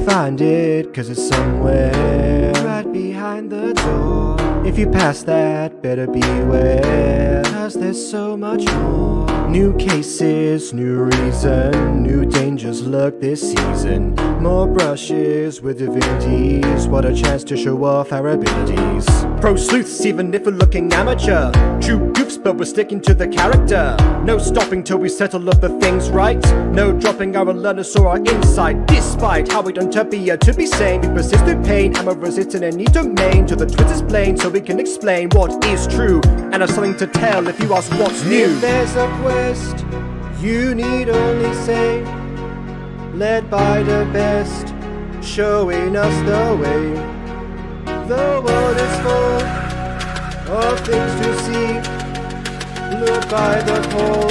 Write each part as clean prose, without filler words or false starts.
find it, cause it's somewhere right behind the door. If you pass that, better beware, cause there's so much more. New cases, new reason, new dangers lurk this season. More brushes with divinities, what a chance to show off our abilities. Pro sleuths, even if we're looking amateur. True goofs, but we're sticking to the character. No stopping till we settle up the things right. No dropping our alertness or our insight. Despite how we don't appear to be sane, we persist through pain and we're resistant in any domain till the truth is plain, so we can explain what is true and have something to tell if you ask what's new. If there's a quest, you need only say, led by the best, showing us the way. The world is full of things to see, lured by the pull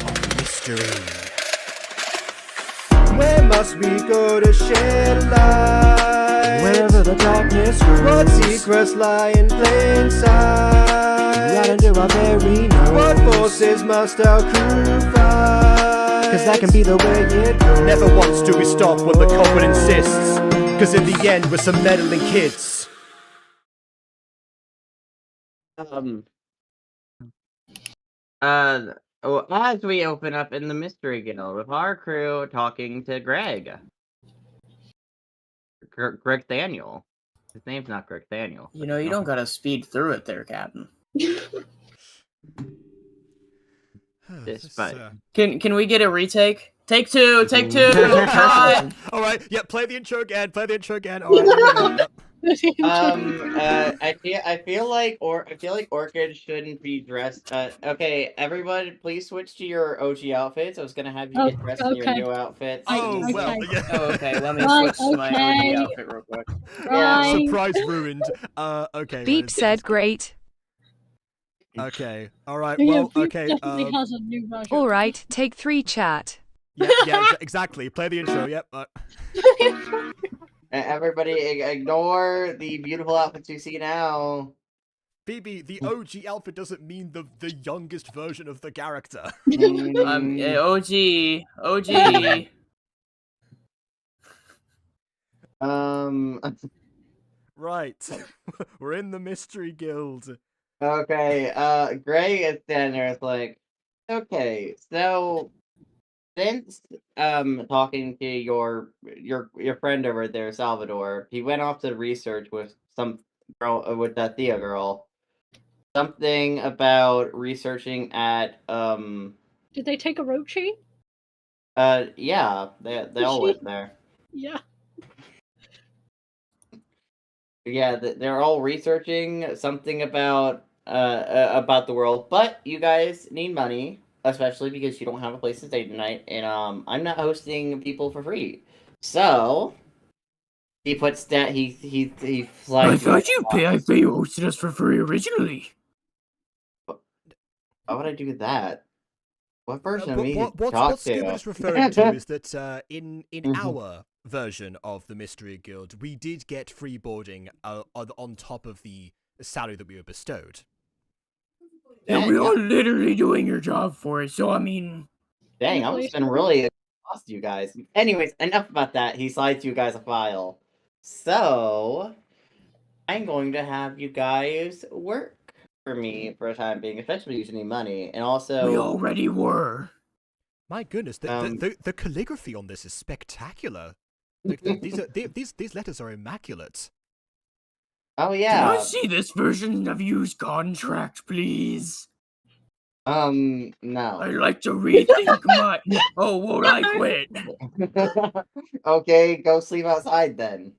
of mystery. Where must we go to shed light? Wherever the darkness grows. What secrets lie in plain sight? Right under our very nose. What forces must our crew fight? Cause that can be the way it goes. Never once do we stop when the culprit insists, cause in the end we're some meddling kids. As we open up in the Mystery Guild with our crew talking to Greg. Greg Daniel. His name's not Greg Daniel. You know, you don't gotta speed through it there, Captain. Can we get a retake? Take two! Take two! Alright, yeah, play the intro again, Alright. I feel like Orchid shouldn't be dressed. Okay, everybody, please switch to your OG outfits. I was gonna have you get dressed in your new outfits. Oh, well, yeah. Oh, okay, let me switch to my OG outfit real quick. Yeah. Surprise ruined. Okay. Beep said great. Okay, alright, well, okay. Alright, take 3 chat. Yeah, exactly. Play the intro, yep. Everybody ignore the beautiful outfits you see now. BB, the OG outfit doesn't mean the youngest version of the character. OG. Right. We're in the Mystery Guild. Okay, Gray is standing there, it's like, okay, so since talking to your friend over there, Salvador, he went off to research with some girl, with that Thea girl. Something about researching at Did they take a Rochi? Yeah, they all went there. Yeah. Yeah, they're all researching something about the world, but you guys need money, especially because you don't have a place to stay tonight, and I'm not hosting people for free. So he puts that he like. I thought you hosted us for free originally. Why would I do that? What version of me what Scuba is referring to is that in our version of the Mystery Guild, we did get free boarding on top of the salary that we were bestowed. And we are literally doing your job for it, so I mean... Dang, I've just been really lost you guys. Anyways, enough about that. He slides you guys a file. So, I'm going to have you guys work for me for a time being, especially using any money, and also... We already were. My goodness, the calligraphy on this is spectacular. These letters are immaculate. Oh yeah. Can I see this version of used contract, please? No. I'd like to rethink my... Oh, won't I quit? Okay, go sleep outside then.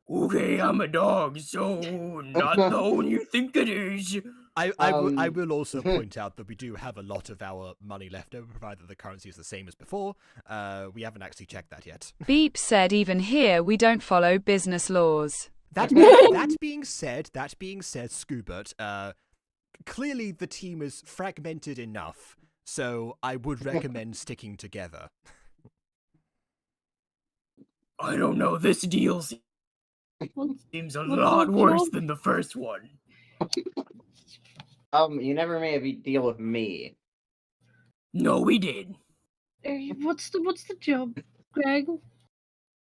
Okay, I'm a dog, so not the one you think it is. I will also point out that we do have a lot of our money left over, provided the currency is the same as before. We haven't actually checked that yet. Beep said even here we don't follow business laws. That being said, Scoobert, clearly the team is fragmented enough, so I would recommend sticking together. I don't know, this deal seems a lot worse than the first one. You never made a deal with me. No, we did. What's the job, Greg?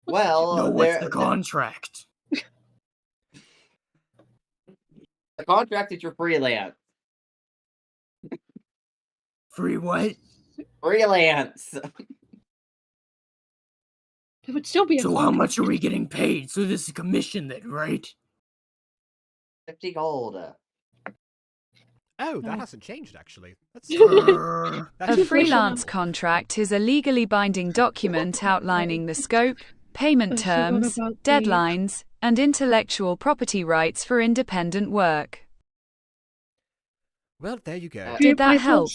Well, No, what's the contract? the contract is your freelance. Free what? Freelance. It would still be a So how contract. much are we getting paid? So this is commission then, right? 50 gold. Oh, that hasn't changed actually. That's Brr. A freelance contract is a legally binding document outlining the scope, payment I forgot terms, about the- deadlines, and intellectual property rights for independent work. well, there you go. Did that I help?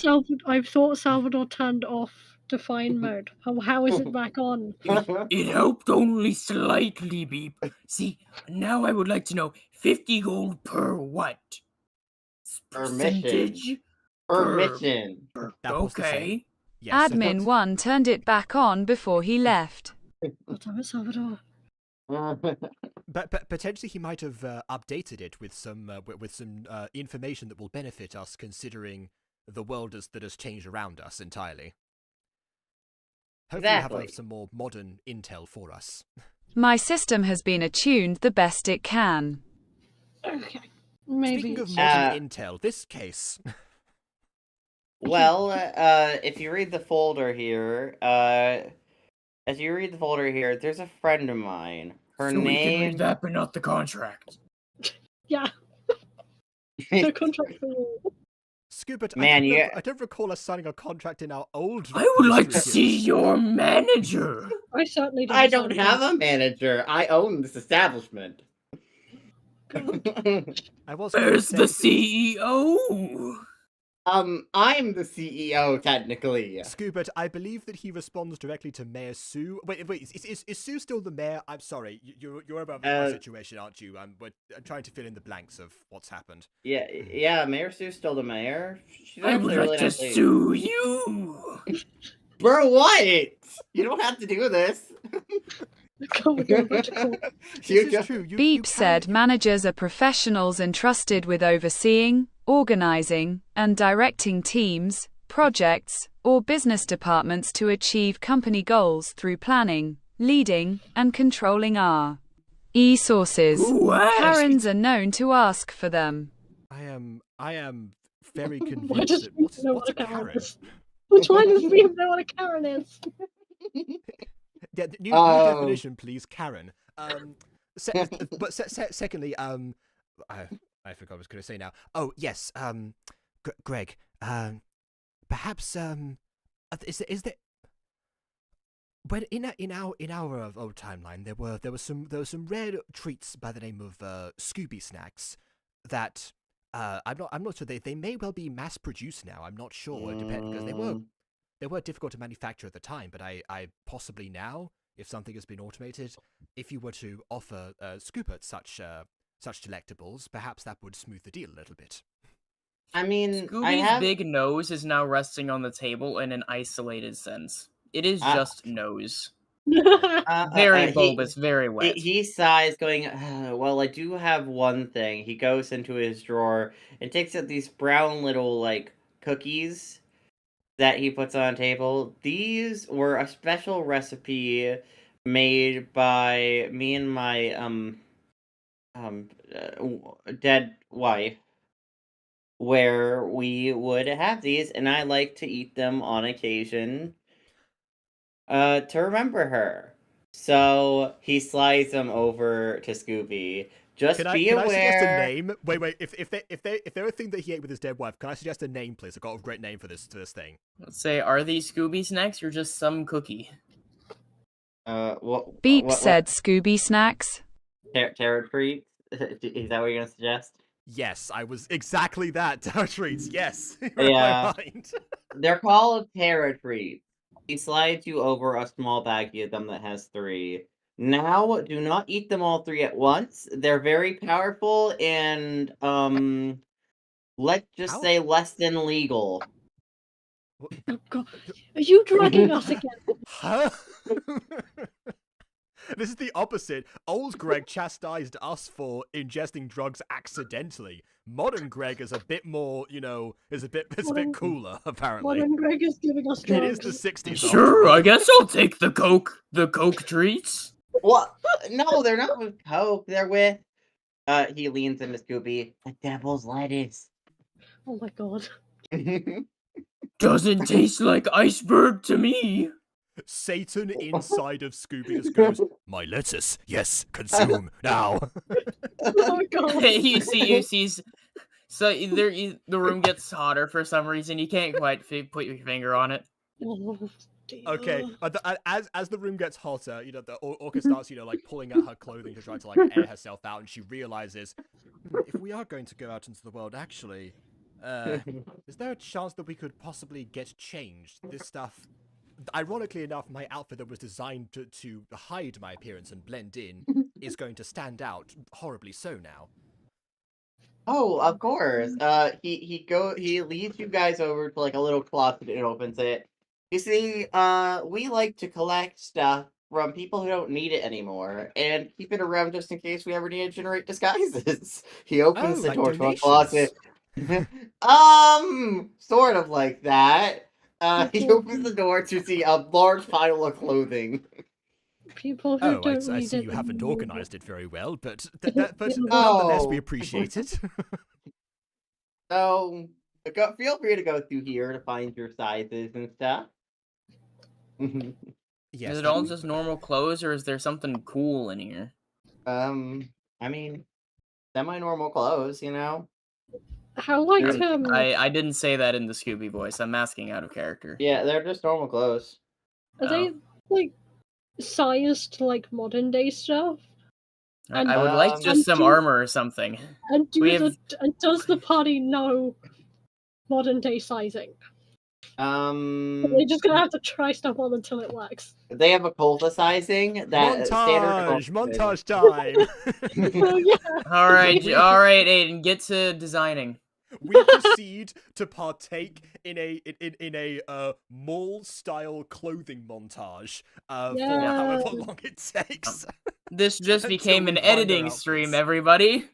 I thought Salvador turned off define mode. How is it back on? It helped only slightly, Beep. See, now I would like to know 50 gold per what? Per mission. Percentage? Permission. That was the same. Okay. Yes, so Admin that's- 1 turned it back on before he left. God damn it, Salvador. But potentially he might have updated it with some information that will benefit us, considering the world that has changed around us entirely. Hopefully, we'll Exactly. have some more modern intel for us. My system has been attuned the best it can. Okay. Maybe. Speaking of it's- modern intel, this case. Well, if you read the folder here, as you read the folder here, there's a friend of mine. Her So we can name. read that, but not the contract. Yeah. No contract for you. Scoobert, Man, I don't recall us signing a contract in our old. I would like to history see guild. your manager. I certainly don't. I don't have a manager. I own this establishment. I was. going to Where's the say- CEO? I'm the CEO technically. Scoobert, I believe that he responds directly to Mayor Sue. Wait, is Sue still the mayor? I'm sorry, you're about my situation, aren't you? I'm trying to fill in the blanks of what's happened. Yeah, Mayor Sue's still the mayor. She's I would actually like really to nice lady. sue you. For what? You don't have to do this. Go with your vertical. You This is just- true. You Beep can- said managers are professionals entrusted with overseeing, organizing, and directing teams, projects, or business departments to achieve company goals through planning, leading, and controlling sources. Who asked? Karens are known to ask for them. I am very Why convinced does that Beep know what's what a a Karen Karen? is? Which one does Beep know what a Karen is? Yeah, new Oh. definition, please, Karen. Secondly, I forgot what I was going to say now. Oh yes, Greg, perhaps is there when in our old timeline there were some rare treats by the name of Scooby snacks that I'm not sure they may well be mass produced now. I'm not sure. It depends because they were difficult to manufacture at the time, but I possibly now, if something has been automated, if you were to offer Scoopert such delectables, perhaps that would smooth the deal a little bit. I mean, I Scooby's have. big nose is now resting on the table in an isolated sense. It is just nose. Very bulbous, very wet. He sighs, going, well, I do have one thing. He goes into his drawer and takes out these brown little, like, cookies that he puts on a table. These were a special recipe made by me and my, dead wife, where we would have these, and I like to eat them on occasion, to remember her. So he slides them over to Scooby. Just Can be I suggest a aware. name? Wait. If they're a thing that he ate with his dead wife, can I suggest a name, please? I've got a great name for this thing. Let's say, are these Scooby snacks or just some cookie? Beep said Scooby snacks. Terror treats? Is that what you're gonna suggest? Yes, I was exactly that. Terror treats. Yes. In Yeah. my mind. They're called terror treats. He slides you over a small baggie of them that has 3. Now, do not eat them all 3 at once. They're very powerful and, let's just How? say less than legal. Oh God. Are you dragging us again? Huh? This is the opposite. Old Greg chastised us for ingesting drugs accidentally. Modern Greg is a bit more, is a bit cooler, apparently. Modern Greg is giving us It drugs. is the 60s. after Sure, all. I guess I'll take the Coke treats. What? No, they're not with Coke. They're with. He leans into Scooby. The devil's lettuce. Oh my god. Doesn't taste like iceberg to me. Satan inside of Scooby just goes, "My lettuce, yes, consume now." Oh god. you see, so the room gets hotter for some reason. You can't quite put your finger on it. Oh, dear. Okay, as the room gets hotter, you know, the Orca starts, you know, like pulling at her clothing to try to like air herself out, and she realizes, if we are going to go out into the world, actually, is there a chance that we could possibly get changed? This stuff, ironically enough, my outfit that was designed to hide my appearance and blend in is going to stand out horribly so now. Oh, of course. He leads you guys over to like a little closet and opens it. You see, we like to collect stuff from people who don't need it anymore and keep it around just in case we ever need to generate disguises. He opens Oh, the like door to a donations. closet. Sort of like that. He opens the door to see a large pile of clothing. People who Oh, don't I need see it you haven't anymore. organized it very well, but nonetheless, we Oh. appreciate it. So, feel free to go through here to find your sizes and stuff. Yes. Is it all just normal clothes, or is there something cool in here? I mean, semi-normal clothes, you know? How like I didn't say that in the Scooby voice. I'm asking out of character. Yeah, they're just normal clothes. are they like sized to like modern day stuff? I would like And just some do- armor or something. And We have- does the party know modern day sizing? They're just gonna have to try stuff on until it works. they have Okulta sizing that Montage time. Oh yeah. All right, Aiden, get to designing. We proceed to partake in a mall style clothing montage for however long it takes. This just Until became we an find our editing stream, outfits. everybody.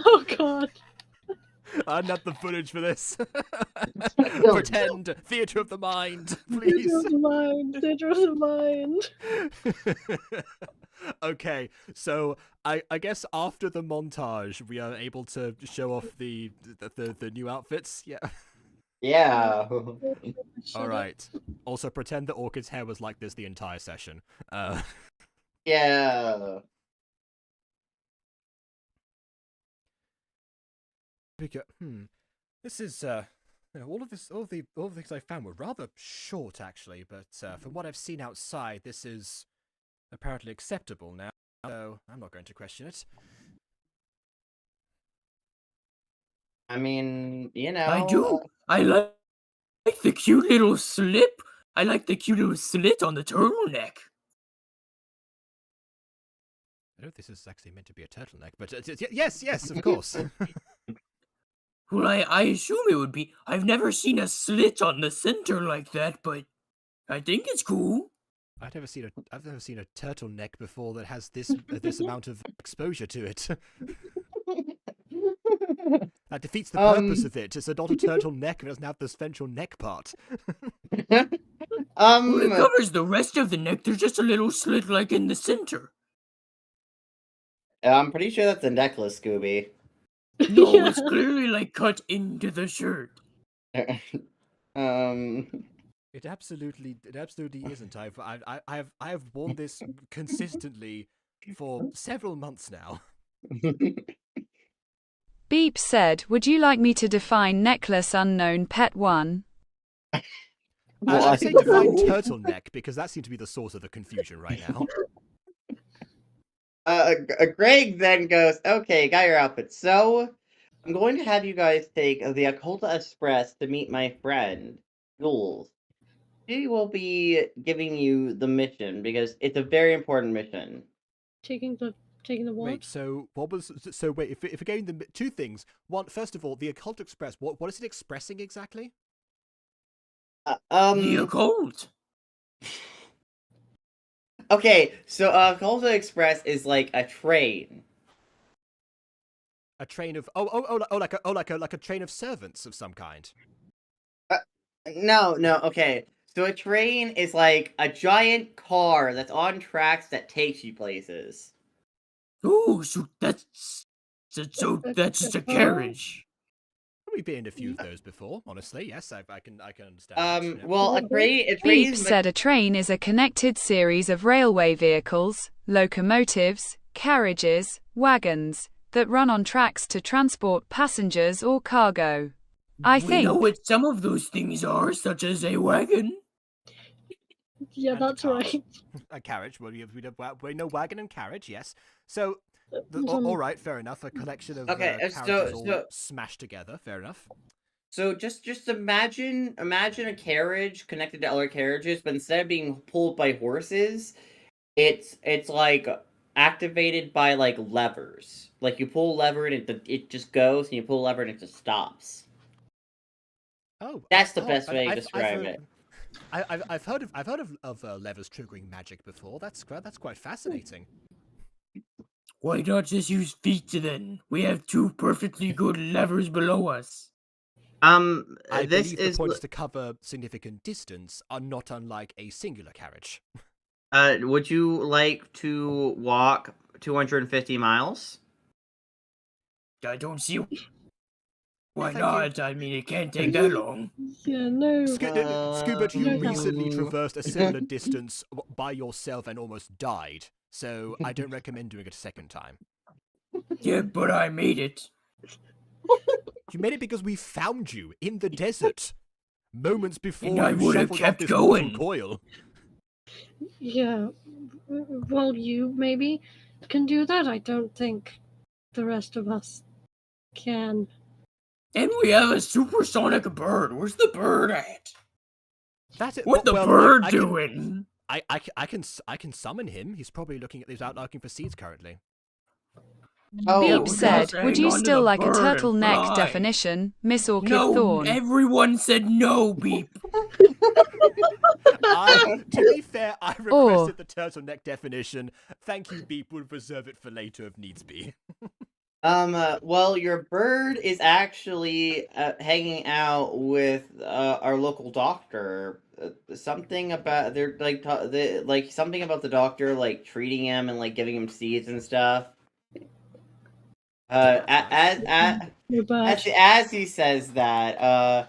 Oh god. I need the footage for this. Pretend theater of the mind, please. Theatre of the mind. Theatre of the mind. Okay, so I guess after the montage, we are able to show off the new outfits. Yeah. Yeah. All right. Also, pretend that Orchid's hair was like this the entire session. Yeah. This is all of the things I found were rather short actually, but from what I've seen outside, this is apparently acceptable now. So I'm not going to question it. I mean, you know. I do. I like the cute little slip. I like the cute little slit on the turtleneck. I know this is actually meant to be a turtleneck, but yes, of course. Well, I assume it would be. I've never seen a slit on the center like that, but I think it's cool. I've never seen a turtleneck before that has this amount of exposure to it. That defeats the purpose of it. It's not a turtleneck if it doesn't have the ventral neck part. Well, it covers the rest of the neck. There's just a little slit like in the center. I'm pretty sure that's a necklace, Scooby. No, Yeah. it's clearly like cut into the shirt. It absolutely isn't. I have worn this consistently for several months now. Beep said, would you like me to define necklace unknown pet 1? I'd say define turtleneck because that seems to be the source of the confusion right now. Greg then goes, okay, got your outfit. So, I'm going to have you guys take the Okulta Express to meet my friend, Jules. She will be giving you the mission because it's a very important mission. Taking the what? Wait, so what was wait, if we're getting the two things. One, first of all, the Occult Express, what is it expressing exactly? The occult. Okay, so Okulta Express is like a train. A train of like a train of servants of some kind. No, okay. So a train is like a giant car that's on tracks that takes you places. Ooh, so that's just a carriage. We've been in a few of those before, honestly. Yes, I can understand. That, Well, a train Beep is said a train is a connected series of railway vehicles, locomotives, carriages, wagons, that run on tracks to transport passengers or cargo. I We know think. what some of those things are, such as a wagon. Yeah, and that's cars. right. A carriage. Well, we know wagon and carriage. Yes. So, all right, fair enough. A collection of carriages all smashed together. Fair enough. So just imagine a carriage connected to other carriages, but instead of being pulled by horses, it's like activated by like levers. Like you pull a lever and it just goes, and you pull a lever and it just stops. Oh, That's the best way to describe it. I've heard of levers triggering magic before. That's quite fascinating. Why not just use feet then? We have 2 perfectly good levers below us. I This believe is the point is to cover significant distance, are not unlike a singular carriage. would you like to walk 250 miles? I don't see why thank not. I mean, it can't take that long. Yeah, no. Scoobert, you no, recently traversed a similar distance by yourself and almost died, so I don't recommend doing it a second time. Yeah, but I made it. You made it because we found you in the desert moments before And I you would have shuffled off kept this going. mortal coil. Yeah. Well, you maybe can do that. I don't think the rest of us can. And we have a supersonic bird. Where's the bird at? That's it. What the well, bird I can- doing? I can summon him. He's probably out looking for seeds currently. Oh, Beep we said, gotta would hang you on to still the like a bird and turtleneck fly." definition, Miss Orchid No, Thorn? everyone said no, Beep. To be fair, I requested the turtleneck definition. Thank you, Beep. Would reserve it for later if needs be. Well, your bird is actually hanging out with our local doctor. Something about they're like something about the doctor like treating him and like giving him seeds and stuff. As he says that, I'm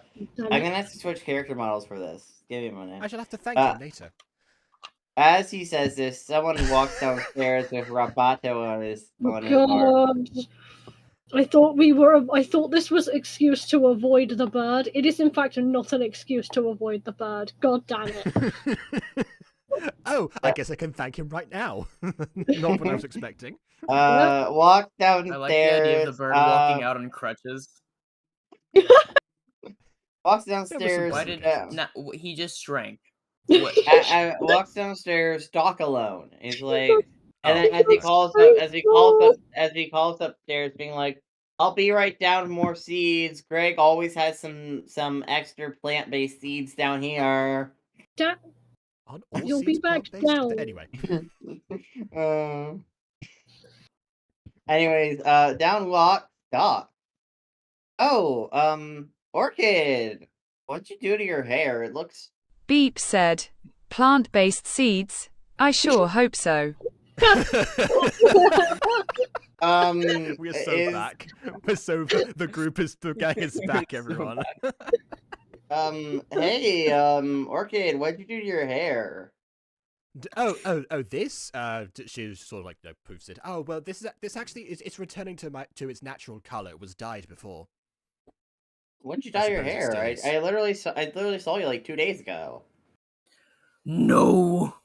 gonna have to switch character models for this. Give me a minute. I shall have to thank him later. As he says this, someone walks downstairs with Rabato on his arm. God. I thought this was excuse to avoid the bird. It is in fact not an excuse to avoid the bird. God damn it. Oh, I guess I can thank him right now. Not what I was expecting. Walk downstairs. I like the idea of the bird walking out on crutches. Walks downstairs. Why did he just shrank? Walks downstairs, Doc alone. He's like, and then as he calls upstairs, being like, "I'll be right down with more seeds. Greg always has some extra plant-based seeds down here." You'll be back down. Anyway. Anyways, down walk Doc. Oh, Orchid, what'd you do to your hair? It looks. Beep said, plant-based seeds? I sure hope so. We're so back. The group is the gang is back, everyone. Hey, Orchid, what'd you do to your hair? This. She sort of like poofs it. Oh well, this actually it's returning to its natural color. It was dyed before. When'd you dye your hair? I literally saw you like 2 days ago. No.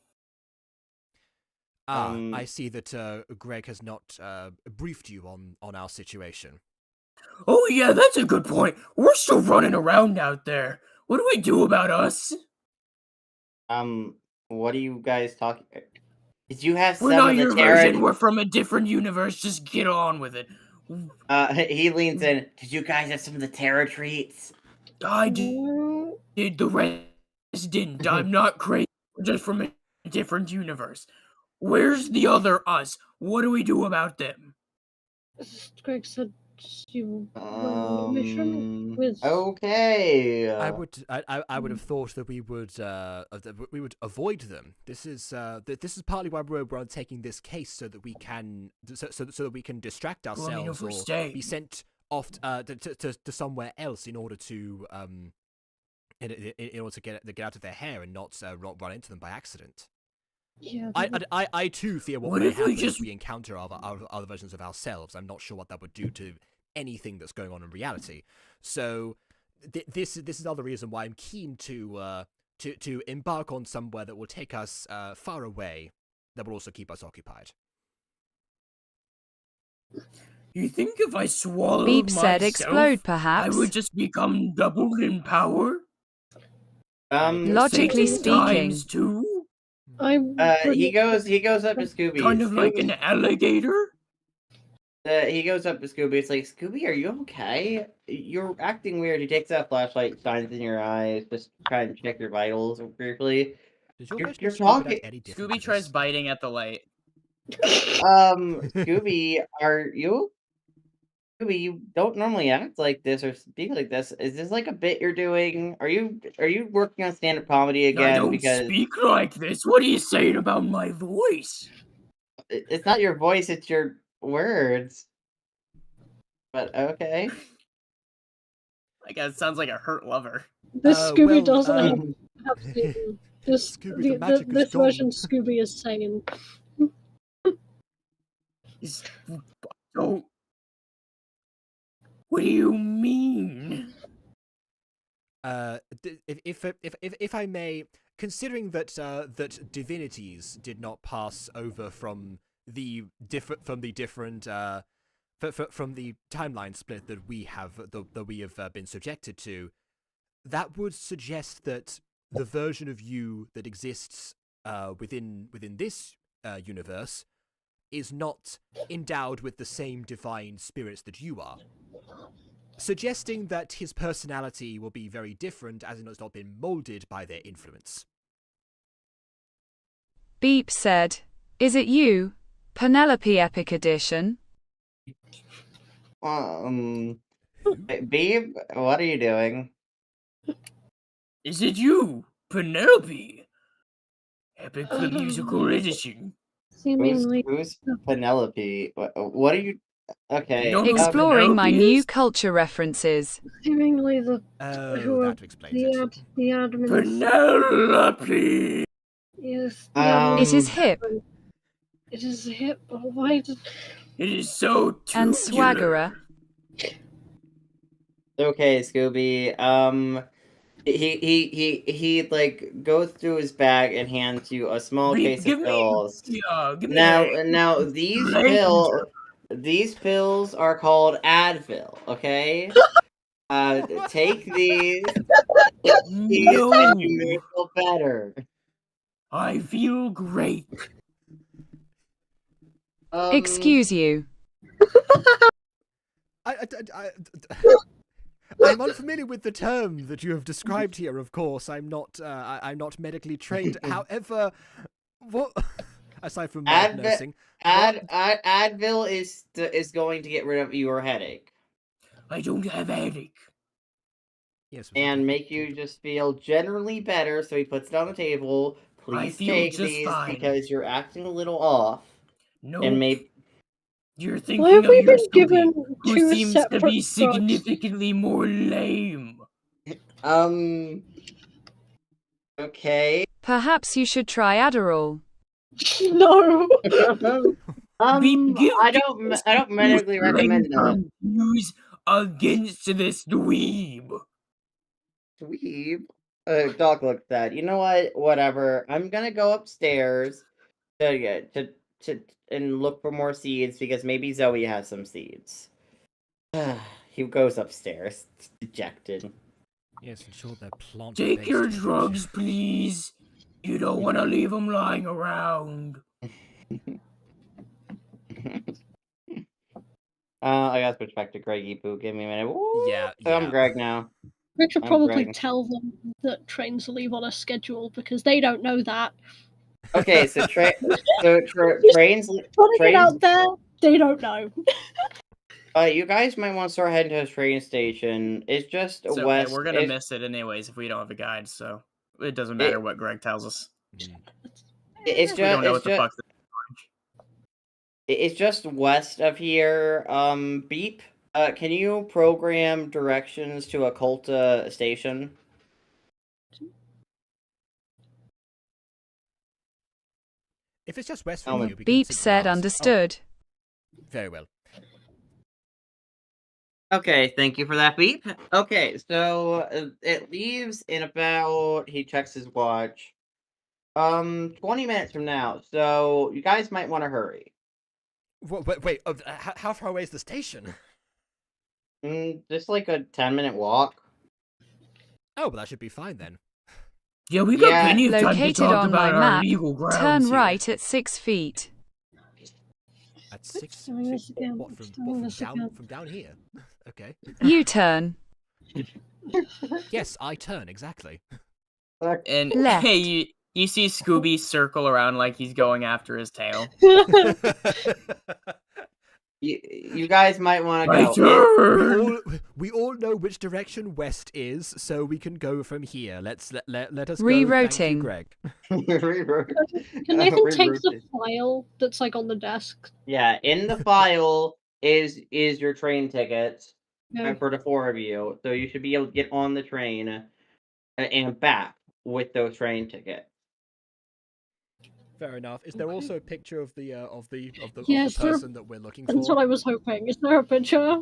I see that Greg has not briefed you on our situation. Oh yeah, that's a good point. We're still running around out there. What do we do about us? What are you guys talking? Did you have We're some not of the your version. We're from a different universe. Just get on with it. He leans in. Did you guys have some of the Terra treats? I did. The rest didn't. I'm not crazy. We're just from a different universe. Where's the other us? What do we do about them? Greg said, you went on a mission with. Okay. I would have thought that we would avoid them. This is partly why we're taking this case so that we can so that we can distract Well, I mean, ourselves if we or stay. be sent off to somewhere else in order to in order to get out of their hair and not run into them by accident. Yeah. I too fear what What may if we happen just- if we encounter other versions of ourselves. I'm not sure what that would do to anything that's going on in reality. So this is another reason why I'm keen to embark on somewhere that will take us far away, that will also keep us occupied. You think if I swallowed Beep said myself, explode, I perhaps? would just become doubled in power? Logically Satan speaking. times two? He goes up to Scooby. Kind of like Scooby- an alligator? He goes up to Scooby. It's like, Scooby, are you okay? You're acting weird. He takes out a flashlight, shines in your eyes, just trying to check your vitals briefly. Does your You're version of Scooby talking- act any different Scooby to tries this? biting at the light. Scooby, are you? Scooby, you don't normally act like this or speak like this. Is this like a bit you're doing? Are you working on stand-up comedy again? I don't Because speak like this. What are you saying about my voice? it's not your voice, it's your words. But okay. I guess it sounds like a hurt lover. This Scooby well, doesn't um, have Satan. This Scooby, the magic is this gone. version Scooby is saying. Don't. What do you mean? If I may, considering that that divinities did not pass over from the different from the timeline split that we have been subjected to, that would suggest that the version of you that exists within this universe is not endowed with the same divine spirits that you are, suggesting that his personality will be very different as it has not been molded by their influence. Beep said, "Is it you, Penelope Epic Edition?" Babe, what are you doing? Is it you, Penelope? Epic the musical edition. Seemingly. Who's Penelope? What are you? Okay. don't know who Exploring my Penelope new is? culture references. Seemingly the Oh, that explains it. the admin Penelope! is It is hip It is hip. Why did It is so and tubular. swaggerer. Okay, Scooby. He like goes through his bag and hands you a small Beep, case of give me- pills. give me Now, that. these pills are called Advil. Okay. Take these. No. And you may feel better. I feel great. Excuse you. I'm unfamiliar with the term that you have described here. Of course, I'm not medically trained. However, what aside from nursing, Advil is going to get rid of your headache I don't have a headache. yes, and make you just feel generally better. So he puts it on the table. Please feel take just these fine. because you're acting a little off. No, And maybe you're thinking why have of we your been given Scooby, who two seems to separate be drugs? significantly more lame. Okay. Perhaps you should try Adderall. No. I don't medically recommend that. Use against this dweeb. Dweeb. Doc looked at. You know what? Whatever. I'm gonna go upstairs to and look for more seeds because maybe Zoe has some seeds. He goes upstairs, dejected. yes, I'm sure they're plant. Take your drugs, please. You don't want to leave them lying around. I gotta switch back to Greggy Poo. Give me a minute. Ooh, Yeah, I'm yeah. Greg now. We should I'm probably Greg. tell them that trains leave on a schedule because they don't know that. Okay, so trains. Putting it Trains. out there, they don't know. You guys might want to start heading to the train station. It's just It's okay. west. We're gonna it's, miss it anyways if we don't have a guide, so it doesn't It- matter what Greg tells us. it's We don't just know it's what the just fuck. it's just west of here. Beep. Can you program directions to Okulta station? If it's just west Oh, from here, we can Beep simply said ask. understood. Oh, very well. Okay, thank you for that, Beep. Okay, so it leaves in about. He checks his watch. 20 minutes from now. So you guys might want to hurry. Wait, how far away is the station? Just like a 10-minute walk. Oh, well, that should be fine then. Yeah, we got Yeah. plenty of time to Located talk on my about our map, legal grounds turn here. right at 6 feet. At six. doing this again? What It's doing this again. from down here? Okay. U-turn. Yes, I turn exactly. And Left. hey, you see Scooby circle around like he's going after his tail. You guys might want to My go. turn. we all know which direction west is, so we can go from here. Let us go. Thank you, Rerouting. Greg. Can Nathan take the file that's like on the desk? Yeah, in the file is your train ticket No. for the four of you, so you should be able to get on the train and back with those train tickets. Fair enough. Is there Okay. also a picture of the Yes, there- person that we're looking That's what for? I was hoping. Is there a picture?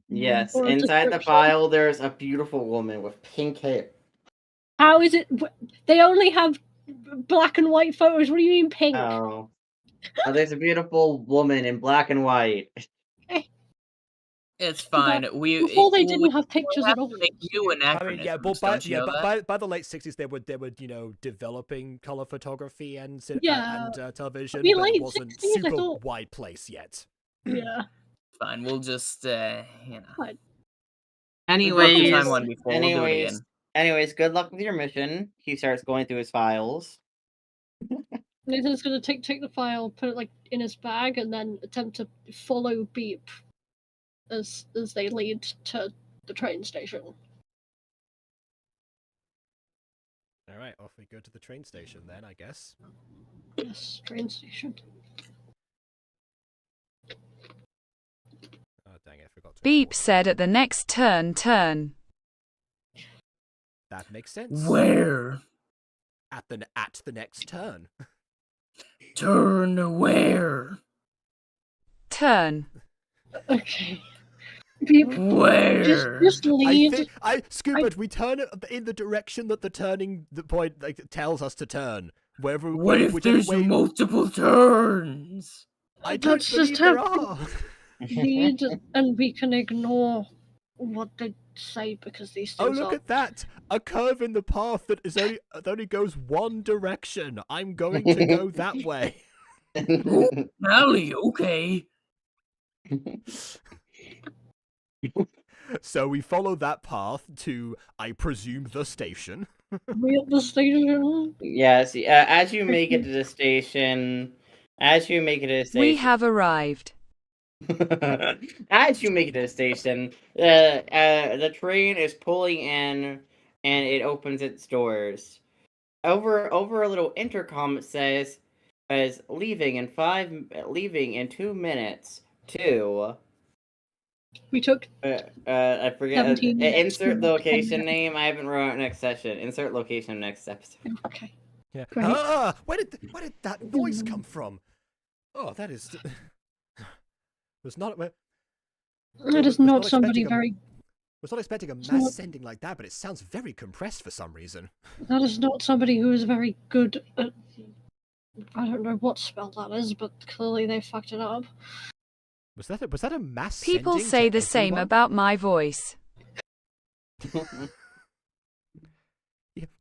Yes, Or a inside the description. file there's a beautiful woman with pink hair. How is it? They only have black and white photos. What do you mean pink? Oh, there's a beautiful woman in black and white. It's fine. Before they didn't have pictures at all. Make new I mean, yeah, but anachronisms, by don't you know that? by the late '60s, they were developing color photography and Yeah. television, I mean, but late it wasn't 60s, I super thought- wide place yet. Yeah. Fine, we'll just Fine. Anyways, time one before, we'll do it again. anyways, good luck with your mission. He starts going through his files. Nathan's gonna take the file, put it like in his bag, and then attempt to follow Beep as they lead to the train station. All right, off we go to the train station then, I guess. Yes, train station. Oh dang it, I forgot to. Beep export said at the next turn, turn. that makes sense. Where? At the next turn. Turn where? Turn. Okay. Beep, Where? just I lead. think Scoobert, we turn it in the direction that the point tells us to turn. Wherever What if whichever there's way, multiple turns? I don't Let's believe just there have- are. lead, and we can ignore what they say because these Oh, things look are. at that! A curve in the path that only goes one direction. I'm going to go that way. Alley, okay. So we follow that path to, I presume, the station. We at the station. Yes, as you make it to the station, We have arrived. as you make it to the station, the train is pulling in, and it opens its doors. Over a little intercom, it says, leaving in 2 minutes to. We took I forget. 17 minutes Insert to walk location 10 name. I haven't wrote next session. Insert location next episode. Okay. Yeah. Great. Ah, where did that voice come from? Oh, that is. Was not. That is was not not somebody expecting a- very. Was not expecting a not- mass sending like that, but it sounds very compressed for some reason. That is not somebody who is very good at. I don't know what spell that is, but clearly they fucked it up. Was that a mass? People sending say to the same everyone? about my voice.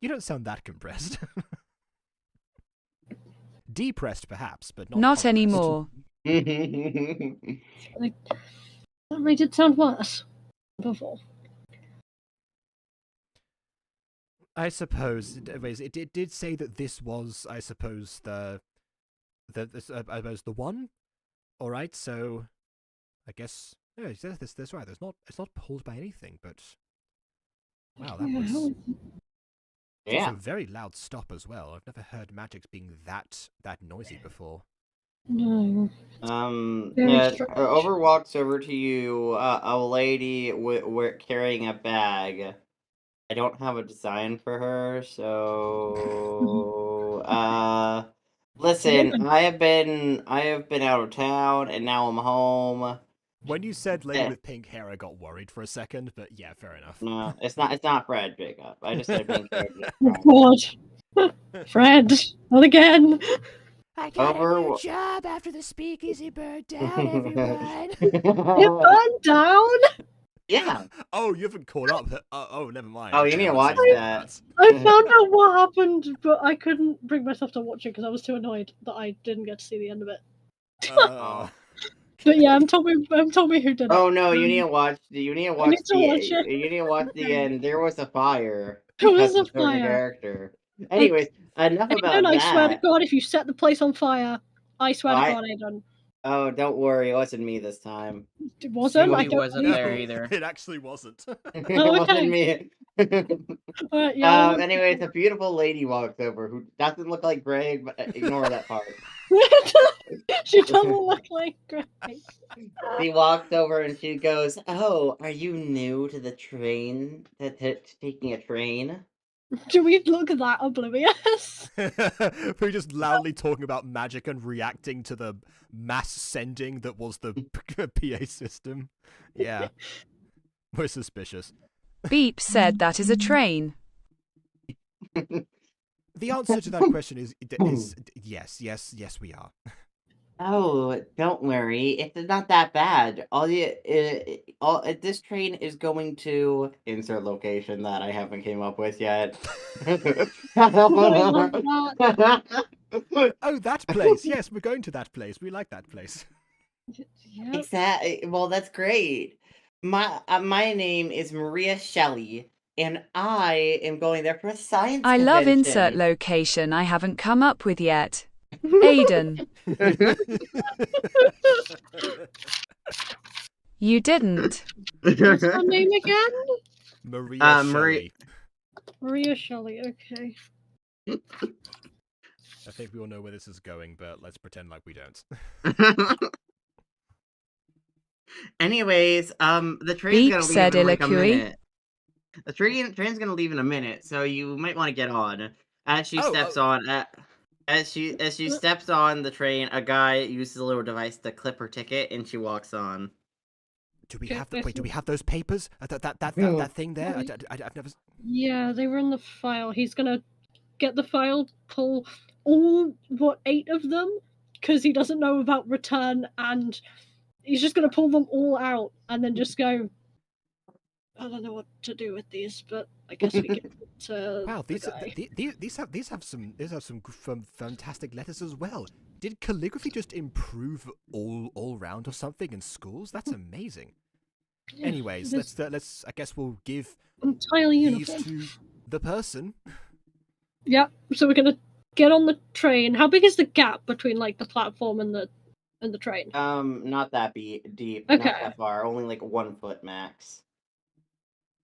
You don't sound that compressed. Depressed, perhaps, but not. Not compressed. anymore. That made it sound worse before. I suppose. Anyways, it did say that this was, I suppose, the one. All right, so I guess No, that's right. It's not pulled by anything, but wow, Yeah, that was. how- It's Yeah. also a very loud stop as well. I've never heard magic being that noisy before. No. Very Yeah, strange. over walks over to you, a lady carrying a bag. I don't have a design for her, so listen, I have been out of town and now I'm home. When you said lady Eh. with pink hair, I got worried for a second, but yeah, fair enough. No, it's not Fred, Jacob. I just said pink hair. Oh God. Fred, not again. I got a new job after the speakeasy burned down, It burned down. Yeah. Oh, you haven't caught up. Oh, never mind. Oh, you need to watch that. I found out what happened, but I couldn't bring myself to watch it because I was too annoyed that I didn't get to see the end of it. But yeah, told me who did it. Oh no, you need to watch. You need to watch need to watch it. You need to watch the Okay. end. There was a fire. There was because a of certain fire. character. Anyways, enough about And I that. swear to God, if you set the place on fire, I swear to God, I done. Oh, don't worry, it wasn't me this time. It wasn't. I Julie don't wasn't believe there you. either. It actually wasn't. It Oh, wasn't okay. me. Yeah. Anyways, a beautiful lady walks over who doesn't look like Greg, but ignore that part. She doesn't look like Greg. She walks over and she goes, "Oh, are you new to the train? Taking a train?" Do we look that oblivious? We're just loudly talking about magic and reacting to the mass sending that was the PA system. Yeah. We're suspicious. Beep said that is a train. The answer to that question is yes, we are. Oh, don't worry. It's not that bad. This train is going to insert location that I haven't came up with yet. Oh, that place. Yes, we're going to that place. We like that place. Yep. Exactly. Well, that's great. My name is Maria Shelley, and I am going there for a science I love convention. insert location I haven't come up with yet. Aiden. You didn't. What's her name again? Maria Marie- Shelley. Maria Shelley. Okay. I think we all know where this is going, but let's pretend like we don't. Anyways, the train's Beep gonna leave said in like a Illiquy. minute. The train's gonna leave in a minute, so you might want to get on. As she steps on, as she steps on the train, a guy uses a little device to clip her ticket, and she walks on. Do we have do we have those papers? That thing there? I've never. Yeah, they were in the file. He's gonna get the file, pull all 8 of them, because he doesn't know about return, and he's just gonna pull them all out and then just go. I don't know what to do with these, but I guess we get to. Wow, the guy. these have some fantastic letters as well. Did calligraphy just improve all round or something in schools? That's amazing. Yeah, Anyways, this let's. I guess we'll give entirely these uniform. to the person. Yeah, so we're gonna get on the train. How big is the gap between like the platform and the train? Not that deep. Okay. Not that far. Only like 1 foot max.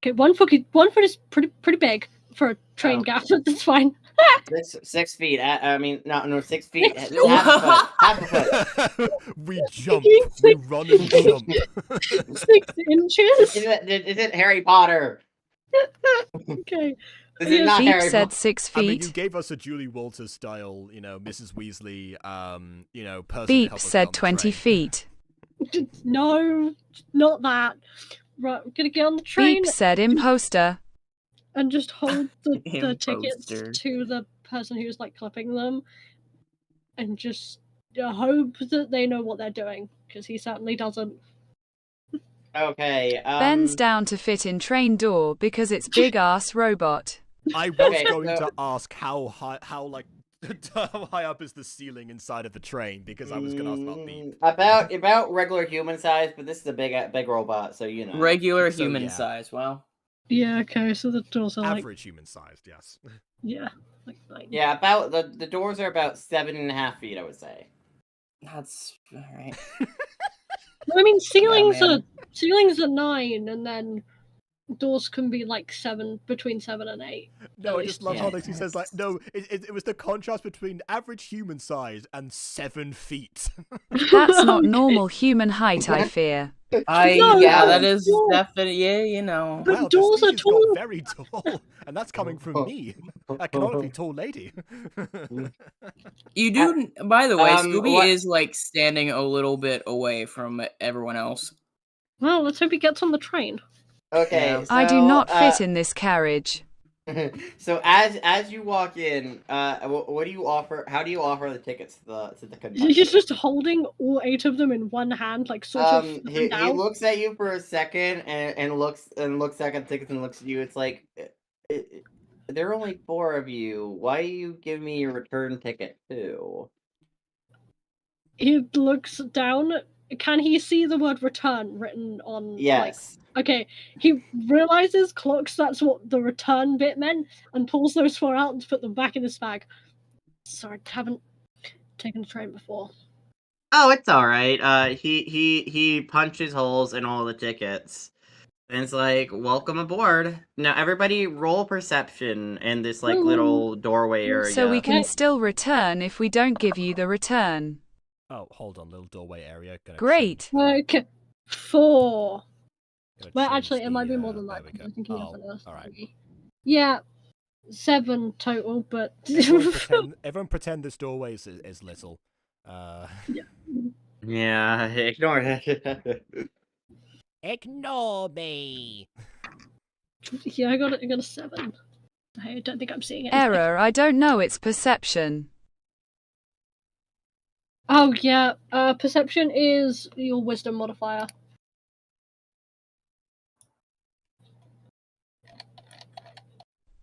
Okay, 1 foot. 1 foot is pretty big for a train Oh. gap. That's fine. 6 feet. I mean, no, 6 feet. Half feet. a foot. We jump. You We think- run and jump. 6 inches. Is it Harry Potter? Okay. This is Yeah. not Beep Harry said Potter. 6 I mean, you feet. gave us a Julie Walters style, Mrs. Weasley, person. to Beep help us get said on the 20 train. feet. No, not that. Right, we're gonna get on the train Beep said imposter. and just hold the tickets Imposter. to the person who's like clipping them, and just hope that they know what they're doing, because he certainly doesn't. Okay. Bends down to fit in train door because it's big ass robot. I was Okay, going so- to ask how high up is the ceiling inside of the train, because I was going to ask about Beep. About regular human size, but this is a big robot, so you know. Regular So, human yeah. size. Wow. Yeah, okay, so the doors are like, Average human sized, yes. yeah, like 9. Yeah, about the doors are about 7.5 feet, I would say. That's alright. I mean, ceilings man. ceilings are 9, and then doors can be like 7, between 7 and 8. No, at I just least. love how Yeah. he says like, no, it was the contrast between average human size and 7 feet. That's not normal human height, I fear. No, yeah, no, that is no. definitely, yeah, you know. But Wow, the doors are speech has got tall. very tall, and that's coming from me, a canonically tall lady. You do, by the way, Scooby what- is like standing a little bit away from everyone else. Well, let's hope he gets on the train. Okay, Yeah. so, I do not fit in this carriage. So as you walk in, what do you offer? How do you offer the tickets to the conductor? He's just holding all 8 of them in one hand, like sort of. He out. looks at you for a second and looks back at the tickets and looks at you. It's like, there are only 4 of you. Why you give me your return ticket too? He looks down. Can he see the word return written on? Yes. Okay, he realizes, clocks that's what the return bit meant, and pulls those 4 out and put them back in his bag. Sorry, haven't taken a train before. Oh, it's all right. He punches holes in all the tickets, and it's like, welcome aboard. Now everybody roll perception in this like little doorway area. So we can still return if we don't give you the return. Oh, hold on, little doorway area. Gonna Great. Okay, 4. Gonna Well, change actually, it might be the, more than there that. we Because go. I'm thinking of Oh, an Earth alright. thingy. Yeah, 7 total, but Everyone pretend this doorway is little. Yeah, ignore that. Ignore me. yeah, I got a 7. I don't think I'm seeing it. Error, I don't know, it's perception. Oh yeah, perception is your wisdom modifier.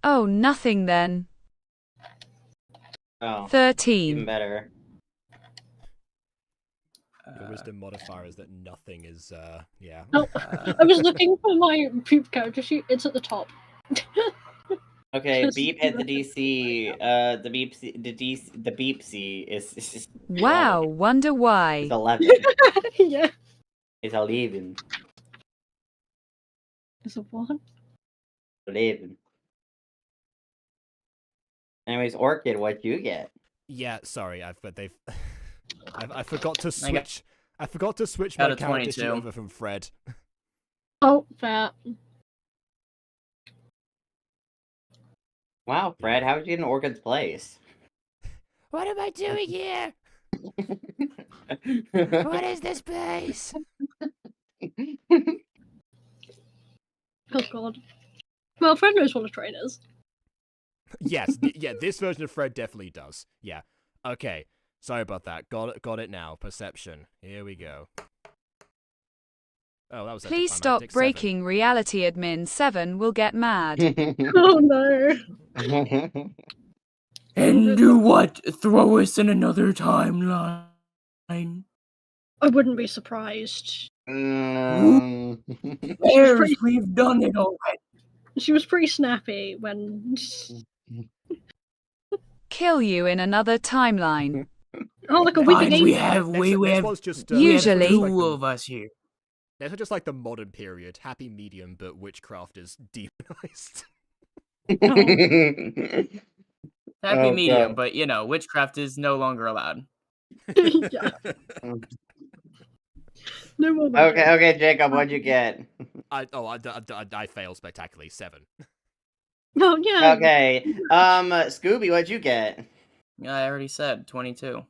Oh, nothing then. Oh, even 13. better. Your wisdom modifier is that nothing is, yeah. Oh, I was looking for my poop character sheet. It's at the top. Okay, Just- beep hit the DC. The beep C is Wow, 11. wonder why. It's 11. yeah. It's 11. It's a 1. 11. Anyways, Orchid, what'd you get? Yeah, sorry, I forgot to I got- switch. I forgot to switch Got my a character sheet 22. over from Fred. Oh, fair. Wow, Fred, how did you get in Orchid's place? What am I doing here? What is this place? Oh god. Well, Fred knows what a train is. Yes, yeah, this version of Fred definitely does. Yeah. Okay. Sorry about that. Got it now. Perception. Here we go. Oh, that was Please stop anticlimactic. 7. breaking reality. Admin 7 will get mad. Oh no. And do what? Throw us in another timeline. I wouldn't be surprised. Um, Bears, pretty- we've done it already. She was pretty snappy when. Kill you in another timeline. Oh, like a Fine, wicked we ape. have This was just Usually- this was two like of us here. This is just like the modern period, happy medium, but witchcraft is demonized. Happy Oh, medium, God. but you know, witchcraft is no longer allowed. Yeah. No more magic. Okay, Jacob, what'd you get? I failed spectacularly. 7. Oh yeah. Okay, Scooby, what'd you get? I already said 22.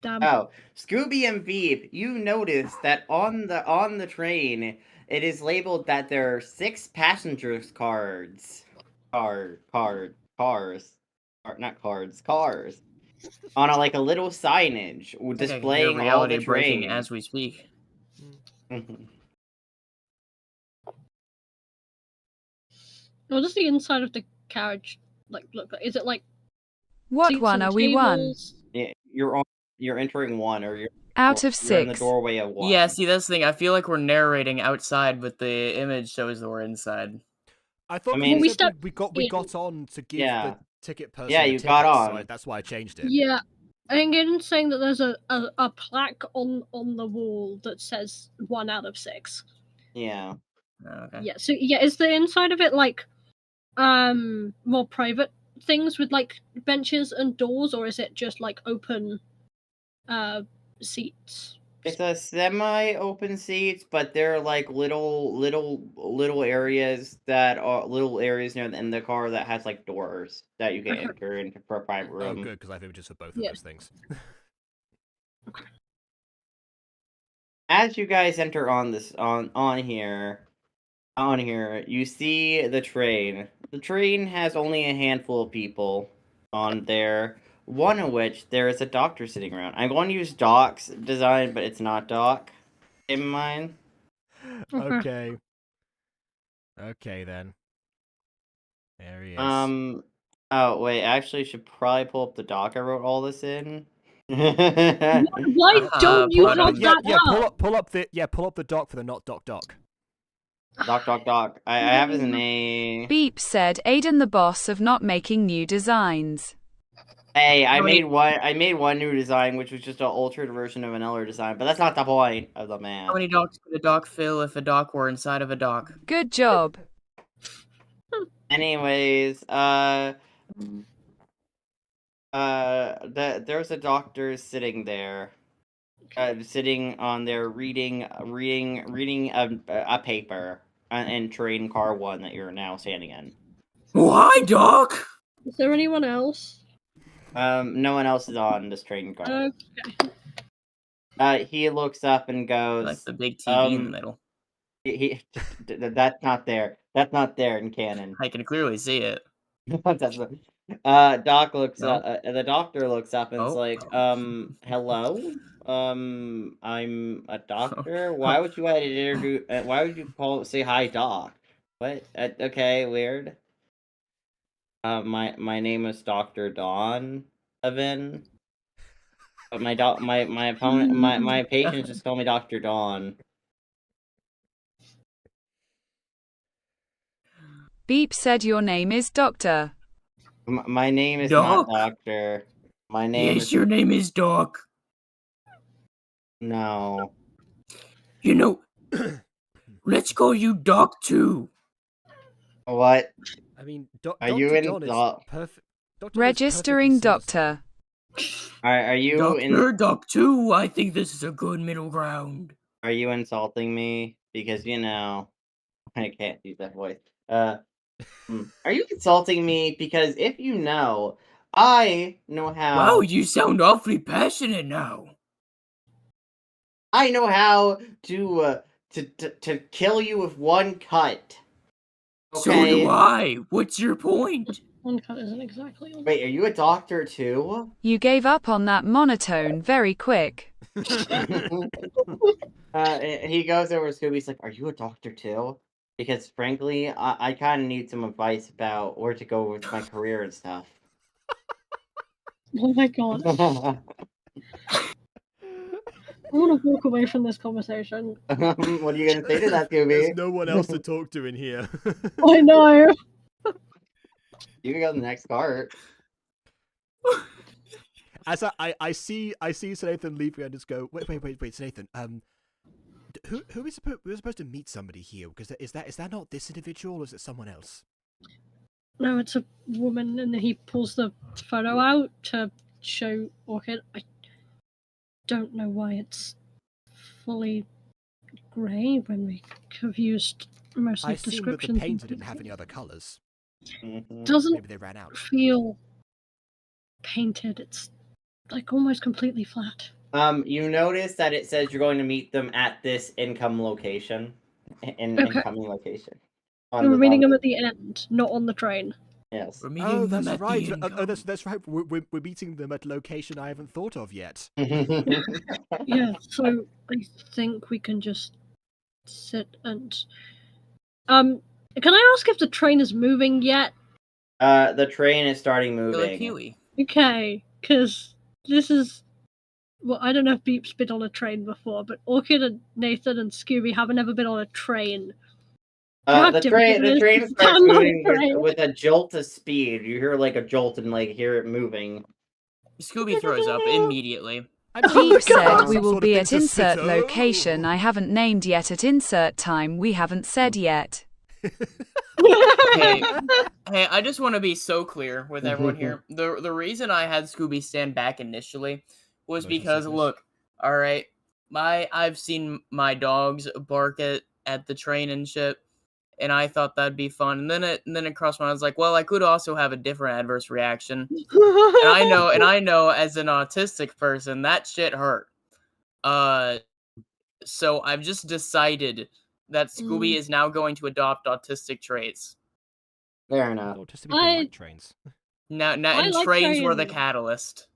Damn. Oh, Scooby and Veep, you notice that on the train, it is labeled that there are 6 passengers cars. Cars. On a little signage I think I can hear displaying all reality the breaking trains. as we speak. What does the inside of the carriage look like? Is it like What seats one and are we one? tables? Yeah, you're entering 1, or you're Out of you're in the 6. doorway of 1. Yeah, see, that's the thing. I feel like we're narrating outside, but the image shows that we're inside. I thought I mean- we, We said we got in- on to give Yeah. the ticket person Yeah, the you got tickets, so on. that's why I changed it. Yeah. And again, saying that there's a plaque on the wall that says 1 out of 6. Yeah. Okay. Yeah. So yeah, is the inside of it like more private things with like benches and doors, or is it just like open seats? It's a semi-open seats, but there are like little areas that are little areas near in the car that has like doors that you can Okay. enter into for a private Oh, room. good, because I have images for both Yeah. of those things. As you guys enter on this on here, you see the train. The train has only a handful of people on there. One of which there is a doctor sitting around. I'm going to use Doc's design, but it's not Doc in mine. Okay. Okay then. There he is. Oh wait, actually, should probably pull up the doc I wrote all this in. Why don't you Pardon? have that pull up the doc for the not doc. Doc. I have his name. Beep said Aiden the boss of not making new designs. Hey, I How many- made one new design, which was just an altered version of an Eller design, but that's not the point of the man. How many docs would a doc fill if a doc were inside of a doc? Good job. Anyways, there's a doctor sitting there, sitting on there reading a paper in train car 1 that you're now standing in. Why, Doc? Is there anyone else? No one else is on this train car. Okay. He looks up and goes, Like the big TV in the um, middle. that's not there. That's not there in canon. I can clearly see it. Doc looks No? the doctor looks up and is Oh. like, hello? I'm a doctor? Why would you why would you say hi, Doc? What? Okay, weird. My name is Dr. Dawn Evan. But my opponent, my patients just call me Dr. Dawn. Beep said your name is Doctor. My name is Doc? not Doctor. My name Yes, is... your name is Doc. No. You know, let's call you Doc too. What? I mean, Are you Dr. in Don is Doc? perfect. Registering Doctor. Are you Doctor, Doc too. I think this is a good middle ground. Are you insulting me? Because I can't use that voice. Are you insulting me? Because if you know, I know how. Wow, you sound awfully passionate now. I know how to kill you with one cut. So Okay? do I. What's your point? One cut isn't exactly on. Wait, are you a doctor too? You gave up on that monotone very quick. He goes over to Scooby. He's like, "Are you a doctor too?" Because frankly, I kind of need some advice about where to go with my career and stuff. Oh my god. I want to walk away from this conversation. What are you gonna say to that, Scooby? There's no one else to talk to in here. I know. You can go to the next cart. As I see Sir Nathan leaving, I just go, wait, Sir Nathan. Who is we're supposed to meet somebody here? Because is that not this individual, or is it someone else? No, it's a woman, and then he pulls the photo out to show Orchid. I don't know why it's fully grey when we have used mostly I assume that the descriptions. painter didn't have any other colours. Doesn't Maybe they ran out. feel painted. It's like almost completely flat. You notice that it says you're going to meet them at this incoming location. Incoming location. We're meeting them at the end, not on the train. Yes. We're meeting them at right. the end. That's right. We're meeting them at a location I haven't thought of yet. Yeah, so I think we can just sit and can I ask if the train is moving yet? The train is starting moving. Like Huey. Okay, because this is well, I don't know if Beep's been on a train before, but Orchid and Nathan and Scooby haven't ever been on a train. The train starts moving train. with a jolt of speed. You hear like a jolt and like hear it moving. Scooby throws up immediately. Beep said Some we will sort of be thing at to spit insert out. location I haven't named yet at insert time we haven't said yet. Hey, I just want to be so clear with everyone here. The reason I had Scooby stand back initially was Motion because sickness. look, all right, I've seen my dogs bark at the train and shit, and I thought that'd be fun. And then it crossed my mind. I was like, well, I could also have a different adverse reaction. And I know as an autistic person that shit hurt. So I've just decided that Scooby is now going to adopt autistic traits. Fair enough. Autistic people like trains. Now I and like trains were the trains. catalyst.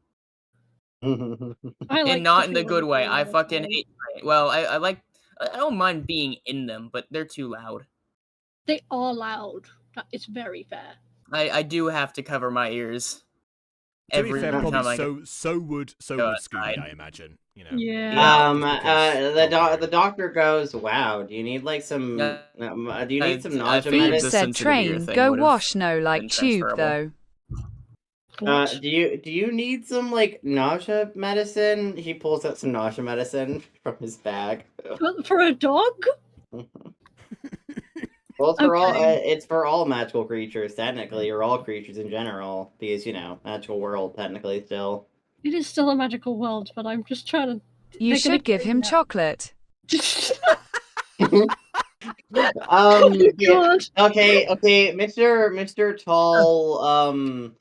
I like And not to in the feel good way. like I train. fucking hate trains. Well, I don't mind being in them, but they're too loud. They are loud. That is very fair. I do have to cover my ears. To be Every fair, time probably I so would go Scooby, outside. I imagine. You know. Yeah. just because The doctor goes, "Wow, do you need like some? Yeah, Do you need some I nausea figured Beep the medicine? said sensitivity train thing go would've wash no like been tube transferable. though. What? Do you need some like nausea medicine?" He pulls out some nausea medicine from his bag. For a dog? Well, Okay. it's for all magical creatures technically, or all creatures in general, because magical world technically still. It is still a magical world, but I'm just trying to. You they're gonna should give kill him me. chocolate. Yeah, God. okay, Mr. Tall,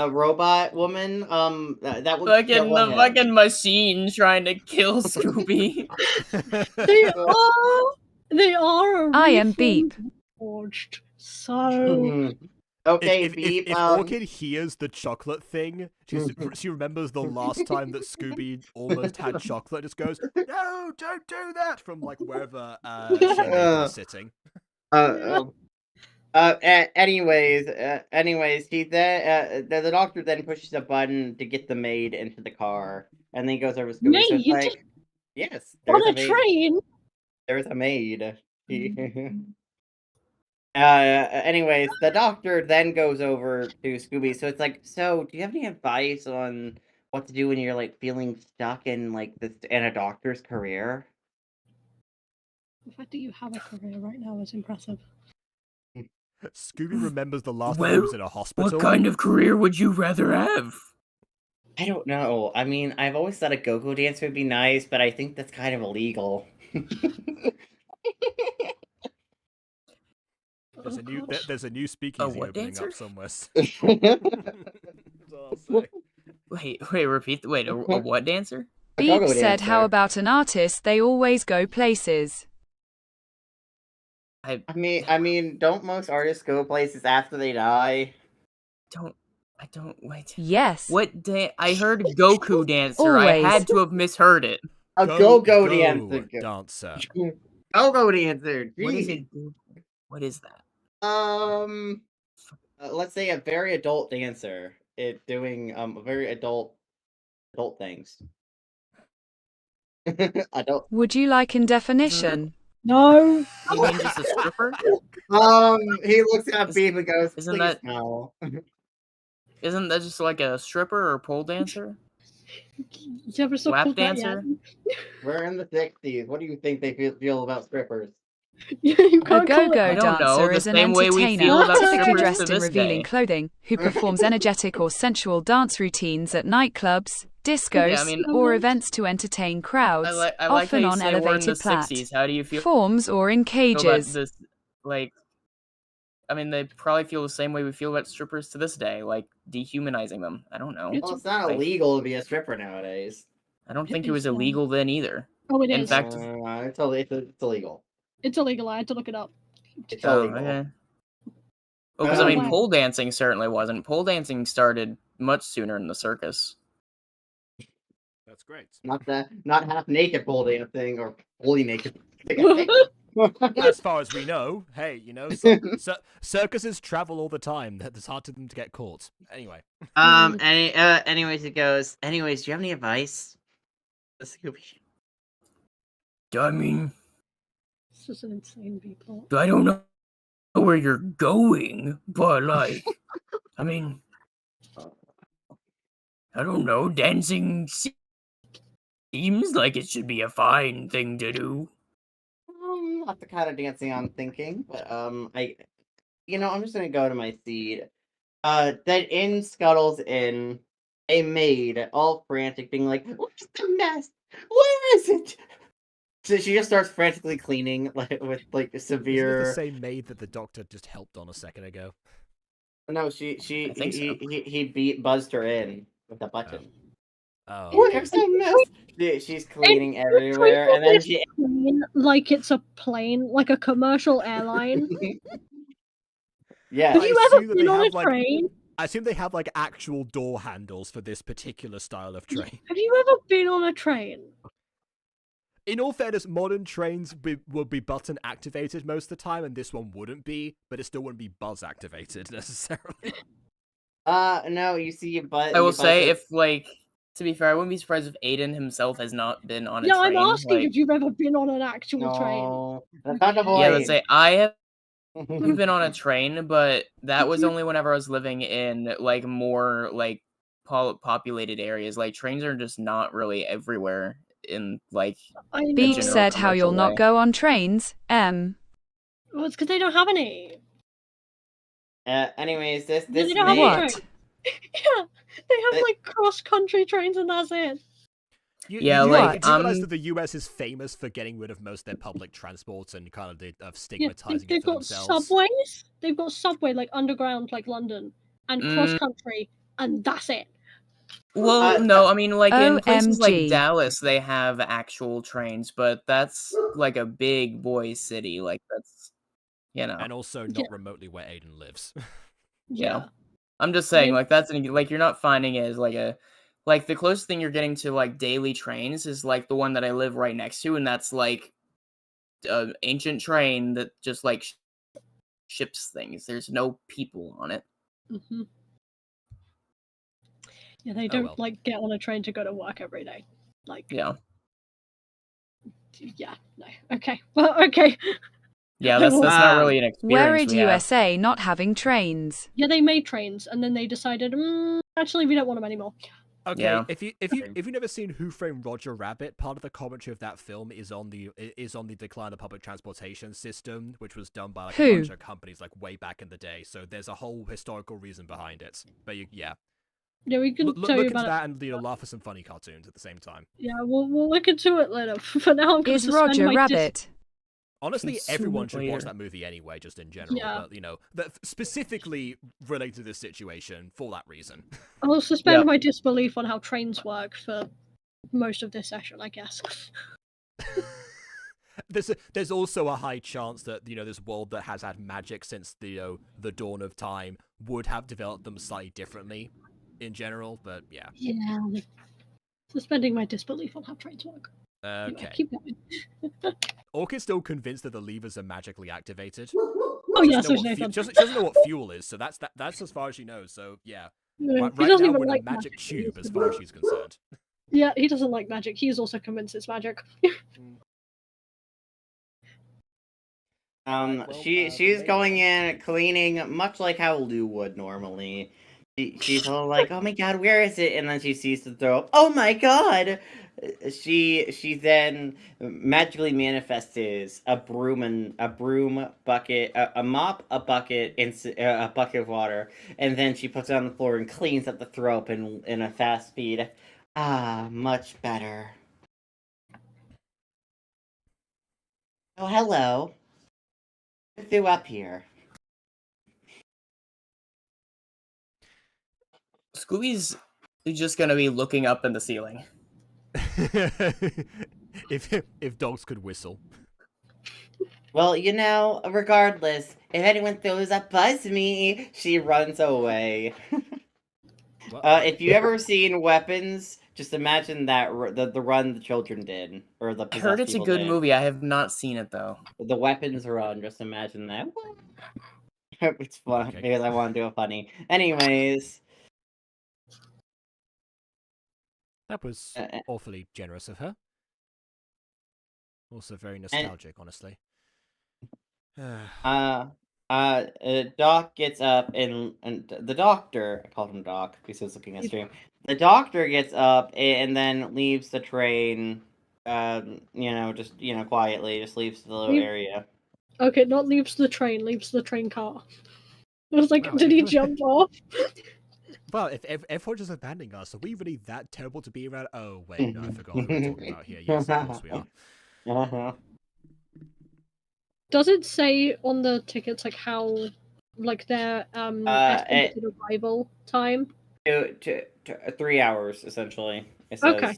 robot woman, that would Fucking kill the him. fucking machine trying to kill Scooby. They are a I am Beep. forged. So Okay, if Beep. Orchid hears the chocolate thing, she remembers the last time that Scooby almost had chocolate. Just goes, "No, don't do that!" From like wherever she and Nathan are sitting. Anyways, he then the doctor then pushes a button to get the maid into the car, and then goes over to Scooby. So it's maid like, yes, on there's a a maid. train. There's a maid. Anyways, the doctor then goes over to Scooby. So it's like, so do you have any advice on what to do when you're like feeling stuck in like this in a doctor's career? The fact that you have a career right now is impressive. Scooby remembers the last time he Well, was in a hospital. What kind of career would you rather have? I don't know. I mean, I've always thought a go-go dancer would be nice, but I think that's kind of illegal. There's a new speakeasy what opening dancer? up somewhere. Wait, repeat. Wait, a what dancer? A Beep go-go said how dancer. about an artist they always go places. I mean, don't most artists go places after they die? I don't wait. Yes. What I heard Goku dancer. I Always. had to have misheard it. A go-go dancer. Dancer. Go-go dancer. What is Jeez. it? What is that? Let's say a very adult dancer. Doing very adult things. Adult. Would you like in definition? No. You mean just a stripper? He looks at Beep and goes, Isn't "Please that- no." Isn't that just like a stripper or pole dancer? You never saw Lap called that dancer? We're in the 60s. What do you think they feel about strippers? yet. You A can't call it go-go I don't know, dancer the is an same way we entertainer, feel about typically strippers dressed to in this revealing day. clothing, who performs energetic or sensual dance routines at nightclubs, discos, Yeah, I mean- or events to entertain crowds, I like how often you on say we're in the elevated 60s. How do you feel platforms or in about cages. this? Like, I mean, they probably feel the same way we feel about strippers to this day, like dehumanizing them. I don't know. It's- Well, it's not Like- illegal to be a stripper nowadays. I don't think It it was is, illegal then either. Oh, it is. In fact, It's illegal. It's illegal. I had to look it up. It's oh, illegal. okay. Well, because I mean, Wow. pole dancing certainly wasn't. Pole dancing started much sooner in the circus. That's great. Not half naked pole dancing or fully naked. As far as we know, hey, you know, circuses travel all the time. It's hard for them to get caught. Anyway. Anyways, it goes. Anyways, do you have any advice? I mean, It's just an insane people. I don't know where you're going, but like, I mean, I don't know, dancing seems like it should be a fine thing to do. Not the kind of dancing I'm thinking, but I'm just gonna go to my seed. That in Scuttle's Inn, a maid, all frantic, being like, "What's the mess? Where is it?" So she just starts frantically cleaning, like with like Isn't it the severe. same maid that the doctor just helped on a second ago? No, I think so. he buzzed her in with a button. Oh, Where's okay. the mess? She's cleaning It everywhere, and then she. plane like it's a plane, like a commercial airline. Yeah. Have I you ever assume that been they on a have, like- train? I assume they have like actual door handles for this particular style of train. Have you ever been on a train? In all fairness, modern trains would be button activated most of the time, and this one wouldn't be, but it still wouldn't be buzz activated necessarily. No, you see, but I will say, if like, to be fair, I wouldn't be surprised if Aiden himself has not been on a Yeah, train. I'm asking like, if you've ever been on an actual train. no, that's not the point. yeah, let's say I have been on a train, but that was only whenever I was living in like more like populated areas. Like trains are just not really everywhere in like I know. Beach general said how you'll commercial not way. go on trains, Well, it's because they don't have any. Anyways, this They this don't have maid. any What? trains. Yeah, they have like cross-country trains and that's it. Yeah, you, like, do realize that the US is famous for getting rid of most of their public transports and kind of Yeah, stigmatizing they've it for got themselves. subways. They've got subway like underground, like London, and cross-country, and that's it. Well, no, I mean, like in places like OMG. Dallas, they have actual trains, but that's like a big boy city. Like that's, And also not Yeah. remotely where Aiden lives. Yeah. I'm just saying, They- like like you're not finding it as like the closest thing you're getting to like daily trains is like the one that I live right next to, and that's like an ancient train that just like ships things. There's no people on it. hmm Yeah, they Oh, don't well. like get on a train to go to work every day. Like, Yeah, yeah, no. Okay, well, okay. yeah, I that's will- not really an Where experience is we have. USA not having trains? Yeah, they made trains, and then they decided, actually, we don't want them anymore. Okay, Yeah. if you've never seen Who Framed Roger Rabbit, part of the commentary of that film is on the decline of public transportation system, which was done by like a Who? bunch of companies like way back in the day. So there's a whole historical reason behind it. But yeah, Yeah, we can look tell you into about it. that and laugh at some funny cartoons at the same time. Yeah, we'll look into it later. For now, I'm going to Is suspend Roger my Rabbit? Honestly, Consume everyone it should watch later. that movie anyway, just in general. Yeah. But that specifically related to this situation for that reason. I'll suspend Yep. my disbelief on how trains work for most of this session, I guess. There's also a high chance that this world that has had magic since the dawn of time would have developed them slightly differently in general. But yeah. Yeah. Suspending my disbelief on how trains work. Anyway, Okay. keep going. Orc is still convinced that the levers are magically activated. Oh, She yeah, doesn't know so what Nathan. she doesn't know what fuel is, so that's as far as she knows. So yeah, Yeah, right doesn't now even we're in like a magic magic, tube he's as far as she's concerned. Yeah, he doesn't like magic. He is also convinced it's magic. Well, She's the going main- in cleaning much like how Lou would normally. She's all like, "Oh my god, where is it?" And then she sees the throw. "Oh my god!" She then magically manifests a broom bucket, a mop, a bucket, and a bucket of water, and then she puts it on the floor and cleans up the throw up in a fast speed. Ah, much better. Oh, hello. Who threw up here? Scooby's just gonna be looking up in the ceiling. if dogs could whistle. Well, regardless, if anyone throws up buzz me, she runs away. If you ever seen Weapons, just imagine that the run the children did, or the I heard possessed it's a people good did. movie. I have not seen it though. The Weapons run, just imagine that. It's fun Okay. because I want to do it funny. Anyways, That was awfully generous of her. Also very nostalgic, honestly. Doc gets up and the doctor, I called him Doc because he was looking at stream. The doctor gets up and then leaves the train, just, quietly, just leaves the little Leave- area. Okay, not leaves the train car. I was like, Wow, did he if- jump off? Well, if everyone's just abandoning us, are we really that terrible to be around? Oh, wait, no, I forgot who we're talking about here. Yes, of course we are. Uh-huh. Does it say on the tickets like how, like their estimated arrival time? 3 hours, essentially, it says. Okay.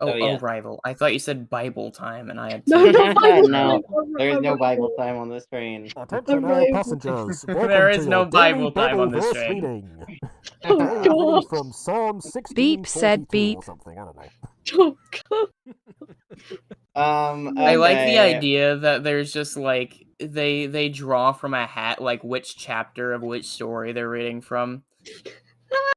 Oh, yeah. rival. I thought you said Bible time, and I had No, said- not Bible No, time. there's no Bible Arrival. time on this train. Attention, all Arrival. passengers. There is no Bible time on this train. Reading. Oh Reading god. from Psalm 16, Beep said beep. or something. I don't know. Oh god. I like the Okay. idea that there's just like they draw from a hat like which chapter of which story they're reading from,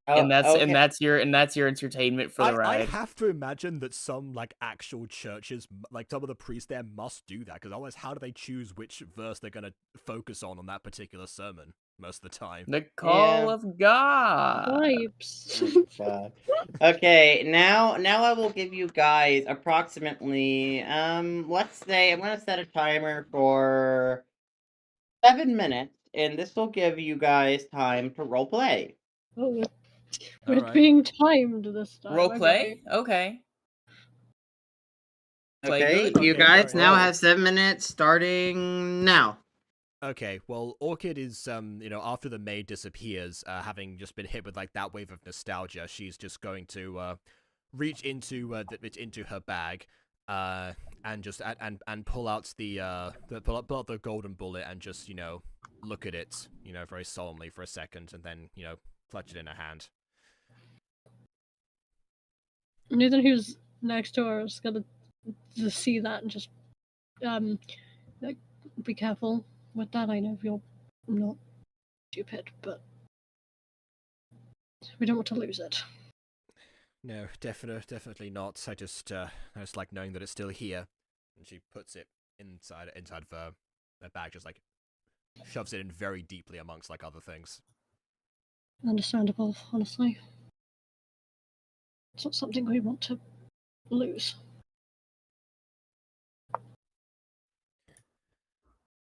and that's your entertainment for the I ride. have to imagine that some like actual churches, like some of the priests there, must do that because otherwise, how do they choose which verse they're gonna focus on that particular sermon most of the time? The call Yeah. of God. Vibes. God. Okay, now I will give you guys approximately let's say I'm gonna set a timer for 7 minutes, and this will give you guys time to role play. Oh, we're Alright. being timed this time. Role okay. play? Okay. Play Okay, good? you Okay, guys alright. now Roll. have 7 minutes starting now. Okay, well, Orchid is, after the maid disappears, having just been hit with, like, that wave of nostalgia, she's just going to, reach into her bag, and just, and pull out pull out the golden bullet and just, look at it, very solemnly for a second, and then, clutch it in her hand. Nathan, who's next to her, is gonna just see that and just like, be careful with that. I know you're not stupid, but we don't want to lose it. No, definitely not. I just like knowing that it's still here. And she puts it inside of her bag, just like shoves it in very deeply amongst like other things. Understandable, honestly. It's not something we want to lose.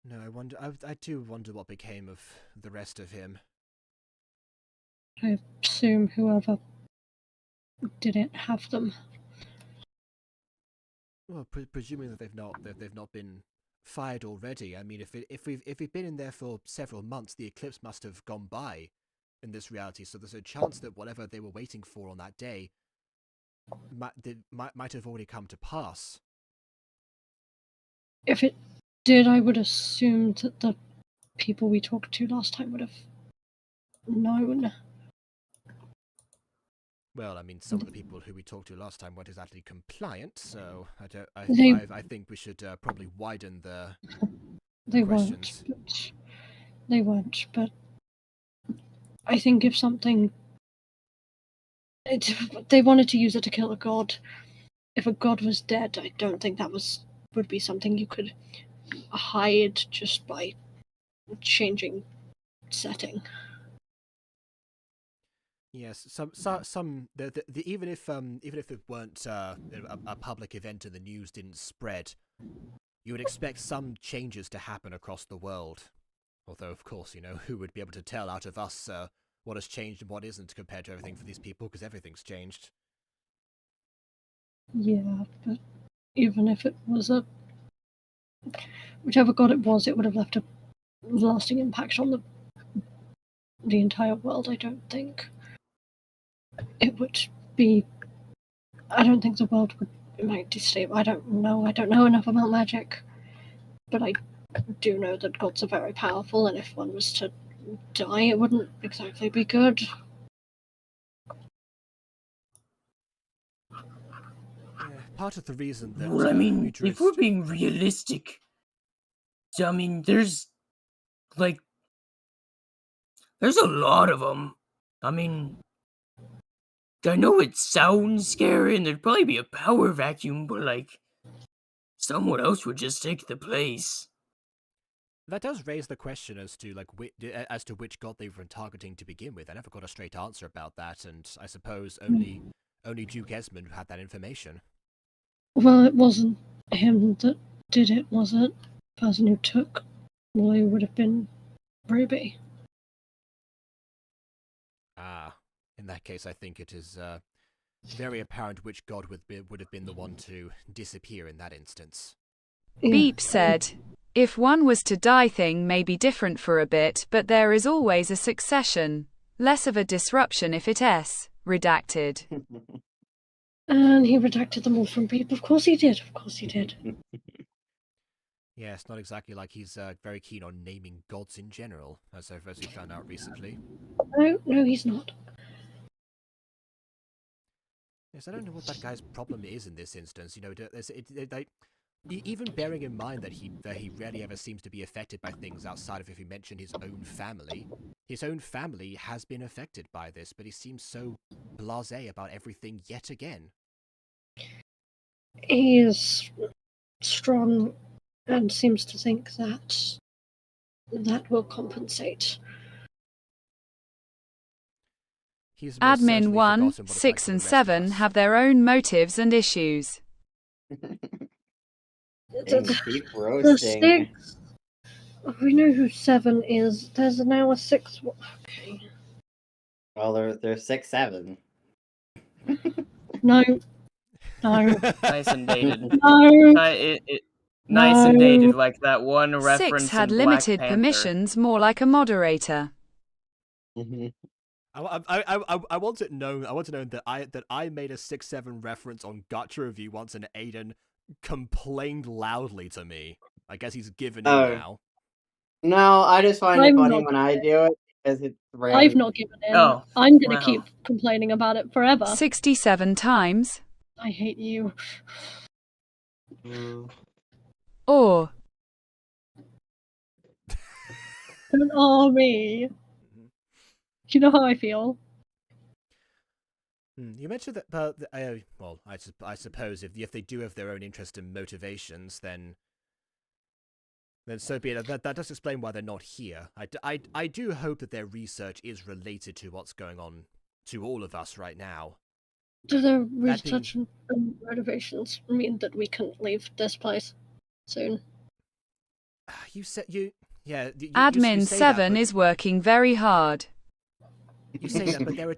No, I wonder. I do wonder what became of the rest of him. I assume whoever didn't have them. Well, presuming that they've not been fired already. I mean, if we've been in there for several months, the eclipse must have gone by in this reality. So there's a chance that whatever they were waiting for on that day might have already come to pass. If it did, I would assume that the people we talked to last time would have known. Well, I mean, some of the people who we talked to last time weren't exactly compliant, so They- I think we should probably widen the They questions. weren't. But they weren't. But I think if something, they wanted to use it to kill a god. If a god was dead, I don't think that would be something you could hide just by changing setting. Yes, even if it weren't a public event and the news didn't spread, you would expect some changes to happen across the world. Although, of course, who would be able to tell out of us what has changed and what isn't compared to everything for these people, because everything's changed. Yeah, but even if it was whichever god it was, it would have left a lasting impact on the entire world. I don't think it would be. I don't think the world might destabilize. I don't know. I don't know enough about magic, but I do know that gods are very powerful, and if one was to die, it wouldn't exactly be good. Part of the reason that Well, I mean, we if we're being realistic, I mean, there's a lot of them. I mean, I know it sounds scary, and there'd probably be a power vacuum, but someone else would just take the place. That does raise the question as to as to which god they were targeting to begin with. I never got a straight answer about that, and I suppose only Duke Esmond had that information. Well, it wasn't him that did it, was it? The person who took Lou would have been Ruby. Ah, in that case, I think it is very apparent which god would have been the one to disappear in that instance. Yeah. Beep said, if one was to die, thing may be different for a bit, but there is always a succession. Less of a disruption if it s. Redacted. And he redacted them all from Beep. Of course he did. Of course he did. Yeah, it's not exactly like he's very keen on naming gods in general, as we found out recently. No, he's not. Yes, I don't know what that guy's problem is in this instance. You know, even bearing in mind that he rarely ever seems to be affected by things outside of if he mentioned his own family. His own family has been affected by this, but he seems so blasé about everything yet again. He is strong and seems to think that that will compensate. He's most Admin certainly 1, forgotten what it's 6 like for and the rest of 7 us. have their own motives and issues. Dang, keep The roasting. 6. We know who 7 is. There's now a 6. Okay. Well, they're 6, 7. No. No. Nice and dated. No. Nice and No. dated, like that one reference 6 had in Black limited Panther. permissions, more like a moderator. I want it known. I want to know that I made a 6-7 reference on Gacha Review once, and Aiden complained loudly to me. I guess he's given in Oh. now. No, I just find it I'm funny not- when I do it because it's random. I've not given in. Oh, I'm going to wow. keep complaining about it forever. 67 times. I hate you. Or Don't awe me. You know how I feel. You mentioned that, well, I suppose if they do have their own interest and motivations, then so be it. That does explain why they're not here. I do hope that their research is related to what's going on to all of us right now. Do their That being- research and motivations mean that we can leave this place soon? You said Admin you say that, 7 but- is working very hard. You say that, but there are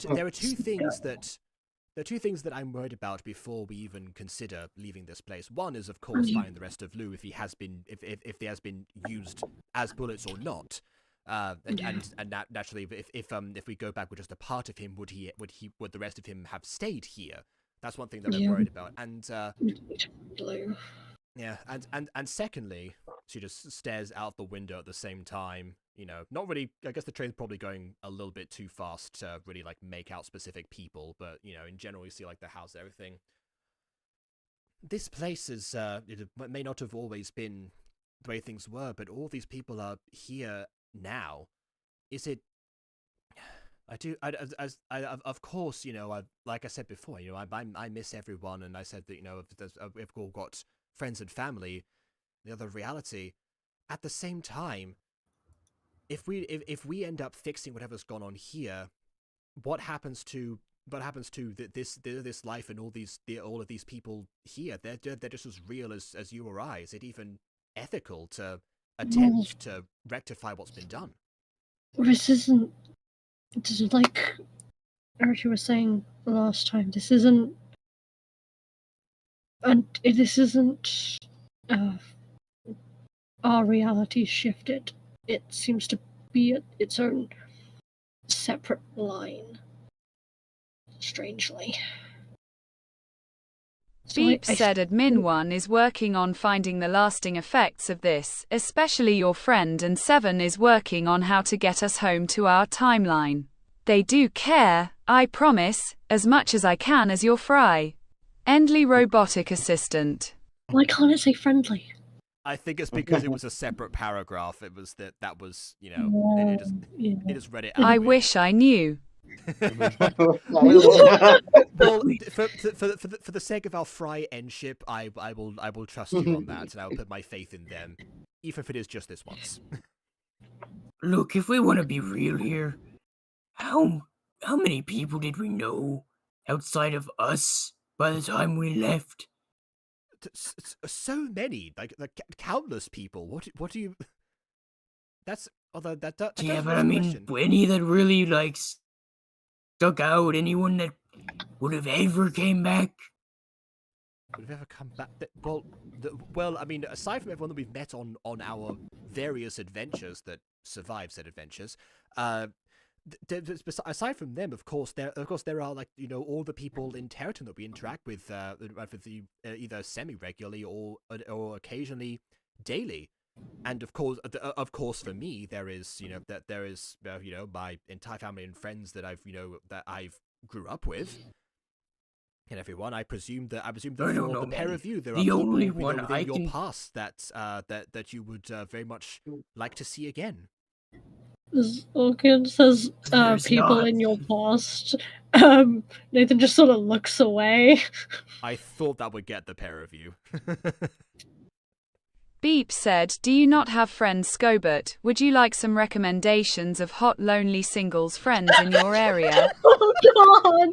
two things that I'm worried about before we even consider leaving this place. One is, of course, finding the rest of Lou if he has been has been used as bullets or not. And naturally, if we go back with just a part of him, would the rest of him have stayed here? That's one thing that I'm Yeah. worried about. And Blue. yeah, and secondly, she just stares out the window at the same time. You know, not really. I guess the train's probably going a little bit too fast to really like make out specific people, but you know, in general, you see like the house, everything. This place is it may not have always been the way things were, but all these people are here now. Is it? Of course, you know, like I said before, you know, I miss everyone, and I said that, you know, if we've all got friends and family, the other reality. At the same time, if we end up fixing whatever's gone on here, what happens to this life and all of these people here? They're just as real as you or I. Is it even ethical to attempt to rectify what's been done? This isn't like Archie was saying last time. This isn't our reality shifted. It seems to be its own separate line. Strangely. So Beep I said Admin 1 is working on finding the lasting effects of this, especially your friend, and 7 is working on how to get us home to our timeline. They do care, I promise, as much as I can as your fry. Endly robotic assistant. Why can't it say friendly? I think it's because it was a separate paragraph. It was that was, you know, it just Yeah. it just read it out. I of it. wish I knew. Well, for the sake of our fry endship, I will trust you on that, and I will put my faith in them, even if it is just this once. Look, if we want to be real here, how many people did we know outside of us by the time we left? So many, like countless people. What do you? That's although that Yeah, does but raise I a mean, question. any that really like stuck out? Anyone that would have ever came back? Would have ever come back? Well, I mean, aside from everyone that we've met on our various adventures that survived said adventures, aside from them, of course, there are like all the people in Territon that we interact with either semi-regularly or occasionally daily, and of course, for me, there is my entire family and friends that I've grew up with. And everyone, I presume that I for don't know, the pair man. of you, there The are people only one within I your can- past that you would very much like to see again. Orchid says There's people not. in your past. Nathan just sort of looks away. I thought that would get the pair of you. Beep said, do you not have friends, Scobert? Would you like some recommendations of hot, lonely singles friends in your area? Oh god!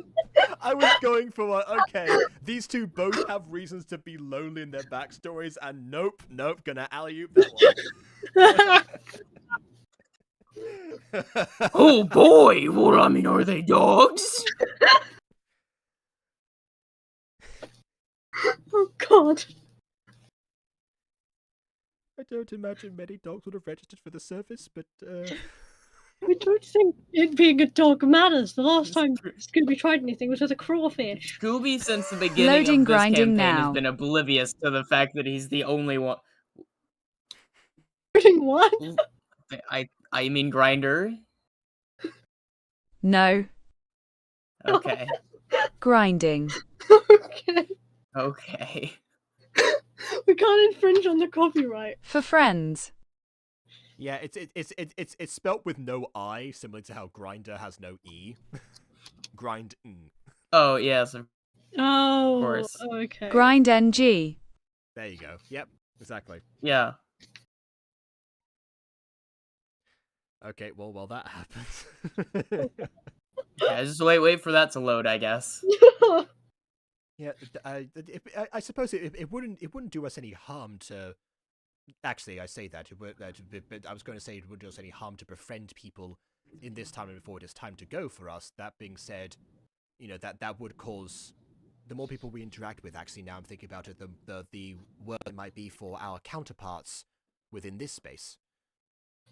I was going for okay, these two both have reasons to be lonely in their backstories, and nope, gonna alley-oop that one. Oh boy! Well, I mean, are they dogs? Oh god! I don't imagine many dogs would have registered for the service, but I don't think it being a dog matters. The last time Scooby tried anything was with a crawfish. Scooby, since the beginning Loading of this grinding campaign, now. has been oblivious to the fact that he's the only one. What? I mean Grinder. No. Okay. Grinding. Okay. Okay. We can't infringe on the copyright. For friends. yeah, it's spelt with no I, similar to how Grinder has no E. Grind. Oh yes. Oh, course. okay. Grind NG. There you go. Yep, exactly. Yeah. Okay, well, while that happens. Yeah. Just wait for that to load, I guess. Yeah, I suppose it wouldn't do us any harm to. Actually, I say that, but I was going to say it wouldn't do us any harm to befriend people in this time and before it is time to go for us. That being said, that would cause the more people we interact with. Actually, now I'm thinking about it, the worse it might be for our counterparts within this space.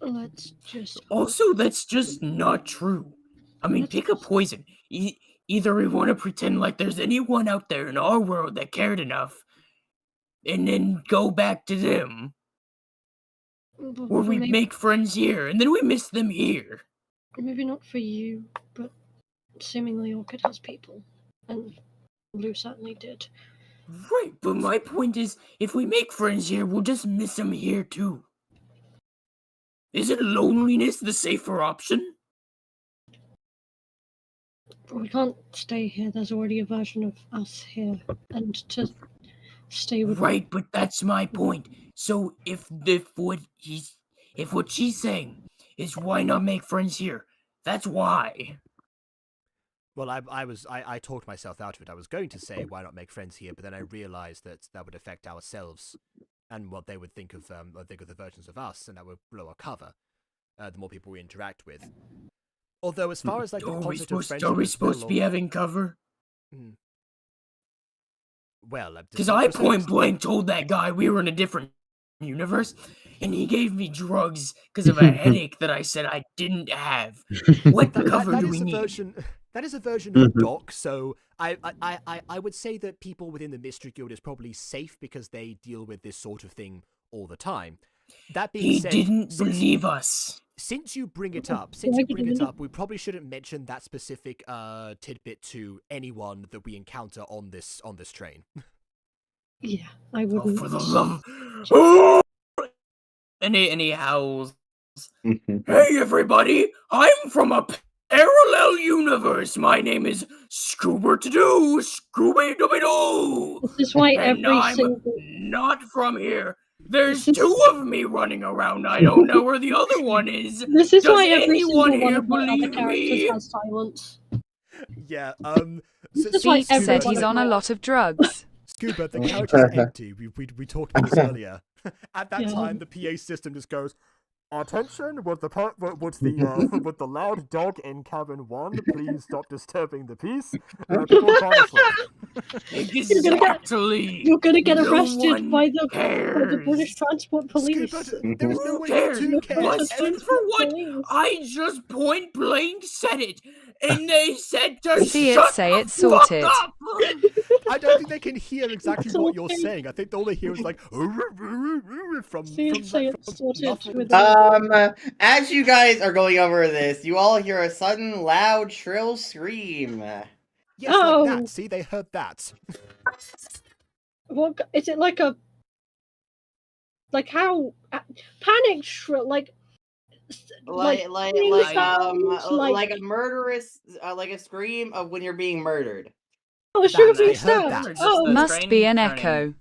Let's just. Also, that's just not true. I mean, pick a poison. Either we want to pretend like there's anyone out there in our world that cared enough, and then go back to them, or we maybe, make friends here, and then we miss them here. maybe not for you, but seemingly Orchid has people, and Lou certainly did. Right, but my point is, if we make friends here, we'll just miss them here too. Isn't loneliness the safer option? We can't stay here. There's already a version of us here, and to stay with. Right, but that's my point. So if what she's saying is why not make friends here, that's why. Well, I talked myself out of it. I was going to say why not make friends here, but then I realized that would affect ourselves and what they would think of the versions of us, and that would blow our cover. The more people we interact with. Although, as far as like the concept of friendship, Are we supposed to be having cover? Well, Because I point blank told that guy we were in a different universe, and he gave me drugs because of a headache that I said I didn't have. What cover do we need? That is a version of Doc, so I would say that people within the Mystery Guild is probably safe because they deal with this sort of thing all the time. That being said, He didn't believe us. Since you bring it up, we probably shouldn't mention that specific tidbit to anyone that we encounter on this train. Yeah, I wouldn't. Oh, for the love of... And he howls. Hey, everybody! I'm from a parallel universe. My name is Scoober-to-Doo, Scooby-Dooby-Doo. This is why And every I'm single not from here. There's This is- 2 of me running around. I don't know where the other one is. this is Does why every anyone single one here of my other believe characters me? has silence. Yeah. This is why Beep every said one he's of on a my- lot of drugs. Scuba, the couch is empty. We talked about this earlier. At that Yeah. time, the PA system just goes, "Attention! Would the loud dog in cabin 1 please stop disturbing the peace? People are trying to sleep." Exactly. You're gonna get No arrested one by the cares. British Transport Police. Scuba, there is no Who way cares? to care. Busted for what? Police. I just point blank said it, and they said to See it, shut say the it, sort fuck it. up. I don't think they can hear exactly It's what you're okay. saying. I think all they hear is like from See it, say it, sort it nothing. with As you guys are going over this, you all hear a sudden, loud, shrill scream. Yes, like Oh. that. See, they heard that. What is it like a how panic shrill like Like scream sounds, like a murderous, like a scream of when you're being murdered. oh, a They sugar being heard stabbed. that. Just Oh, the Must train be an turning. echo.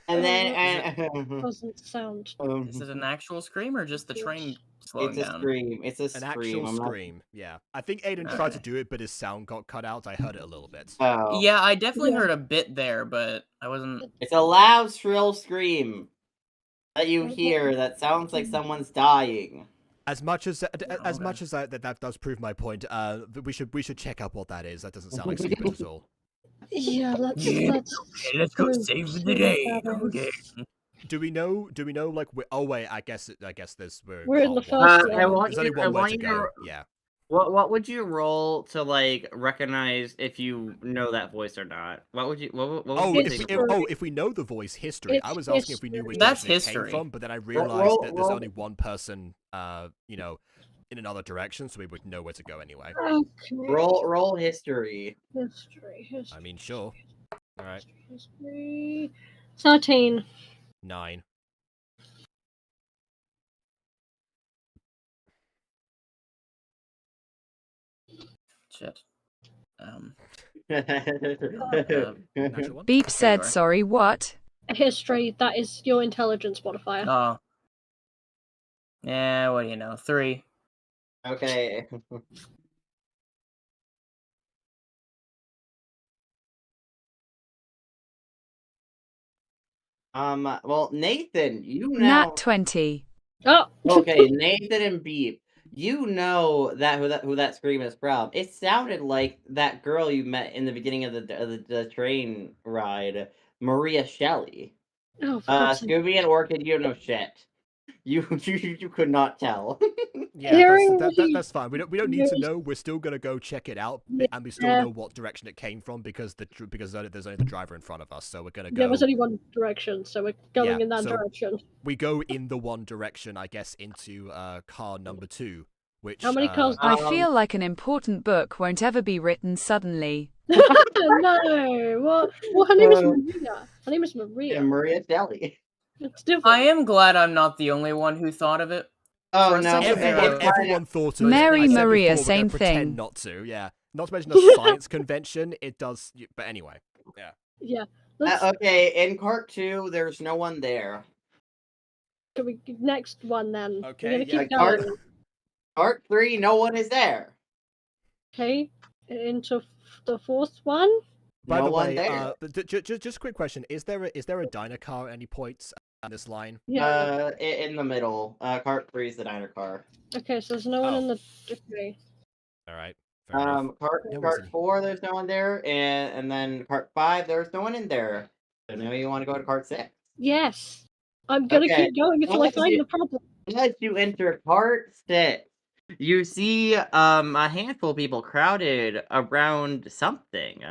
And Oh, then doesn't sound. Is it an actual scream or just the train slowing it's a down? scream. It's a An scream. actual I'm not- scream. Yeah, I think Aiden tried to Okay. do it, but his sound got cut out. I heard it a little bit. Oh. Yeah, I definitely Yeah. heard a bit there, but I wasn't. It's a loud, shrill scream that you hear that sounds like someone's dying. As much as Okay. that does prove my point. We should check out what that is. That doesn't sound like Scuba at all. Yeah, let's Yeah. let's Okay, let's go save the day. Okay. Do we know? Like, oh wait, I guess there's We're in the part one. first I want There's only you- I one way want to you to- go. Yeah. What would you roll to like recognize if you know that voice or not? What would you? What would Oh, you It's think? if we know the voice history, I It's was asking if we knew which That's direction it came history. from, but then I realized that there's roll- only one person, in another direction, so we would know where to go anyway. okay. Roll history. History. I mean, sure. All right, History. 13. 9. Shit. Natural one. Beep Okay, said, right. sorry, what? History. That is your intelligence modifier. Oh. Yeah, what do you know? 3. Okay. Well, Nathan, you know. Nat 20. Oh. Okay, Nathan and Beep, you know who that scream is from. It sounded like that girl you met in the beginning of the train ride, Maria Shelley. Oh, for God's sake. Scooby and Orchid, you don't know shit. You could not tell. Yeah, Hearing that's fine. We don't need to know. We're still gonna go check it out, and we still Yeah. know what direction it came from because there's only the driver in front of us. So we're gonna go. There was only one direction, so we're going Yeah, in that so- direction. We go in the one direction, I guess, into car number 2, which How many cars- I Um, feel like an important book won't ever be written suddenly. No, what? Well, her name is Uh, Maria. Her name is Maria. Yeah, Maria Shelley. It's different. I am glad I'm not the only one who thought of it. Oh For a no! second there, everyone thought of Mary it. I said Maria, before, we're gonna same pretend thing. Not to, yeah. Not to mention a science convention. It does, but anyway. Yeah. Let's Okay, in part 2, there's no one there. can we next one then. Okay, We're gonna yeah, keep part- going. Part 3, no one is there. Okay. Into the fourth one. By No the one way, there. just a quick question: is there a diner car at any points on this line? Yeah. In the middle. Part 3 is the diner car. Okay, so there's no one Oh. in the. Okay. All right. Fair enough. Part No one's part in- 4, there's no one there, and then part 5, there's no one in there. So now you want to go to part 6. Yes. I'm gonna Okay. keep going until I Let's find see. the problem. As you enter part 6, you see a handful of people crowded around something.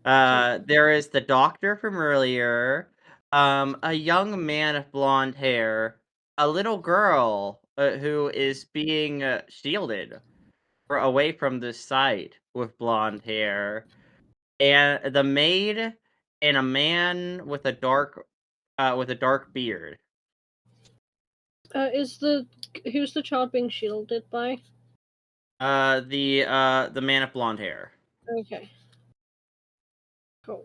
There is the doctor from earlier, a young man with blonde hair, a little girl who is being shielded away from the site with blonde hair, and the maid and a man with a dark beard. Who's the child being shielded by? The man with blonde hair. Okay. Cool.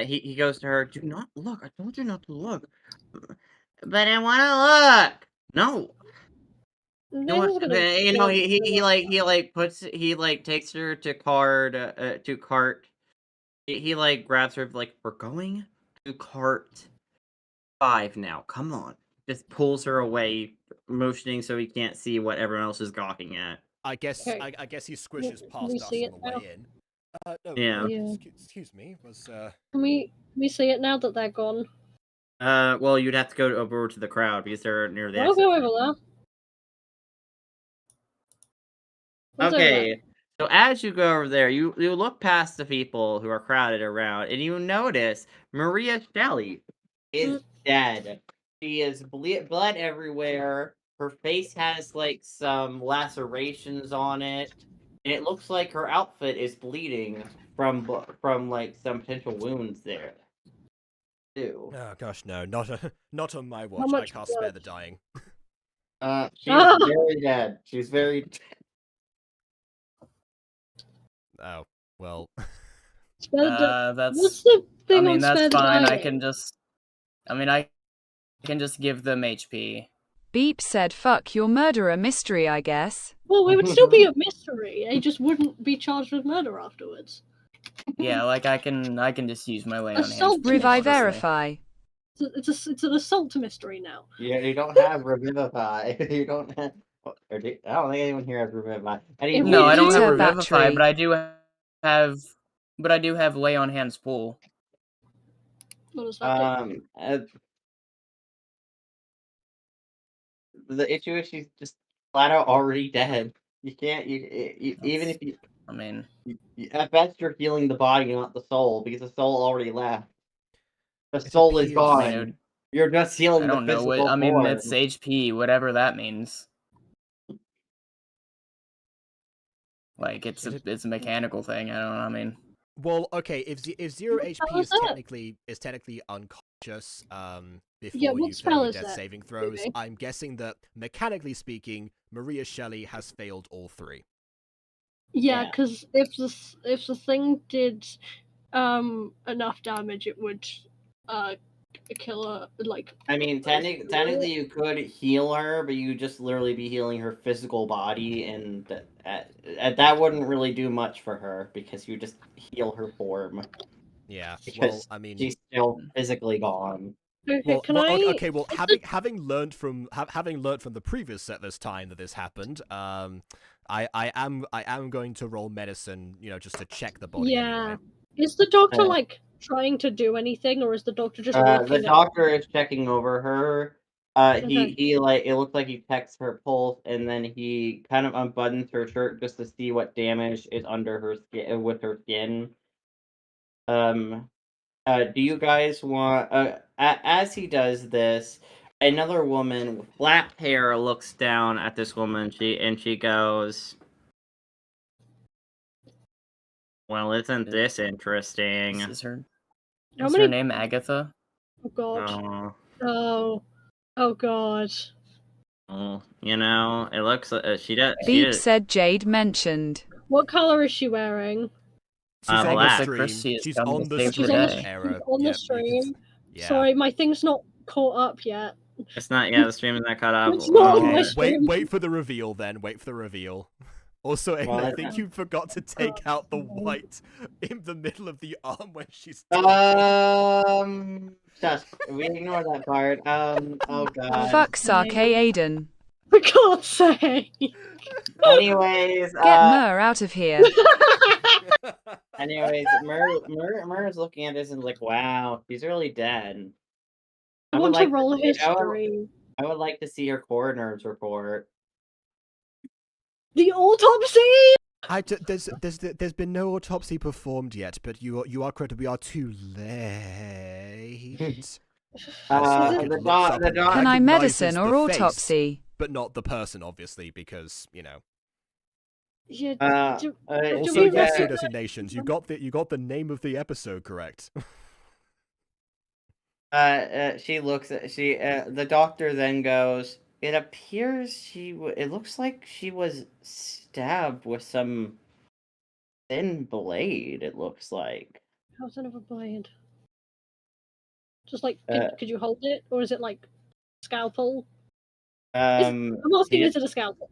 He goes to her. Do not look. I told you not to look. But I want to look. No. Nathan's gonna He takes her to cart. He like grabs her like, we're going to cart 5 now. Come on. Just pulls her away, motioning so he can't see what everyone else is gawking at. I guess Okay. I guess he squishes Can past we us see on it the now? way in. No, Yeah. Yeah. excuse me. Was Can we see it now that they're gone? Well, you'd have to go over to the crowd because they're near the I'll exit. go over there. What's over there? Okay, so as you go over there, you look past the people who are crowded around, and you notice Maria Shelley is dead. She is blood everywhere. Her face has like some lacerations on it, and it looks like her outfit is bleeding from like some potential wounds there. Too. oh gosh, no, not on my watch. I much can't spare blood? the dying. She's very dead. She's very. Oh well. Spare the- That's. What's the thing I mean, on that's spare the fine. I dying? can just. I mean, I can just give them HP. Beep said fuck your murderer mystery, I guess. Well, it would still be a mystery. They just wouldn't be charged with murder afterwards. Yeah, like I can just use my lay on hands. Assault pretty Revi mystery. honestly. verify. It's an assault mystery now. Yeah, you don't have Revivify. You don't have. I don't think anyone here has Revivify. If No, we I don't do- have Her Revivify, battery. but I do have lay on hands pool. What does that do? The issue is she's just flat out already dead. You can't. Even if you. I mean, At best, you're healing the body, not the soul, because the soul already left. The It soul is appears- gone. I mean, You're just healing I don't the know physical what. I mean, form. it's HP, whatever that means. Like it's a mechanical thing. I don't know. I mean, Well, okay, if zero What HP spell is is that? technically unconscious before Yeah, what you spell throw is death that, saving throws, Ruby? I'm guessing that mechanically speaking, Maria Shelley has failed all 3. Yeah, Yeah. because if the thing did enough damage, it would kill her. Like, I mean, technically, you could heal her, but you just literally be healing her physical body, and that wouldn't really do much for her because you just heal her form. Yeah. Because Well, I mean, she's still physically gone. okay, having learned from the previous set this time that this happened, I am going to roll medicine, just to check the body. Yeah. Anyway. Is the doctor Yeah. like trying to do anything, or is the doctor just The looking doctor is checking over her. Okay. He like, it looks like he checks her pulse, and then he kind of unbuttons her shirt just to see what damage is under her skin with her skin. Do you guys want? As he does this, another woman with black hair looks down at this woman. She goes, "Well, isn't this interesting?" is her How is many- her name Agatha? Oh god. Oh, Oh god. well, it looks like she does. Beep said Jade mentioned. What color is she wearing? She's on black. the stream. Chrissy has She's come on to the save She's stream. on the the, day. Error. she's on Yeah, the stream. yeah. Sorry, my thing's not caught up yet. It's not. Yeah, the stream is not cut off. It's not on Okay, my wait, stream. wait for the reveal then. Wait for the reveal. Also, Aiden, Well, I think you forgot to take out the white in the middle of the arm when she's Shush. We ignore that part. Oh god. Fuck Sark Aiden. For God's sake. Anyways, Get Mur out of here. Mur is looking at this and like, wow, she's really dead. I want to roll history. I would like to see her coroner's report. The autopsy! There's been no autopsy performed yet, but you are correct. We are too late. Can I medicine or autopsy? But not the person, obviously, because Yeah. Also, we yes, recognize- your designations. You got the name of the episode correct. She looks at the doctor then goes, it appears it looks like she was stabbed with some thin blade, it looks like. How's that of a blade? Just like, Uh, could you hold it, or is it like scalpel? Um, I'm asking, he is it a scalpel?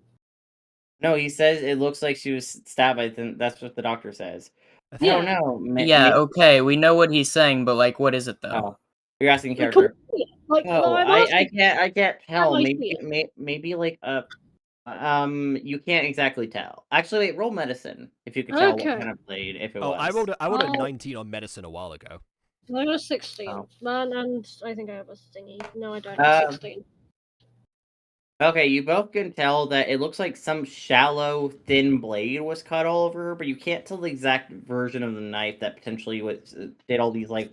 No, he says it looks like she was stabbed. I think that's what the doctor says. I I think don't Yeah. know. Yeah, okay, we know what he's saying, but like, what is it though? Oh, you're asking Like, character. like, no, Oh, I'm I asking. can't tell. I see Maybe like you can't exactly tell. Actually, wait, roll medicine if you could tell what Okay. kind of blade if it Oh, was. I rolled a Oh. 19 on medicine a while ago. I got a 16. Oh. Man, and I think I have a thingy. No, I don't. Um, 16. Okay, you both can tell that it looks like some shallow, thin blade was cut all over her, but you can't tell the exact version of the knife that potentially did all these like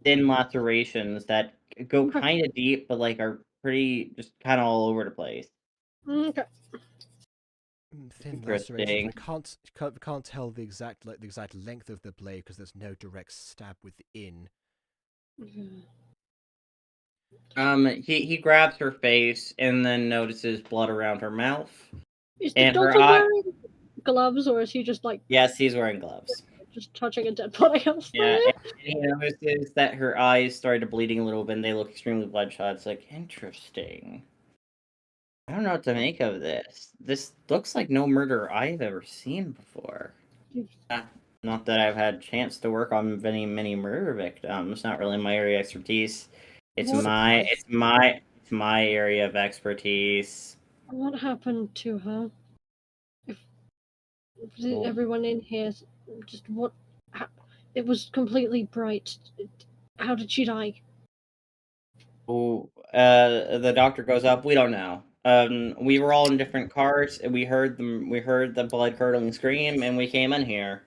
thin lacerations that go Okay. kind of deep, but like are pretty just kind of all over the place. Okay. Thin Interesting. lacerations. I can't tell the exact length of the blade because there's no direct stab within. He grabs her face and then notices blood around her mouth. Is the And her doctor eye. wearing gloves, or is he just like Yes, he's wearing gloves. just touching a dead body outside? Yeah, and he notices that her eyes started bleeding a little bit and they look extremely bloodshot. It's like, interesting. I don't know what to make of this. This looks like no murder I've ever seen before. Not that I've had a chance to work on many murder victims. Not really my area of expertise. It's What- my area of expertise. What happened to her? If Well- everyone in here, just what? It was completely bright. How did she die? Oh, the doctor goes up. We don't know. We were all in different cars. And we heard the blood curdling scream, and we came in here.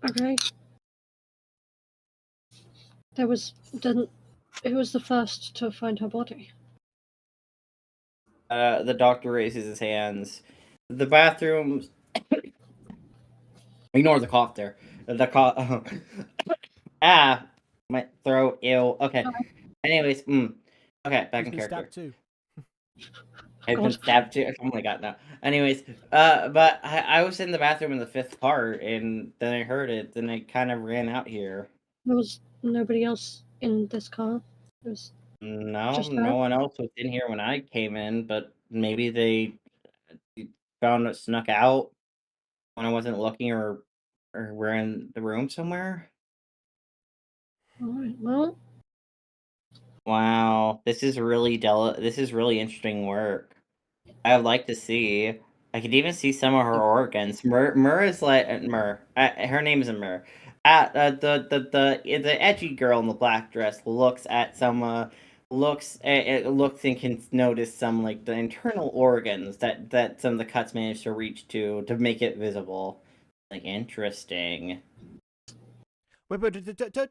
Okay. There was didn't. Who was the first to find her body? The doctor raises his hands. The bathrooms. Ignore the cough there. The cough. My throat. Ew. Okay. Anyways. Okay, back He's in been character. stabbed too. I've been stabbed too. Oh my god, no. Anyways, but I was in the bathroom in the 5th part, and then I heard it. Then I kind of ran out here. There was nobody else in this car. It was No, Just no her? one else was in here when I came in, but maybe they found it snuck out when I wasn't looking, or we're in the room somewhere. alright. Well, Wow, this is really This is really interesting work. I would like to see. I could even see some of her organs. Mur is like Mur. Her name isn't Mur. The edgy girl in the black dress looks at some looks and can notice some like the internal organs that some of the cuts managed to reach to make it visible. Like, interesting. Wait, but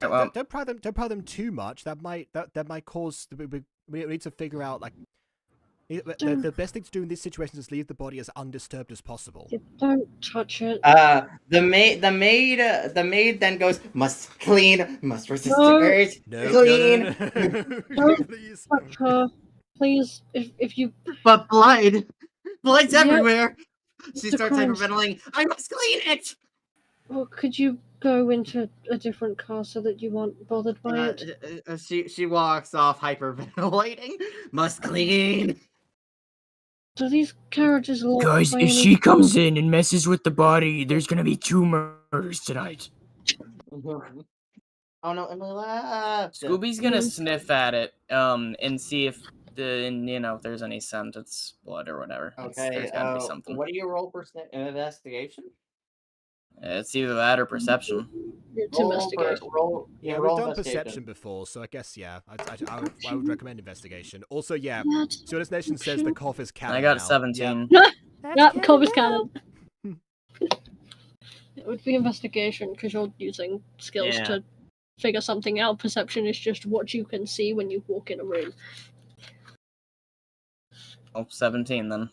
well- don't pry them too much. That might cause. We need to figure out like. The best thing to do in these situations is leave the body as undisturbed as possible. you don't touch it. The maid then goes, must clean, must resist No. the urge, No, clean. no. Please. Touch her, please. If you But blood's Yeah. everywhere. She It's a starts crime. hyperventilating. I must clean it. well, could you go into a different car so that you aren't bothered by it? She walks off hyperventilating. Must clean. Do these carriages look? Guys, by if any she comes in and messes with the body, there's gonna be 2 murders tonight. Oh no, Emily left. Scooby's gonna Mm. sniff at it, and see if if there's any scent, it's blood or whatever. Okay, There's gotta be something. what do you roll for investigation? It's either that or perception. It's investigation. Yeah, we've done perception before, so I guess I would recommend investigation. Also, yeah, That Students Nation says the cough is canon. I got now. 17. yeah, Cobra's cannon. It would be investigation because you're using skills Yeah. to figure something out. Perception is just what you can see when you walk in a room. Oh, 17 then.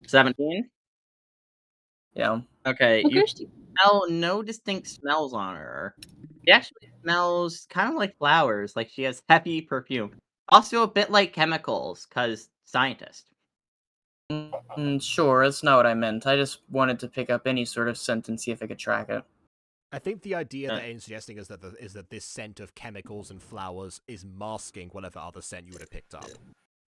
17. Yeah. Okay, Oh, you Ghostie. smell no distinct smells on her. She actually smells kind of like flowers, like she has heavy perfume. Also a bit like chemicals, because scientist. Sure, that's not what I meant. I just wanted to pick up any sort of scent and see if I could track it. I think the idea that Aiden's suggesting is that this scent of chemicals and flowers is masking whatever other scent you would have picked up.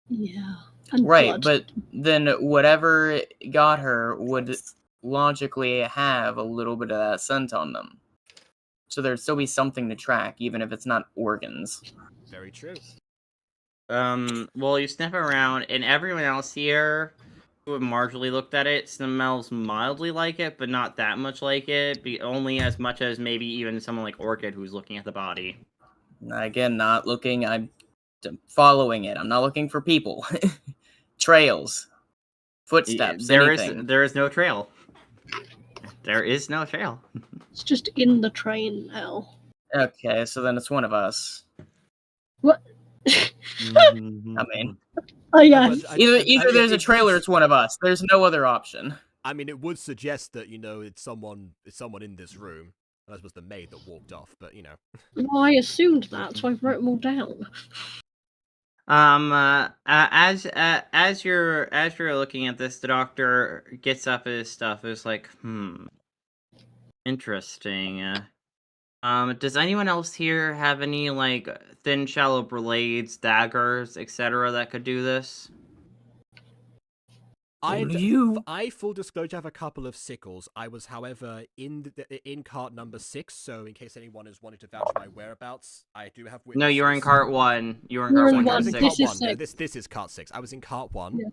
Yeah. And Right, blood. but then whatever got her would logically have a little bit of that scent on them. So there'd still be something to track, even if it's not organs. Very true. Well, you sniff around, and everyone else here who have marginally looked at it smells mildly like it, but not that much like it. Only as much as maybe even someone like Orchid who's looking at the body. Again, not looking. I'm following it. I'm not looking for people. Trails, footsteps, anything. There is no trail. There is no trail. It's just in the train now. Okay, so then it's one of us. What? I mean, Oh yeah. either there's a trail or it's one of us. There's no other option. I mean, it would suggest that it's someone in this room. That was the maid that walked off, but Well, I assumed that, so I wrote them all down. As you're looking at this, the doctor gets up his stuff. Is like, interesting. Does anyone else here have any like thin, shallow blades, daggers, etc. that could do this? I full disclosure have a couple of sickles. I was, however, in cart number 6, so in case anyone is wanting to vouch my whereabouts, I do have witnesses. No, you were in cart 1. You were in You're cart in 1. I was in Cart cart 6. 1. No, this is cart 6. I was in cart 1. Yeah.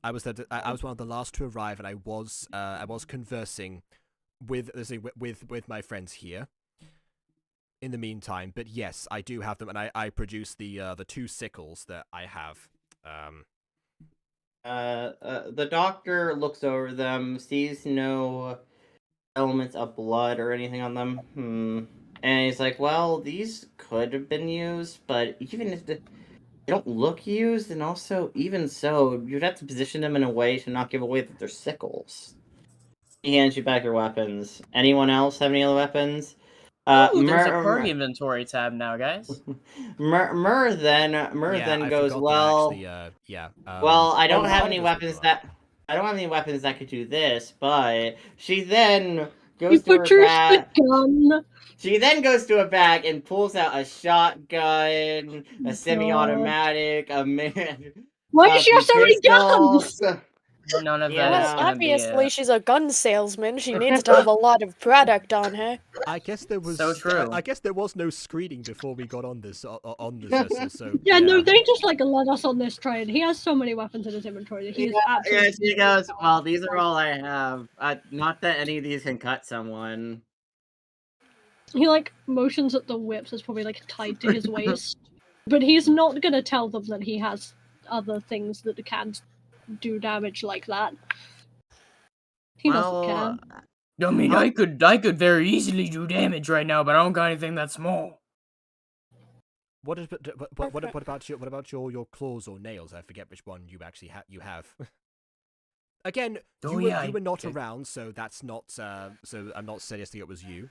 I was one of the last to arrive, and I was conversing with my friends here. In the meantime, but yes, I do have them, and I produced the 2 sickles that I have. The doctor looks over them, sees no elements of blood or anything on them. And he's like, well, these could have been used, but even if they don't look used, and also, even so, you'd have to position them in a way to not give away that they're sickles. He hands you back your weapons. Anyone else have any other weapons? There's a party inventory tab now, guys. Mur then goes, well, well, I don't have any weapons that could do this, but she then goes to her bag. Gun. She then goes to a bag and pulls out a shotgun, a semi-automatic, a man. Why does she have so many guns? None of Yeah, that is no. gonna Obviously, be she's a gun salesman. She needs to have a lot of product on her. I guess there was So true. I guess there was no screening before we got on this vessel. So Yeah, no, they just like let us on this train. He has so many weapons in his inventory that he is absolutely. She goes, well, these are all I have. Not that any of these can cut someone. He like motions at the whips that's probably like tied to his waist, but he's not gonna tell them that he has other things that can do damage like that. He doesn't care. I mean, I could very easily do damage right now, but I don't got anything that small. What about your claws or nails? I forget which one you actually have. Again, you were not around, so that's not. So I'm not suggesting it was you.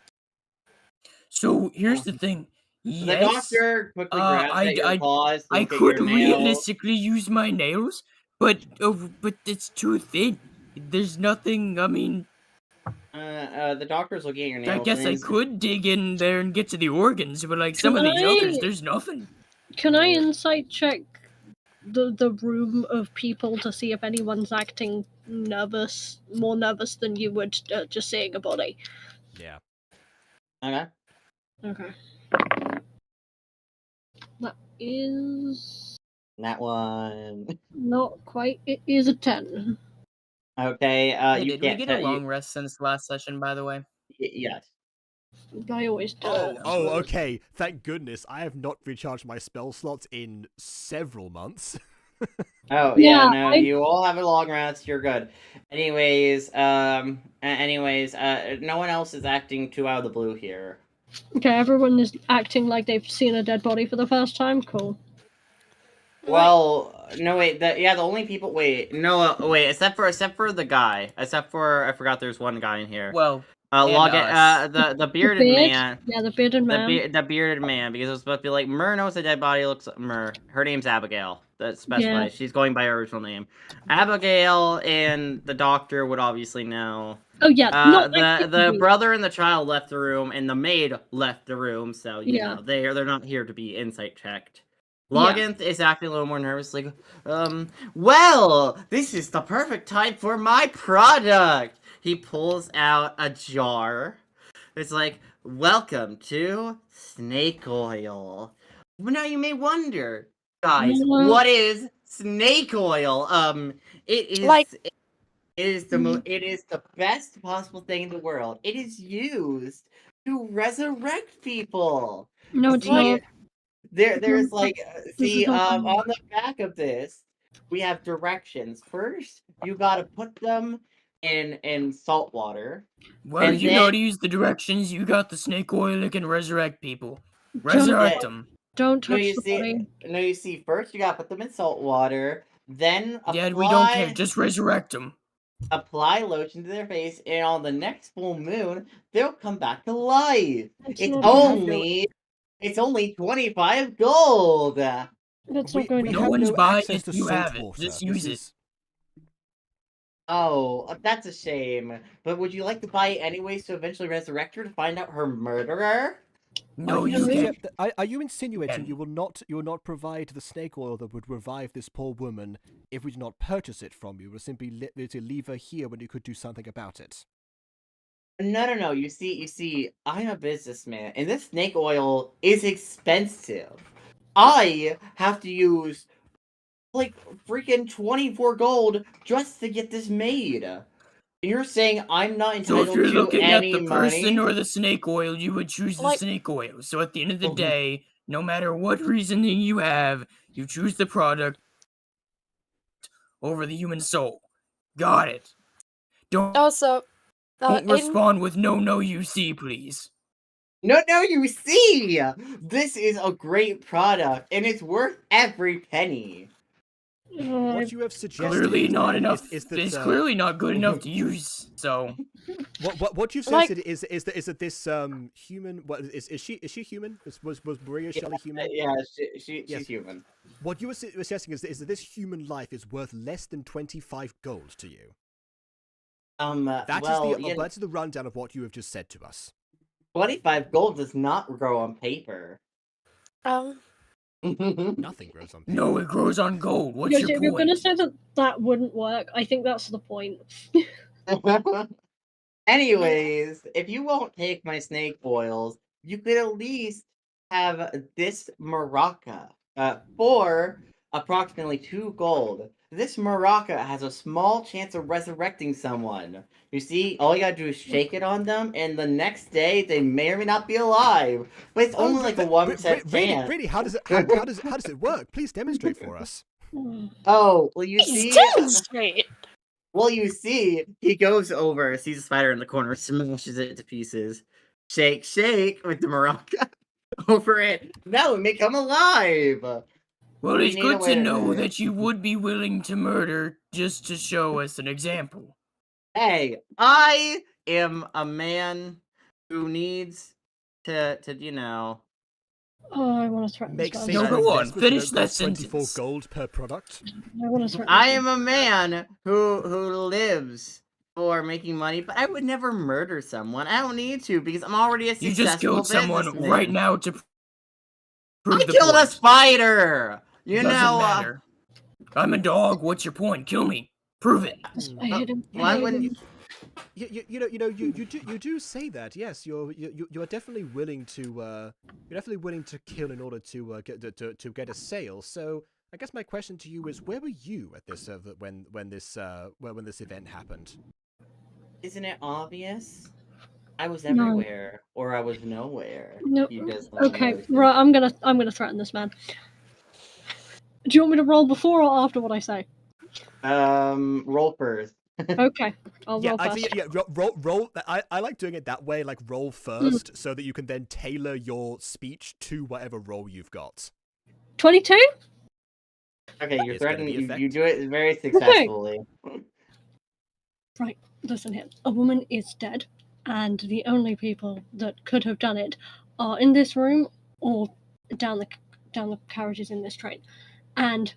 So here's the thing. The Yes, doctor quickly grabs at your paws. I look at could your nails. realistically use my nails, but it's too thin. There's nothing. I mean, The doctor's looking at your nails. I guess and I he's- could dig in there and get to the organs, but like some of Can these I- others, there's nothing. Can I insight check the room of people to see if anyone's acting nervous, more nervous than you would just seeing a body? Yeah. Okay. Okay. That is That one. not quite. It is a 10. Okay. Hey, You did we can't. get a long rest since last session, by the way? Yes. I always do. Okay. Thank goodness. I have not recharged my spell slots in several months. Oh Yeah, no, you all have a long rest. You're good. Anyways, no one else is acting too out of the blue here. Okay, everyone is acting like they've seen a dead body for the first time. Cool. Well, no wait. The only people. Wait, no, wait. Except for the guy. Except for I forgot. There's one guy in here. Well, The bearded beard? man. Yeah, the bearded man. The bearded man, because it was supposed to be like Mur knows the dead body looks like Mur. Her name's Abigail. that specifies. She's going by her original name. Abigail and the doctor would obviously know. Oh yeah, not The brother and the child left the room, and the maid left the room. So you know they're not here to be insight checked. Loggins is acting a little more nervous, like, well, this is the perfect time for my product. He pulls out a jar. It's like, welcome to snake oil. Now you may wonder, guys, what is snake oil? It is Like- it is the best possible thing in the world. It is used to resurrect people. No, it's not. There's like, is not on the back of this, we have directions. First, you gotta put them in salt water. Well, And you know then- to use the directions. You got the snake oil that can resurrect people. Resurrect them. Don't touch you the body. see, first you gotta put them in salt water, then Yeah, we don't care. Just resurrect them. apply lotion to their face, and on the next full moon, they'll come back to life. It's only 25 gold. That's not going to No happen. one's no buying access it. to You salt have it. water. Just This use it. is- Oh, that's a shame. But would you like to buy it anyways to eventually resurrect her to find out her murderer? No, Are you can't. Are you insinuating Ken. you will not provide the snake oil that would revive this poor woman if we do not purchase it from you? You will simply to leave her here when you could do something about it. No. You see, I'm a businessman, and this snake oil is expensive. I have to use like freaking 24 gold just to get this made. And you're saying I'm not So entitled if you're to looking at any the money? person or the snake oil, you would choose the Like- snake oil. So at the end of the Mhm. day, no matter what reasoning you have, you choose the product over the human soul. Got it. Don't Also, don't Aiden, respond with no you see, please. No, you see! This is a great product, and it's worth every penny. What you have suggested Clearly not enough. is that It's clearly not good enough to use. So what you've Like- suggested is that this human is she human? Was Maria Shelley human? Yeah, she's Yes. human. What you were suggesting is that this human life is worth less than 25 gold to you. That's the rundown of what you have just said to us. 25 gold does not grow on paper. Nothing grows on paper. no, it grows on gold. What's Because your if you're point? going to say that wouldn't work, I think that's the point. Anyways, if you won't take my snake oils, you could at least have this maraca for approximately 2 gold. This maraca has a small chance of resurrecting someone. You see, all you gotta do is shake it on them, and the next day they may or may not be alive. But it's only like a 1% chance. Really, how does it work? Please demonstrate for us. Oh, well, you please see. demonstrate. Well, you see, he goes over, sees a spider in the corner, smashes it to pieces. Shake, shake with the maraca over it. Now it may come alive. Well, We it's need good a to know winner. that you would be willing to murder just to show us an example. Hey, I am a man who needs to Oh, I want to threaten Make this safe man. No, go on, investment that finish that costs 24 sentence. gold per product. I want to threaten I this am a man who lives for making money, but I would never murder someone. I don't need to because I'm already a You successful just killed someone businessman. right now to prove I the killed a point. spider. You Doesn't know, matter. I'm a dog. What's your point? Kill me. Prove it. I hit him. why wouldn't you? You do say that. Yes, you are definitely willing to kill in order to get a sale. So I guess my question to you is, where were you at this when this event happened? Isn't it obvious? I was No. everywhere, or I was nowhere. No. You just Okay, right. I'm gonna threaten this man. Do you want me to roll before or after what I say? Roll first. Okay, I'll Yeah, roll I first. think roll. I like doing it that way, like roll first, so that you can then tailor your speech to whatever role you've got. 22? Okay, you're It's gonna threatening. be You effective. do it very successfully. Right, listen here. A woman is dead, and the only people that could have done it are in this room or down the carriages in this train. And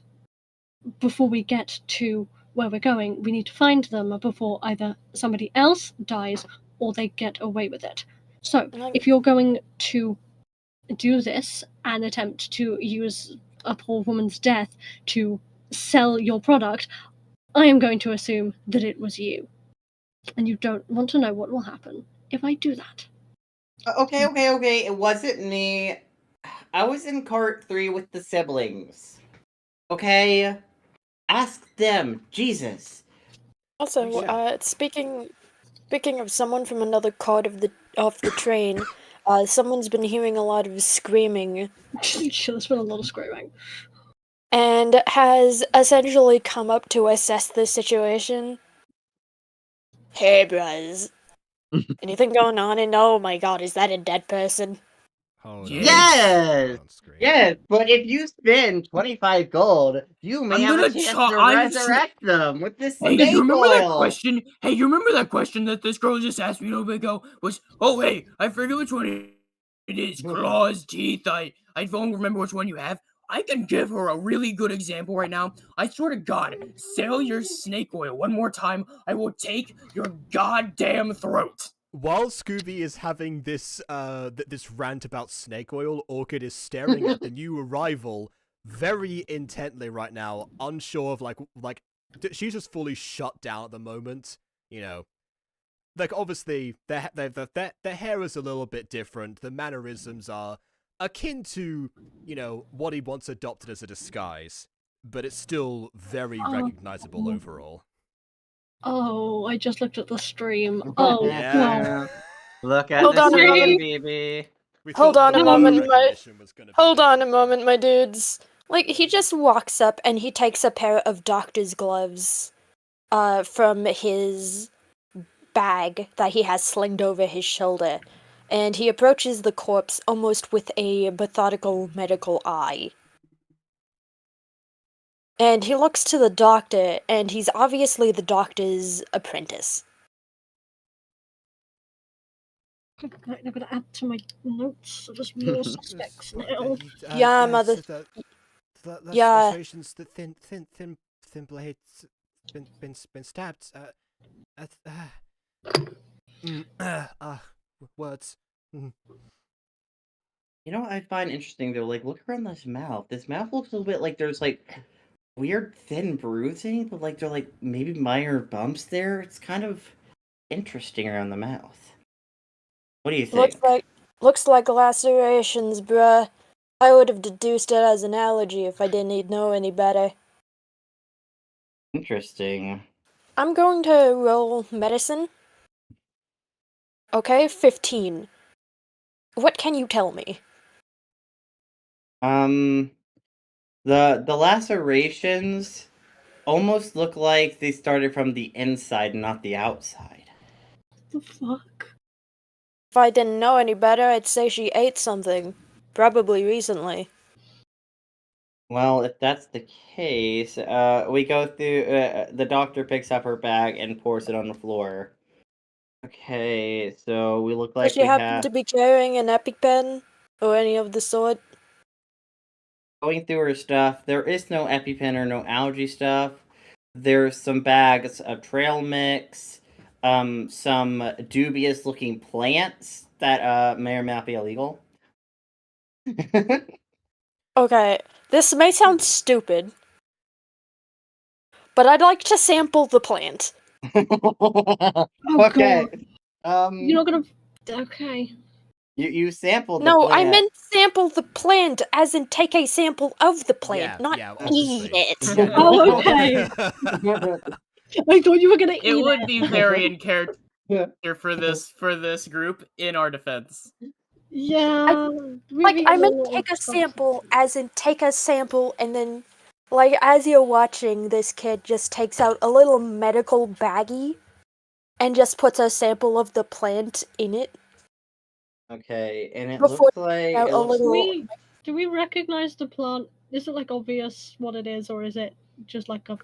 before we get to where we're going, we need to find them before either somebody else dies or they get away with it. So, if you're going to do this and attempt to use a poor woman's death to sell your product, I am going to assume that it was you. And you don't want to know what will happen if I do that. Okay. It wasn't me. I was in cart 3 with the siblings. Okay? Ask them. Jesus. Also, speaking of someone from another cart of the train, someone's been hearing a lot of screaming There's been a lot of screaming. and has essentially come up to assess the situation. Hey, bros. Anything going on? And oh my god, is that a dead person? Oh, Yes! on screen. Yes, but if you spend 25 gold, you may I'm have a gonna chance talk- to I'm resurrect them with this Hey, snake you remember that oil. question? Hey, you remember that question that this girl just asked me a little bit ago? Was, oh, hey, I forget which one it is. Claws, teeth, I don't remember which one you have. I can give her a really good example right now. I swear to God, sell your snake oil one more time, I will take your goddamn throat. While Scooby is having this this rant about snake oil, Orchid is staring at the new arrival very intently right now, unsure of like she's just fully shut down at the moment. You know, like obviously their hair is a little bit different. The mannerisms are akin to, you know, what he once adopted as a disguise, but it's still very recognizable overall. Oh, I just looked at the stream. Oh, Yeah. wow. Look at Hold the on a stream, moment. baby. We Hold thought on the a name moment, recognition was gonna be Hold the- on a moment, my dudes. Like, he just walks up and he takes a pair of doctor's gloves from his bag that he has slinged over his shoulder, and he approaches the corpse almost with a methodical medical eye. And he looks to the doctor, and he's obviously the doctor's apprentice. I'm gonna add to my notes, so there's more suspects now. Yeah, yes, mother- the Yeah. illustrations, the thin blades been stabbed. Words. You know what I find interesting though? Like, look around this mouth. This mouth looks a little bit like there's like weird thin bruising, but like they're like maybe minor bumps there. It's kind of interesting around the mouth. What do you think? Looks like lacerations, bruh. I would have deduced it as an allergy if I didn't know any better. Interesting. I'm going to roll medicine. Okay, 15. What can you tell me? The lacerations almost look like they started from the inside, not the outside. What the fuck? If I didn't know any better, I'd say she ate something. Probably recently. Well, if that's the case, we go through. The doctor picks up her bag and pours it on the floor. Okay, so we look like Does she we happen have. to be carrying an EpiPen? Or any of the sort? Going through her stuff, there is no EpiPen or no allergy stuff. There's some bags of trail mix, some dubious looking plants that may or may not be illegal. Okay, this may sound stupid, but I'd like to sample the plant. Oh, Okay. God. You're not gonna. Okay. You sampled the No, I plant. meant sample the plant, as in take a sample of the plant, not eat obviously. it. Oh, okay. I thought you were gonna eat It would be very in character for this group, in our defense. Yeah. Like, I meant take a sample, as in take a sample, and then, like, as you're watching, this kid just takes out a little medical baggie and just puts a sample of the plant in it. Okay, and it Before looks like out it a looks little- Do we recognize the plant? Is it like obvious what it is, or is it just like a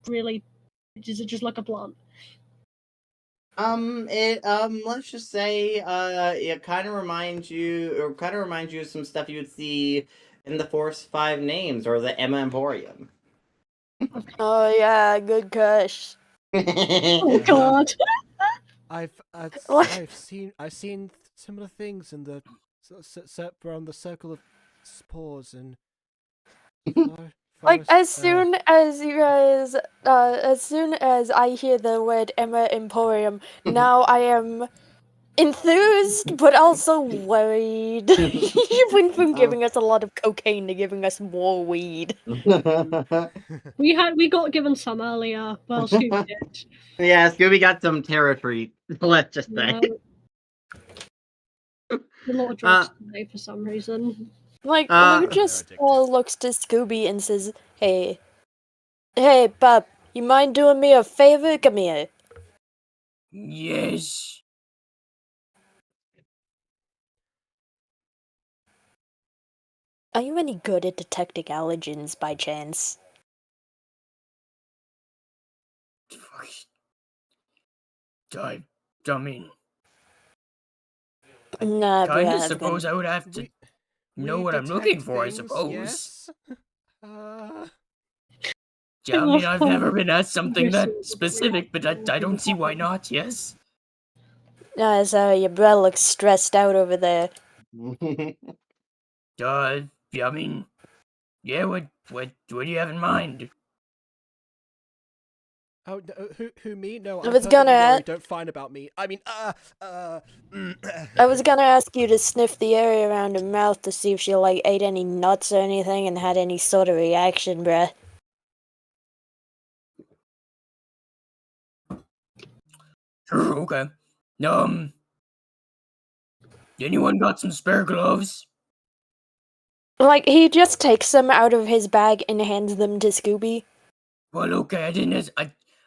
really? Is it just like a plant? let's just say it kind of reminds you of some stuff you would see in the Force 5 names or the Emma Emporium. Oh yeah, good kush. Oh God. I've seen similar things in the around the circle of spores and Like forest, as soon as I hear the word Emma Emporium, now I am enthused but also worried. You went from giving us a lot of cocaine to giving us more weed. We got given some earlier. Well, Scooby did. Yeah, Scooby got some territory. Let's just say. A lot of drugs today for some reason. Like Uh, Lou just They're addictive. looks to Scooby and says, "Hey, pup, you mind doing me a favor? Come here." Yes. Are you any good at detecting allergens by chance? I mean, Nah, kind bruh, of I've suppose been- I would have to know we what I'm looking detect for, I things, suppose. Yes. Yeah, I mean, I've never been asked something that Aggressive specific, but I don't see why not, yes? So your bruh looks stressed out over there. Yeah, I mean, yeah, what do you have in mind? Oh, who me? No, I I'm was perfectly gonna worried. Don't find about me. I mean, I was gonna ask you to sniff the area around her mouth to see if she, like, ate any nuts or anything and had any sort of reaction, bruh. Sure, okay. Anyone got some spare gloves? Like, he just takes them out of his bag and hands them to Scooby. Well, okay,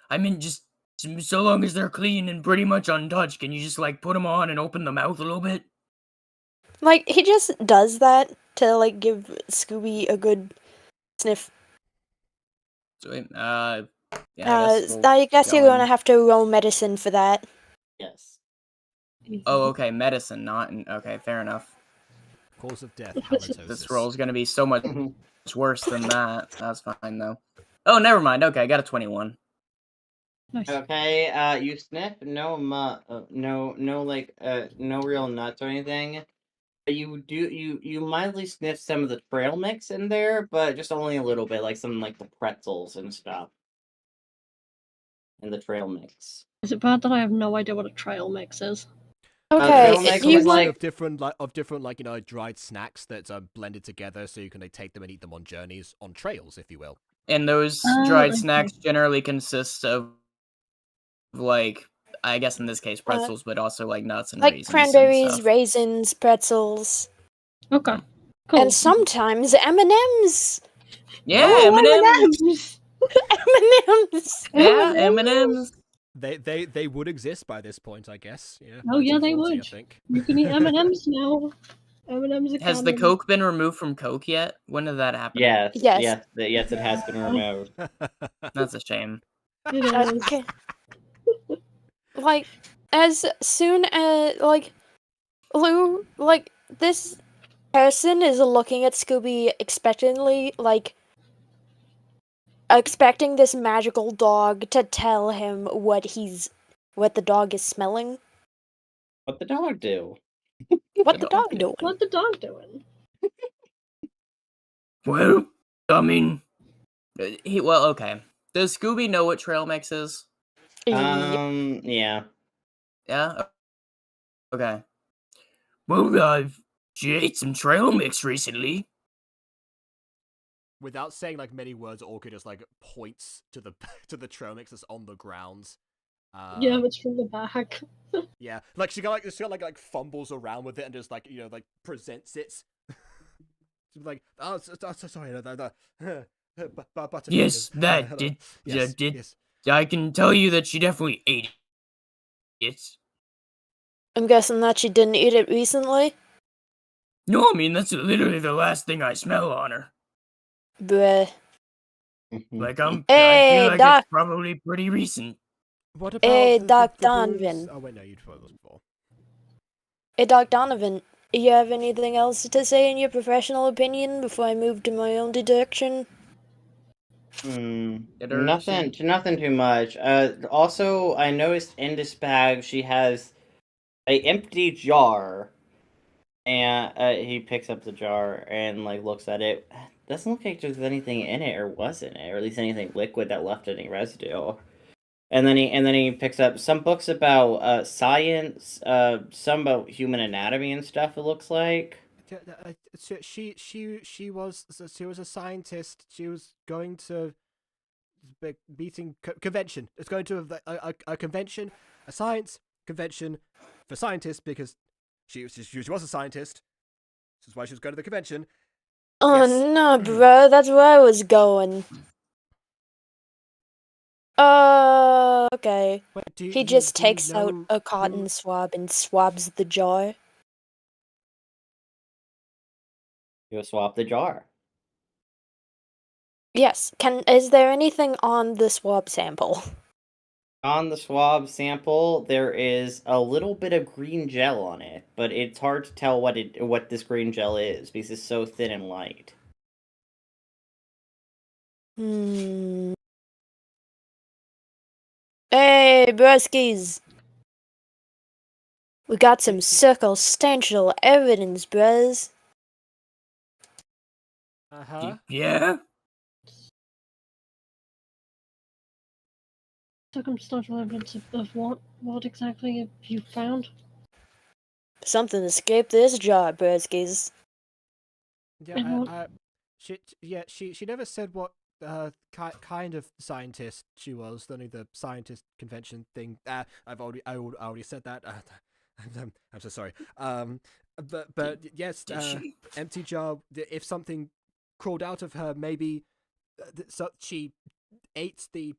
I mean, just so long as they're clean and pretty much untouched, can you just, like, put them on and open the mouth a little bit? Like, he just does that to, like, give Scooby a good sniff. Sweet, yeah, I guess go you're gonna in. have to roll medicine for that. yes. Oh, okay, medicine, okay, fair enough. cause of death, This halitosis. roll's gonna be so much worse than that. That's fine, though. Oh, never mind, okay, I got a 21. Nice. Okay, you sniff no no real nuts or anything. But you mildly sniff some of the trail mix in there, but just only a little bit, like some like the pretzels and stuff. In the trail mix. Is it bad that I have no idea what a trail mix is? Okay, trail mix It's a you collection like- of different like dried snacks that are blended together, so you can take them and eat them on journeys, on trails, if you will. And those Oh, dried okay. snacks generally consist of, like, I guess in this case, pretzels, but also like nuts and like raisins cranberries, and stuff. raisins, pretzels, Okay. Cool. and sometimes M&Ms. Yeah, Oh, M&Ms. M&Ms. Yeah, M&Ms. They would exist by this point, I guess. Yeah. Oh, yeah, they 1940, would. I think. You can eat M&Ms now. M&Ms are Has the canon. Coke been removed from Coke yet? When did that happen? Yes. Yes. Yes, it has been removed. That's a shame. It is. Okay. Like, as soon as, like, Lou, like, this person is looking at Scooby expectantly, like, expecting this magical dog to tell him what the dog is smelling. What the dog do? What The the dog dog doing? What the dog doing? Well, I mean, Okay. Does Scooby know what trail mix is? Yeah. Yeah? Okay. well, she ate some trail mix recently. Without saying like many words, Orca just like points to the to the trail mix that's on the ground. Yeah, it's from the back. Yeah, like she got like fumbles around with it and just like like presents it. She's like, oh, sorry, butterfingers. Yes, that Hello. did. Yes, did. yes. I can tell you that she definitely ate it. I'm guessing that she didn't eat it recently. No, I mean that's literally the last thing I smell on her. Bruh. Like I Hey, feel like Doc. it's probably pretty recent. What about Hey, the Doc bruise? Donovan. Oh wait, no, you'd told us before. Hey, Doc Donovan, you have anything else to say in your professional opinion before I move to my own deduction? Nothing too much. Also, I noticed in this bag she has a empty jar, and he picks up the jar and like looks at it. Doesn't look like there's anything in it, or was in it, or at least anything liquid that left any residue. And then he picks up some books about science, some about human anatomy and stuff. It looks like. She was a scientist. She was going to meeting convention. It's going to a convention, a science convention for scientists because she was a scientist. This is why she was going to the convention. Oh Yes. no, bro, that's where I was going. Okay. Wait, He just do you takes out know a cotton swab and swabs the jar. You swap the jar. Yes. Is there anything on the swab sample? On the swab sample, there is a little bit of green gel on it, but it's hard to tell what this green gel is because it's so thin and light. Hey, broskies! We got some circumstantial evidence, bros. Yeah? Circumstantial evidence of what? What exactly have you found? Something escaped this jar, broskies. She never said what kind of scientist she was. Only the scientist convention thing. I already said that. I'm so sorry. But yes, empty jar. If something crawled out of her, maybe so she ate the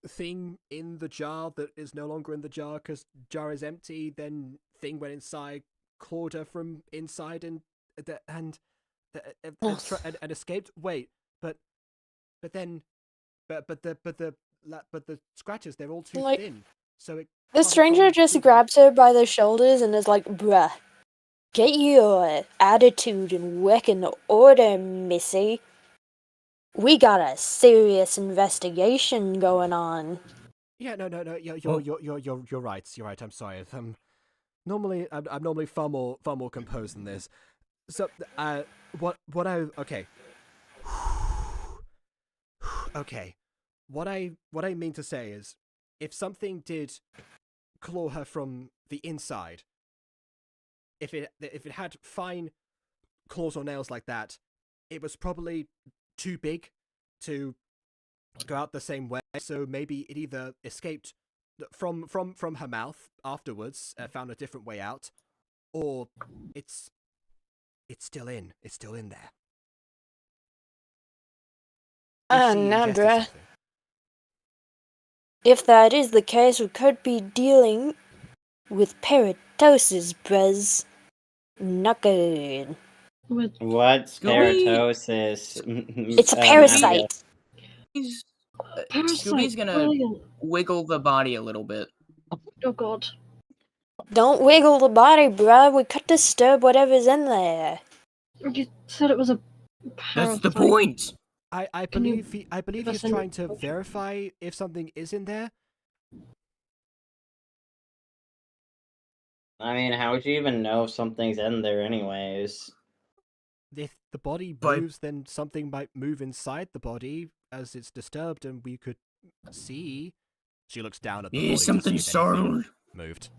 thing in the jar that is no longer in the jar because jar is empty. Then thing went inside, clawed her from inside, and escaped. Wait, but the scratches, they're all too thin. So it. The stranger just grabs her by the shoulders and is like, "Bruh, get your attitude in working order, missy. We got a serious investigation going on." Yeah, no. You're right. You're right. I'm sorry. Normally I'm normally far more composed than this. So okay. Okay. What I mean to say is, if something did claw her from the inside, if it had fine claws or nails like that, it was probably too big to go out the same way. So maybe it either escaped from her mouth afterwards, found a different way out, or it's still in there. Nah, bruh. If that is the case, we could be dealing with paratosis, bruz. Not good. What's keratosis? It's a parasite. Scooby's gonna wiggle the body a little bit. Oh god. Don't wiggle the body, bruh. We could disturb whatever's in there. You said it was a parasite. That's the point. I believe he's trying to verify if something is in there. I mean, how would you even know if something's in there anyways? If the body moves, then something might move inside the body as it's disturbed, and we could see. She looks down at the body something to see if anything startled. moved.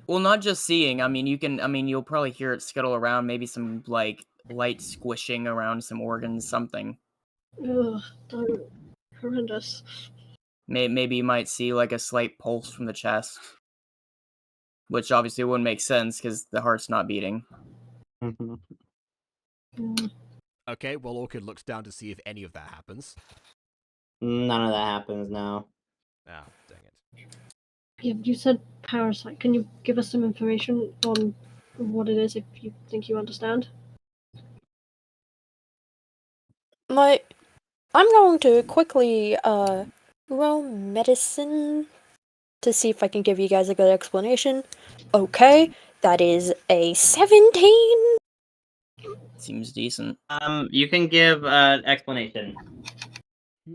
Well, not just seeing. You'll probably hear it scuttle around. Maybe some like light squishing around some organs, something. Ugh, horrendous. Maybe you might see like a slight pulse from the chest, which obviously wouldn't make sense because the heart's not beating. Okay, well, Orchid looks down to see if any of that happens. None of that happens now. Ah, dang it. Yeah, you said parasite. Can you give us some information on what it is if you think you understand? I'm going to quickly roll medicine to see if I can give you guys a good explanation. Okay, That is a 17. Seems decent. You can give explanation.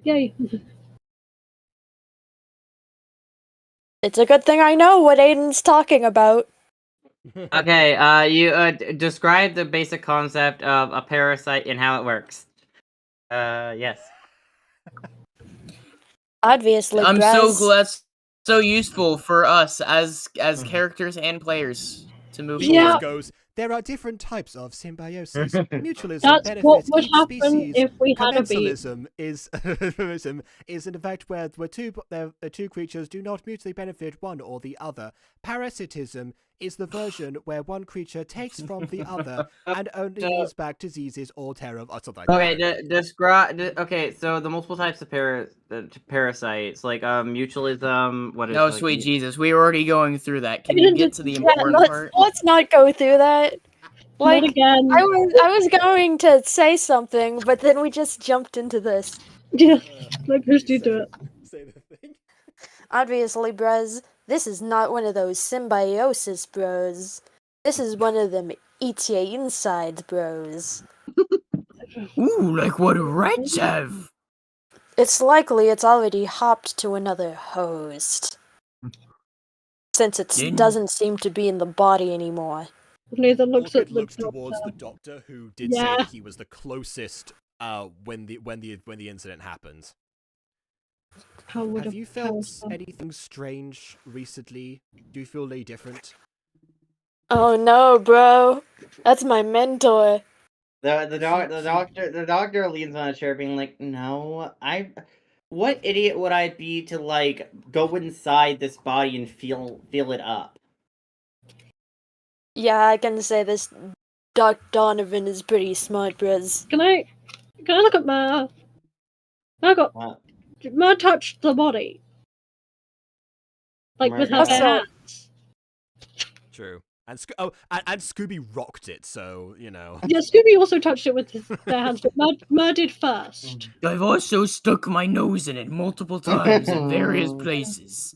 Yay. It's a good thing I know what Aiden's talking about. Okay, you describe the basic concept of a parasite and how it works. Yes. Obviously, I'm so Brez. glad, so useful for us as characters and players to move Yeah. forward. goes, there are different types of symbiosis. Mutualism That's what benefits would each happen species. if we had a beat. Commensalism is in effect where two creatures do not mutually benefit one or the other. Parasitism is the version where one creature takes from the other and only leaves back diseases or terror or something like that. Okay, describe. Okay, so the multiple types of parasites, like mutualism. What is? No, like, sweet Jesus, we were already going through that. Can you didn't get just- to the yeah, important part? Let's not go through that. Not Like, again. I was going to say something, but then we just jumped into this. Yeah, like Ghostie do it. Say the thing. Obviously, Brez, this is not one of those symbiosis bros. This is one of them eats ya insides bros. Ooh, like what rats have. It's likely it's already hopped to another host. Since it Didn't- doesn't seem to be in the body anymore. Nathan looks Orchid at the looks towards the doctor. doctor, who did say Yeah. that he was the closest when the incident happened. How would Have a you felt parasite- anything strange recently? Do you feel any different? Oh no, bro. That's my mentor. The doctor leans on a chair, being like, "No, what idiot would I be to like go inside this body and feel it up?" Yeah, I can say this. Doc Donovan is pretty smart, Brez. Can I look at Mer? What? Mer touched the body. Like with her Mer- bare Also- hands. True. And and Scooby rocked it, so you know. Yeah, Scooby also touched it with his bare hands, but Mer did first. I've also stuck my nose in it multiple times in various places.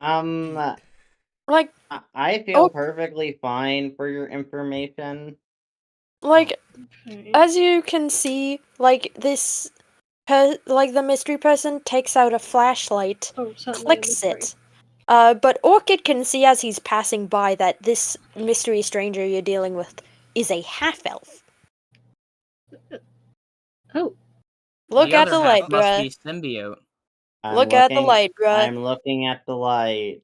Like, I feel Oh. perfectly fine for your information. like, Okay. as you can see, like this, like the mystery person takes out a flashlight, Oh, certainly clicks mystery. it. But Orchid can see as he's passing by that this mystery stranger you're dealing with is a half-elf. Oh, Look at other the half light, must bruh. be symbiote. I'm Look at the looking- light, bruh. I'm looking at the light.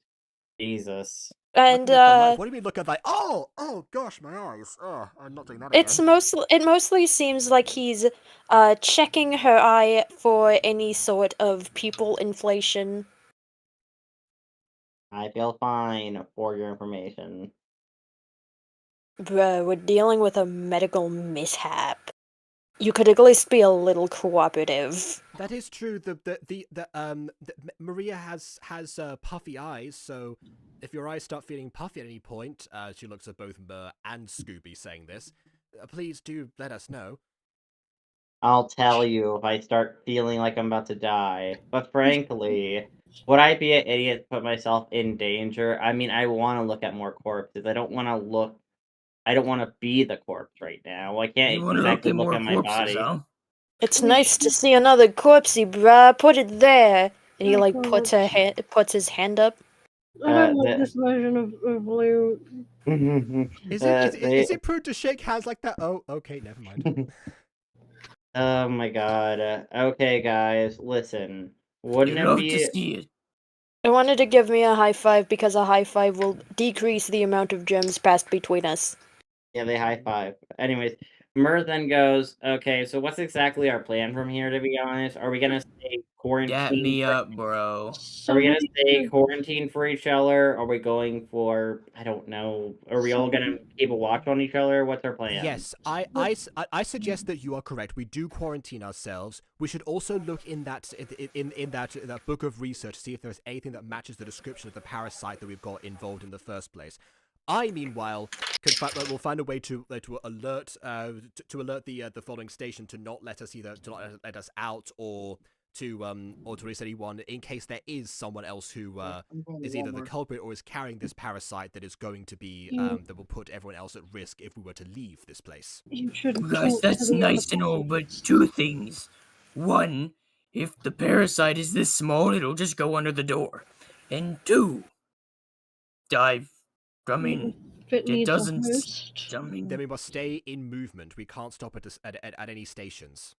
Jesus. And Looking at the light. What do you mean look at like? Oh gosh, my eyes. Oh, I'm not doing that again. it mostly seems like he's checking her eye for any sort of pupil inflation. I feel fine for your information. Bruh, we're dealing with a medical mishap. You could at least be a little cooperative. That is true. Maria has puffy eyes, so if your eyes start feeling puffy at any point, she looks at both Mer and Scooby saying this. Please do let us know. I'll tell you if I start feeling like I'm about to die. But frankly, would I be an idiot to put myself in danger? I mean, I want to look at more corpses. I don't want to be the corpse right now. I can't You want to look exactly at look more at my corpses, body. huh? It's nice to see another corpsey, bruh. Put it there. And he Oh, like God. puts his hand up. I don't like the- this version of Blue. Is They- it prude to shake hands like that? Oh, okay, never mind. Oh my god. Okay, guys, listen. Wouldn't You it love be? to see it. I wanted to give me a high five because a high five will decrease the amount of gems passed between us. Yeah, they high five. Anyways, Mur then goes, "Okay, so what's exactly our plan from here? To be honest, are we gonna stay quarantined? Dap me up, bro. Are we gonna Somebody stay could- quarantined for each other? Are we going for, I don't know? Are we all gonna keep a watch on each other? What's our plan?" Yes, I suggest that you are correct. We do quarantine ourselves. We should also look in that that book of research to see if there's anything that matches the description of the parasite that we've got involved in the first place. I, meanwhile, will find a way to alert the following station to not let us out or or to reset E1 in case there is someone else who is either the culprit or is carrying this parasite that is going to be that will put everyone else at risk if we were to leave this place. You should Guys, talk that's to the nice other and all, but pirates. 2 things. 1, if the parasite is this small, it'll just go under the door. And 2, I mean, If it it needs doesn't. a host. Then we must stay in movement. We can't stop at any stations.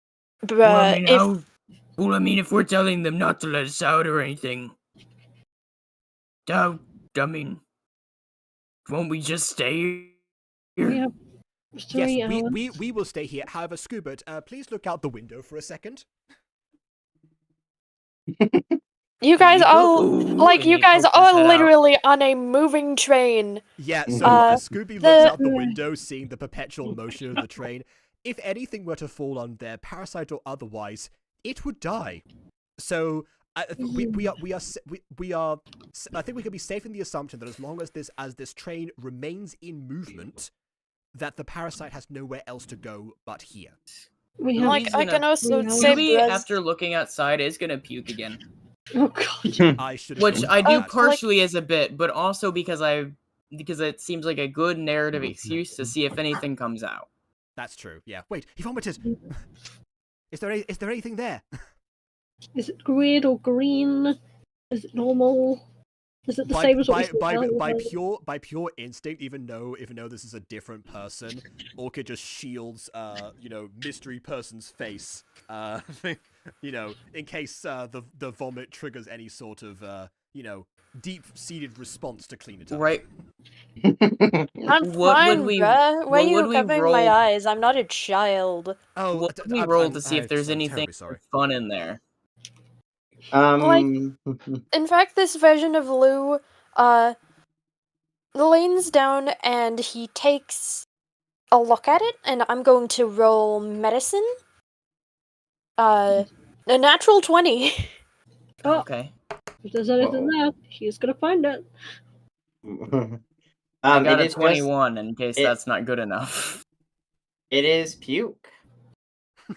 Well, I Bruh, mean, if Well, I mean, if we're telling them not to let us out or anything, I mean, won't we just stay here? We have 3 Yes, hours. we will stay here. However, Scoobert, please look out the window for a second. you guys are like and you he guys pokes his are head out. literally on a moving train. Yeah, so Scooby looks the- out the window, seeing the perpetual motion of the train. If anything were to fall on there, parasite or otherwise, it would die. So we are. I think we can be safe in the assumption that as long as this train remains in movement, that the parasite has nowhere else to go but here. We have Like I gonna- can also Yeah. say, Maybe Brez, after looking outside is gonna puke again. Oh god. I should. Which I do that. partially as a bit, but also because it seems like a good narrative excuse to see if anything comes out. That's true. Yeah. Wait, he vomited. Is there anything there? Is it red or green? Is it normal? Is it the same as what we saw earlier? by pure instinct, even though this is a different person, Orchid just shields mystery person's face. In case the vomit triggers any sort of deep-seated response to clean it up. Right. I'm What fine, would we- bruh. Why what are you would we covering roll- my eyes? I'm not a child. Oh, What can we roll to see if there's anything fun in there? In fact, this version of Lou, leans down and he takes a look at it, and I'm going to roll medicine. A natural 20. Oh, Okay. if there's anything there, he's gonna find it. I got it a is 21 in case it- that's not good enough. It is puke.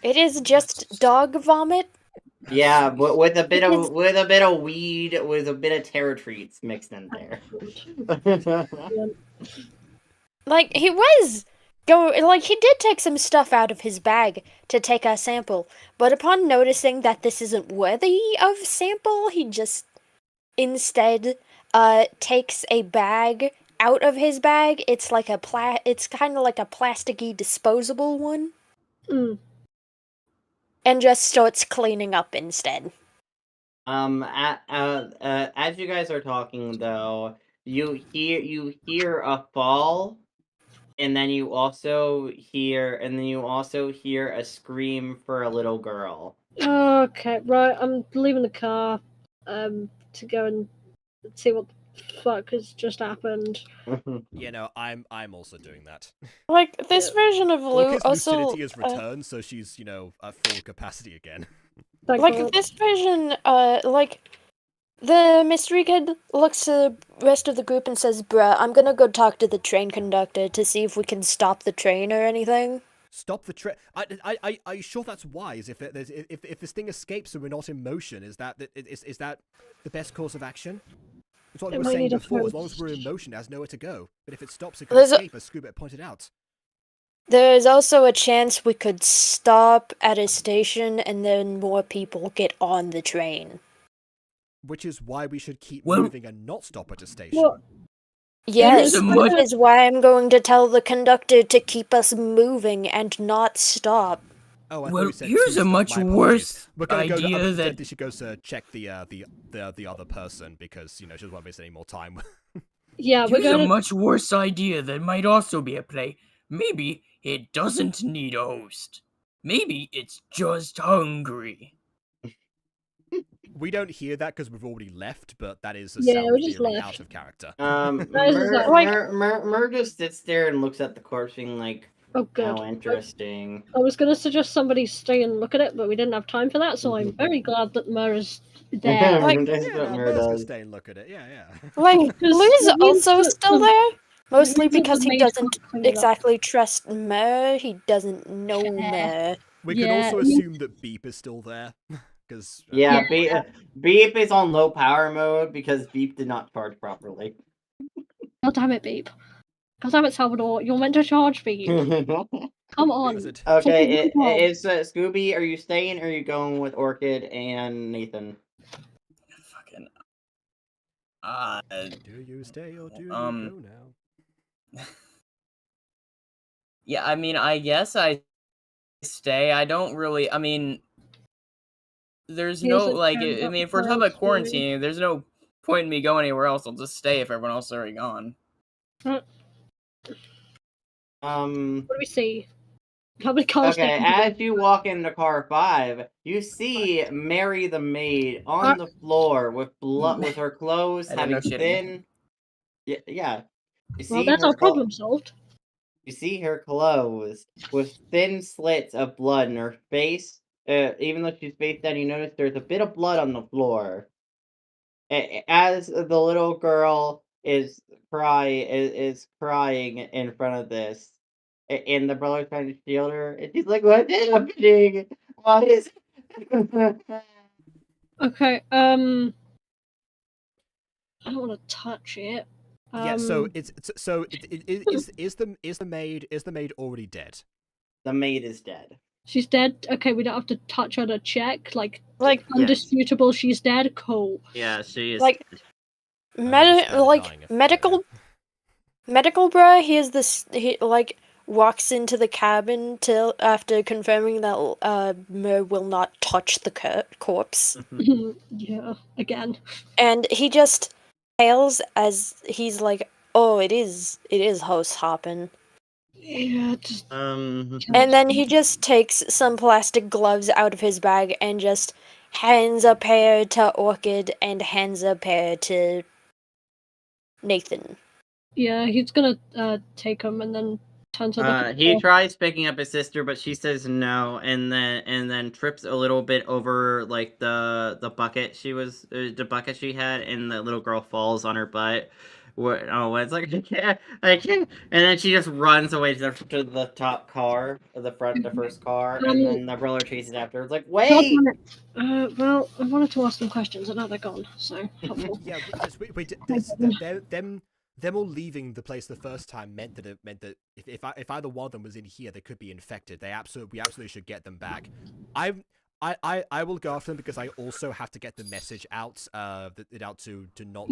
It is just dog vomit. Yeah, but with a bit It's- of weed, with a bit of terror treats mixed in there. Like, he did take some stuff out of his bag to take a sample, but upon noticing that this isn't worthy of sample, he just instead takes a bag out of his bag. It's like it's kind of like a plasticky disposable one, and just starts cleaning up instead. As you guys are talking though, you hear a fall, and then you also hear a scream for a little girl. Okay, right. I'm leaving the car to go and see what the fuck has just happened. I'm also doing that. Like, this version of Lou Orchid's also lucidity has returned, so she's at full capacity again. Thank like God. this version, the mystery kid looks to the rest of the group and says, "Bruh, I'm gonna go talk to the train conductor to see if we can stop the train or anything." Stop the train. Are you sure that's wise? If this thing escapes and we're not in motion, is that the best course of action? It's what we It were might saying need a before. As long as host. we're in motion, it has nowhere to go. But if it stops, it can There's a- escape, as Scuba pointed out. There's also a chance we could stop at a station and then more people get on the train. Which is why we should keep Well- moving and not stop at a station. Well, Yes, a much- that is why I'm going to tell the conductor to keep us moving and not stop. Oh, I thought Well, you said here's two a stop. much My apologies. worse We're gonna go. idea I'm that- she goes to check the other person because she doesn't want to waste any more time. yeah, we're Here's a going to. much worse idea that might also be at play. Maybe it doesn't need a host. Maybe it's just hungry. We don't hear that because we've already left, but that is a Yeah, sound we just theory left. out of character. Mer just sits there and looks at the corpse, being like, Oh, God. "How interesting." I was going to suggest somebody stay and look at it, but we didn't have time for that, so I'm very glad that Mer is there. Like- That's Yeah, what no, Mer Mer's gonna does. stay and look at it. Yeah. Like, Because Lou's it means also that still the- there, mostly means that the because he maid doesn't can't clean it up. exactly trust Mer. He doesn't know Mer. We can Yeah, also I mean- assume that Beep is still there. because Yeah, Beep is on low power mode because Beep did not charge properly. God damn it, Beep. God damn it, Salvador. You're meant to charge Beep. Come on. Was it? Okay, Fucking it's Scooby. Are you staying or are you going with Orchid and Nathan? Fucking. Do you stay or do you Um, go now? Yeah, I mean, I guess I stay. I don't really. I mean, there's He no doesn't like. care I about mean, the if we're talking child about story. quarantining, there's no point in me going anywhere else. I'll just stay if everyone else is already gone. What do we see? How many cars Okay, taken? as you walk into car 5, you see Mary the maid on the floor with blood, with her clothes I didn't know having she had a thin. Yeah. You Well, see that's her our problem solved. You see her clothes with thin slits of blood in her face. Even though she's face down, you notice there's a bit of blood on the floor. As the little girl is crying in front of this, and the brother's trying to shield her, and she's like, "What's happening? Why is?" Okay, I don't want to touch it. Yeah, so is the maid already dead? The maid is dead. She's dead. Okay, we don't have to touch her to check. Like Like, undisputable, she's dead. Cool. Yeah, she is. like, medical bruh, he walks into the cabin till after confirming that Mer will not touch the corpse, Yeah, again. and he just hails as he's like, "Oh, it is house hopping," Yeah, just and then he just takes some plastic gloves out of his bag and just hands a pair to Orchid and hands a pair to Nathan. yeah, he's gonna take him and then turn to the. He tries picking up his sister, but she says no, and then trips a little bit over like the bucket the bucket she had, and the little girl falls on her butt. It's like I can't, and then she just runs away to the top car, the first car, and then the brother chases after her. It's like, wait. Well, I wanted to ask them questions, and now they're gone. So helpful. Yeah, them all leaving the place the first time meant that if either one of them was in here, they could be infected. We absolutely should get them back. I will go after them because I also have to get the message out, to not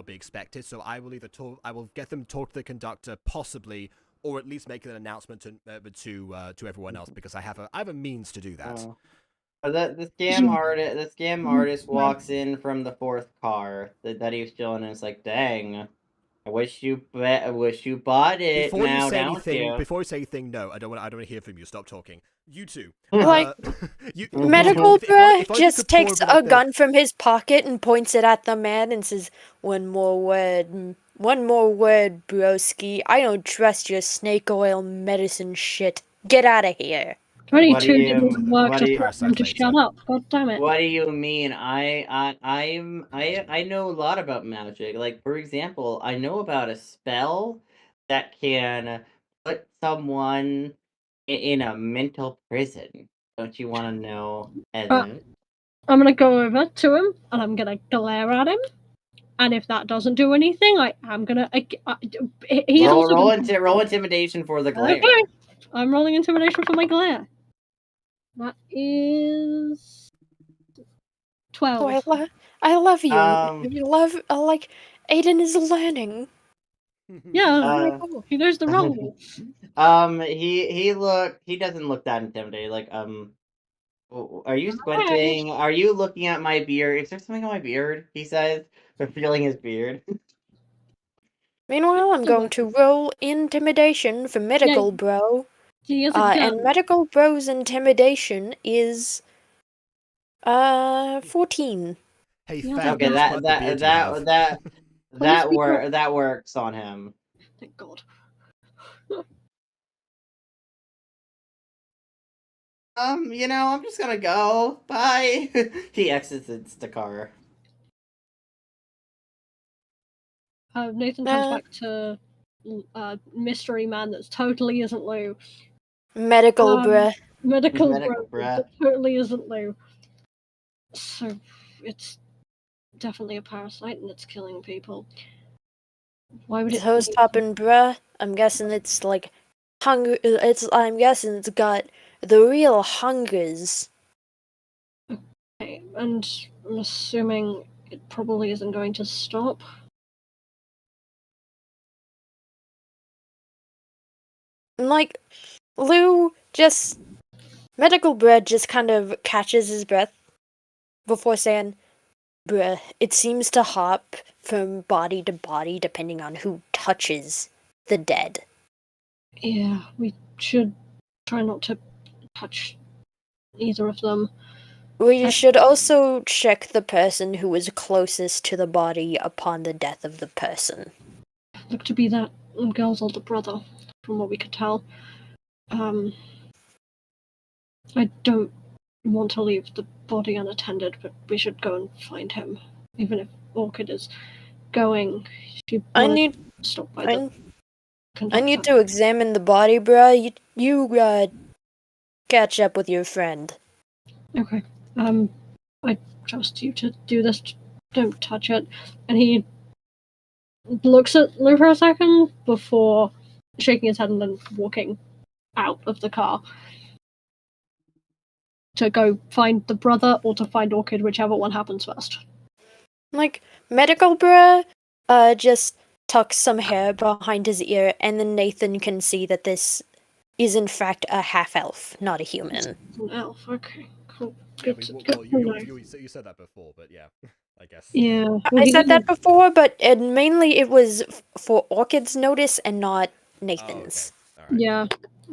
be expected. So I will I will get them to talk to the conductor, possibly, or at least make an announcement to everyone else because I have a means to do that. The scam artist walks in from the fourth car that he was chilling in. It's like, dang, I wish you bought it. Before now, you say don't anything, you? before you say anything, no, I don't want to hear from you. Stop talking. You two, Medical bruh just takes a gun. gun from his pocket and points it at the man and says, one more word, broski. I don't trust your snake oil medicine shit. Get out of here." 22 didn't work to threaten him to shut up. God damn it. What do you mean? I know a lot about magic. Like, for example, I know about a spell that can put someone in a mental prison. Don't you want to know, Evan? I'm gonna go over to him and I'm gonna glare at him. And if that doesn't do anything, I'm gonna. He's roll intimidation for the glare. Okay, I'm rolling intimidation for my glare. That is 12. Oh, I love you. Aiden is learning. Yeah, he knows the role. He doesn't look that intimidated. Like, are you squinting? Are you looking at my beard? Is there something on my beard? He says, for feeling his beard. Meanwhile, I'm going to roll intimidation for medical bro. And medical bro's intimidation is 14. Hey, okay, that works on him. Thank God. I'm just gonna go. Bye. He exits the car. Nathan comes back to mystery man that totally isn't Lou. Medical bruh. Medical bruh that totally isn't Lou. So it's definitely a parasite and it's killing people. Why would it? Toast topping, bruh. I'm guessing it's like hunger. I'm guessing it's got the real hungers. Okay, and I'm assuming it probably isn't going to stop. And like, Lou just. Medical Bread just kind of catches his breath before saying, bruh, it seems to hop from body to body depending on who touches the dead. Yeah, we should try not to touch either of them. We should also check the person who was closest to the body upon the death of the person. Looked to be that girl's older brother, from what we could tell. I don't want to leave the body unattended, but we should go and find him. Even if Orchid is going, she I wanted need to stop by the I conductor. need to examine the body, bruh. You catch up with your friend. Okay. I trust you to do this. Don't touch it. And he looks at Lou for a second before shaking his head and then walking out of the car to go find the brother or to find Orchid, whichever one happens first. Like, Medical Bruh just tucks some hair behind his ear, and then Nathan can see that this is in fact a half-elf, not a human. It's an elf. Okay, cool. Yeah, Good. you said that before, but yeah, I guess. Yeah. Well, I he said that doesn't- before, but mainly it was for Orchid's notice and not Nathan's. Oh, okay. All right. Yeah.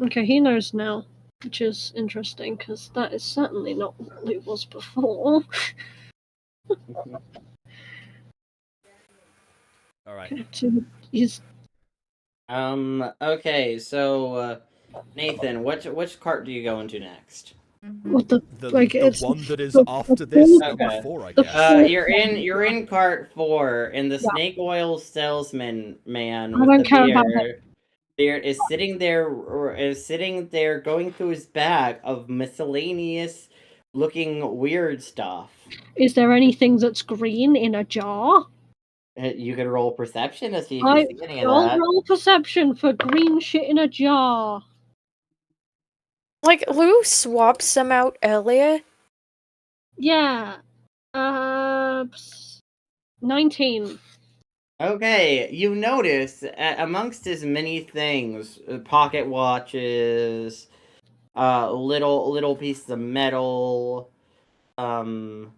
Okay, he knows now, which is interesting because that is certainly not what Lou was before. All right. Okay, so he's Okay, so Nathan, which cart do you go into next? what the like The it's one that is the- after the this, full- number Okay. 4, I the guess. full- You're in cart 4, and the Yeah. snake oil salesman man I with don't the care about beard is sitting there going through his bag of miscellaneous looking weird stuff. Is there anything that's green in a jar? You could roll perception to see if I you see any of I'll that. roll perception for green shit in a jar. Like, Lou swapped some out earlier. Yeah. 19. Okay, you notice amongst his many things, pocket watches, little pieces of metal, some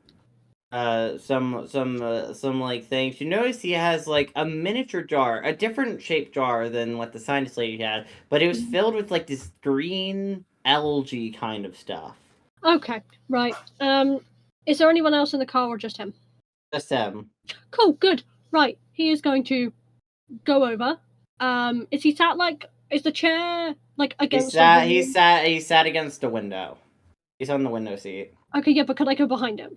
like things. You notice he has like a miniature jar, a different shaped jar than what the scientist lady had, but it was filled with like this green algae kind of stuff. Okay, right. Is there anyone else in the car or just him? Just him. Cool, good. Right, he is going to go over. Is he sat like? Is the chair like against? He sat against a window. He's on the window seat. Okay, yeah, but could I go behind him?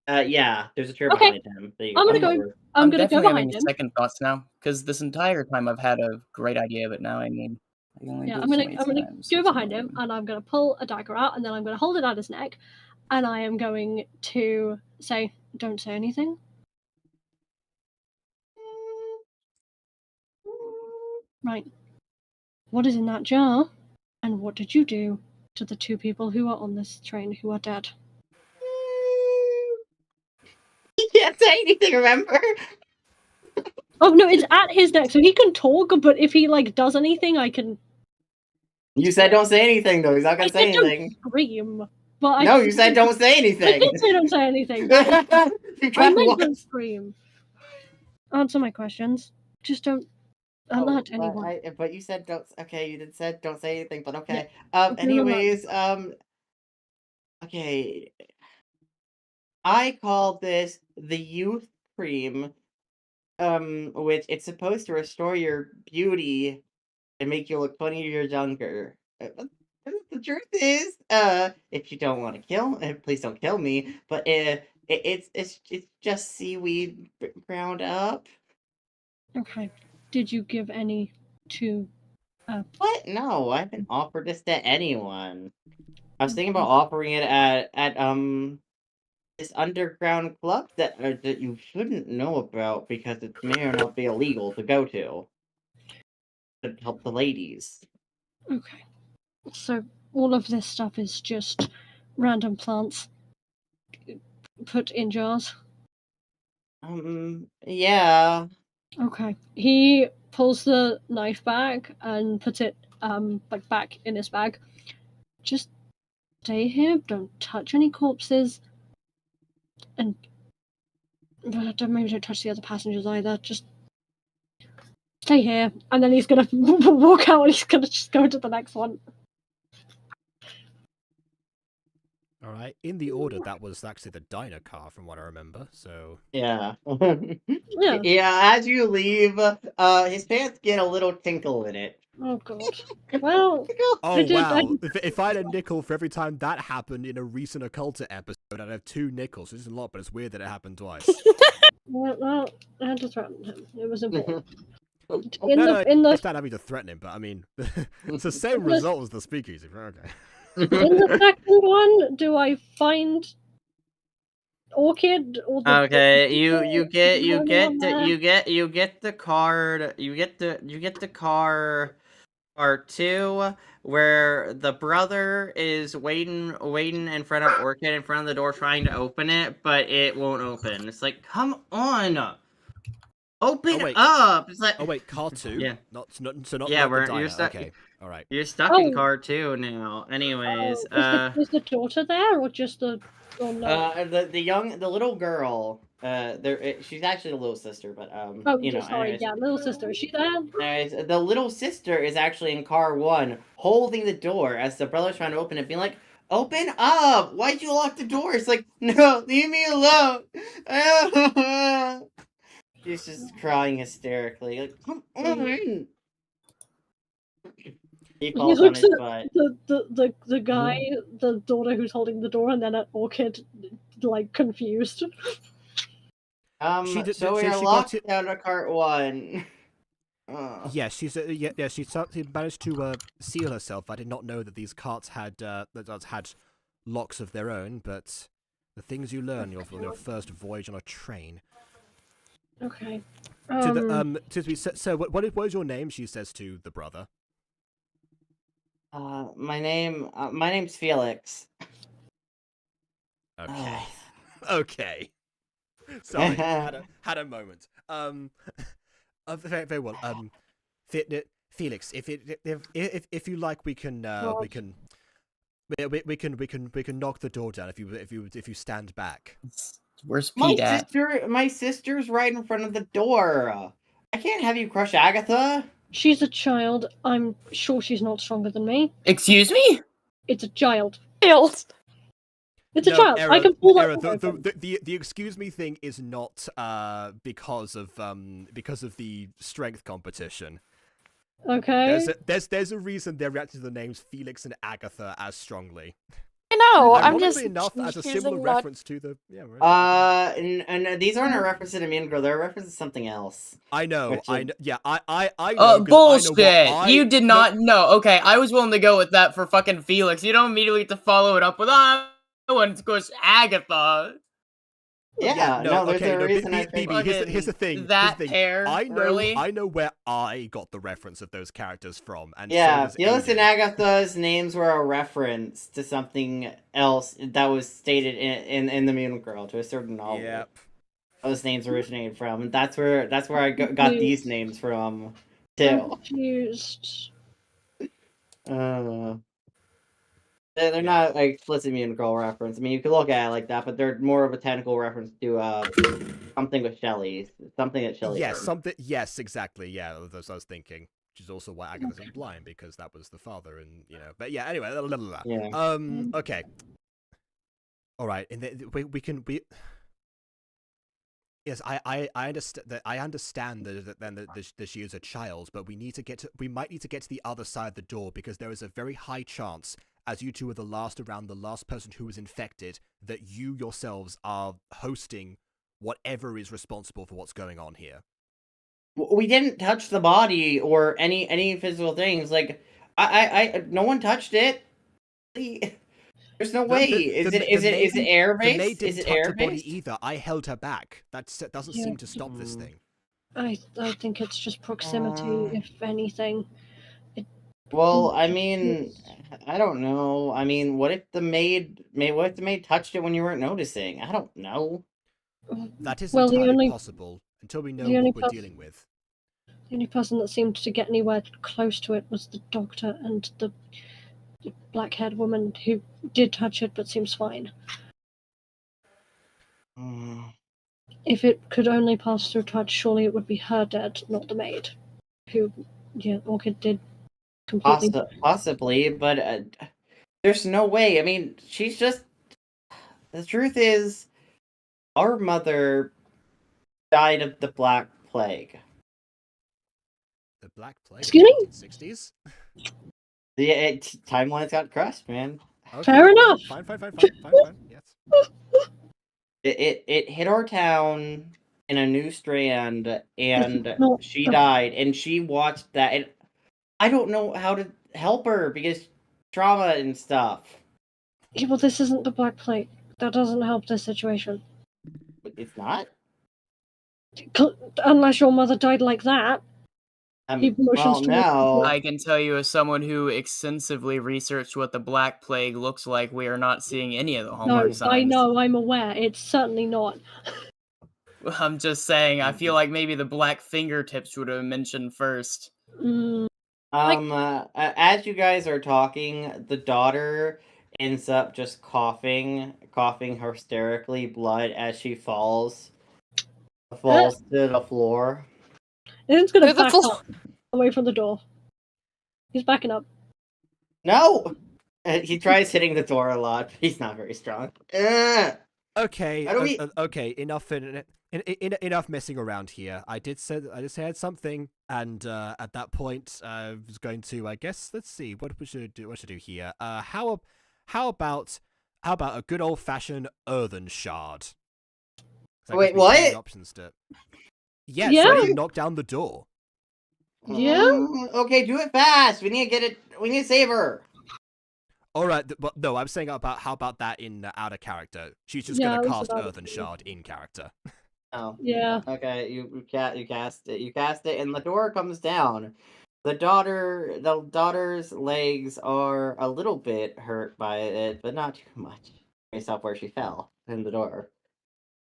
Yeah, there's a chair Okay. behind him. I'm gonna go. over. I'm gonna go definitely having behind him. second thoughts now, because this entire time I've had a great idea, but now I can only Yeah, do it I'm so gonna many go times. It's behind him, annoying. and I'm gonna pull a dagger out, and then I'm gonna hold it at his neck, and I am going to say, "Don't say anything." Right. What is in that jar? And what did you do to the 2 people who are on this train who are dead? He can't say anything, remember? Oh no, it's at his neck, so he can talk, but if he like does anything, I can. You said don't say anything, though. He's not I gonna say said don't anything. scream. But No, you said don't say I anything. did say don't say anything. You I kinda meant was. don't scream. Answer my questions. Just don't alert anyone. But you said don't. Okay, you said don't say anything. But okay. No. Anyways. Okay. I call this the youth cream. Which it's supposed to restore your beauty and make you look 20 years younger. But the truth is, if you don't want to kill, please don't kill me. But it's just seaweed ground up. Okay. Did you give any to? What? No, I haven't offered this to anyone. I was thinking about offering it at this underground club that you shouldn't know about because it may or not be illegal to go to help the ladies. Okay. So all of this stuff is just random plants put in jars. Yeah. Okay. He pulls the knife back and puts it like back in his bag. Just stay here, don't touch any corpses, and maybe don't touch the other passengers either. Just stay here. And then he's gonna walk out and he's gonna just go to the next one. All right. In the order, that was actually the diner car, from what I remember. So Yeah. Yeah. Yeah, as you leave, his pants get a little tinkle in it. Oh god. Well, oh wow! If I had a nickel for every time that happened in a recent Okulta episode, I'd have 2 nickels. It's a lot, but it's weird that it happened twice. well, I had to threaten him. It was important. no, in the it's not having to threaten him, but I mean, it's the same result as the speakeasy. Okay. in the second one, do I find Orchid or the Okay, you get the card. You get the car part 2 where the brother is waiting in front of Orchid in front of the door trying to open it, but it won't open. It's like, come on. Open up. It's like, oh wait, car 2. Yeah. Not Yeah, not the you're diner. stuck. Okay. All right. You're stuck in car 2 now. Anyways, is the daughter there or just the? Or no? the little girl. She's actually the little sister, but Oh, you know. sorry. Anyways. Yeah, little sister. Is she there? Anyways, the little sister is actually in car 1, holding the door as the brother's trying to open it, being like, "Open up! Why'd you lock the door?" It's like, "No, leave me alone." She's just crying hysterically, like, "Come on!" He falls on his butt. The guy, the daughter who's holding the door, and then an Orchid, like confused. So we are locked out of cart 1. Yeah, she managed to seal herself. I did not know that these carts had had locks of their own, but the things you learn on your first voyage on a train. Okay. So what is your name? She says to the brother. My name's Felix. Okay. Okay. Sorry, had a moment. Very well. Felix, if you like, we can knock the door down if you stand back. Where's Pete at? My sister's right in front of the door. I can't have you crush Agatha. She's a child. I'm sure she's not stronger than me. Excuse me? It's a child. Child. It's a child. I can pull that. The excuse me thing is not because of the strength competition. Okay. There's a reason they're reacting to the names Felix and Agatha as strongly. I know. I'm Ironically just enough as a similar not... reference to the right. And these aren't a reference to the Mean Girl. They're a reference to something else. I know. I know. Yeah. I know. Bullshit. You did not know. Okay, I was willing to go with that for fucking Felix. You don't immediately have to follow it up with one goes Agatha. Yeah, there's a reason I think. Here's the thing. Pair, I know where I got the reference of those characters from. And yeah, so Felix and Agatha's names were a reference to something else that was stated in the Mean Girl, to a certain novel. Yep. Those names originated from, and that's where I got these names from too. Confused. They're not like explicit Mean Girl reference. I mean, you could look at it like that, but they're more of a technical reference to something with Shelley, something that Shelley. Yes, something. Yes, exactly. Yeah, that's what I was thinking. Which is also why Agatha's blind, because that was the father, and But yeah, anyway. Yeah. Okay. All right, and we can. Yes, I understand that. I understand that she is a child, but we might need to get to the other side of the door, because there is a very high chance, as you two are the last person who was infected, that you yourselves are hosting whatever is responsible for what's going on here. We didn't touch the body or any physical things. Like, I no one touched it. There's no The- way. the- Is the- it the is it maid- air The maid based? didn't Is it touch air her body based? either. I held her back. That doesn't Yeah. seem to stop this Mm. thing. I think it's just proximity, if anything. Well, I mean, I don't know. I mean, what if the maid touched it when you weren't noticing? I don't know. That is Well, the entirely only possible until we know the only what we're pos- dealing with. the only person that seemed to get anywhere close to it was the doctor and the black-haired woman who did touch it, but seems fine. Mm. If it could only pass through touch, surely it would be her dead, not the maid, who, yeah, Orchid did completely. Possibly, but there's no way. I mean, she's just. The truth is, our mother died of the Black Plague. The Black Plague Excuse me? in the 1960s? The timelines got crushed, man. Okay, Fair enough. Fine. Yes. It hit our town in a new strand, and No, she okay. died, and she watched that, and I don't know how to help her because trauma and stuff. Yeah, well, this isn't the Black Plague. That doesn't help the situation. But it's not. Unless your mother died like that. Keep emotions Well, no. I can tell you, as someone who extensively researched what the Black Plague looks like, we are not seeing any of the No, hallmark signs. I know, I'm aware. It's certainly not. I'm just saying, I feel like maybe the black fingertips would have been mentioned first. As you guys are talking, the daughter ends up just coughing hysterically, blood as she falls to the floor. It's gonna Through the back floor. up away from the door. He's backing up. No! He tries hitting the door a lot, but he's not very strong. Okay, How do we- okay. Enough messing around here. I just said something, and at that point, I was going to. I guess let's see what we should do. What should we do here? How about a good old fashioned earthen shard? Wait, what? Options to. Yes, Yeah. so I can knock down the door. Yeah? Okay, do it fast. We need to get it. We need to save her. All right, but no, I'm saying about how about that in out of character. She's just Yeah, I gonna was cast about earthen to. shard in character. Oh. Yeah. Okay, you cast it, and the door comes down. The daughter's legs are a little bit hurt by it, but not too much, based off where she fell in the door.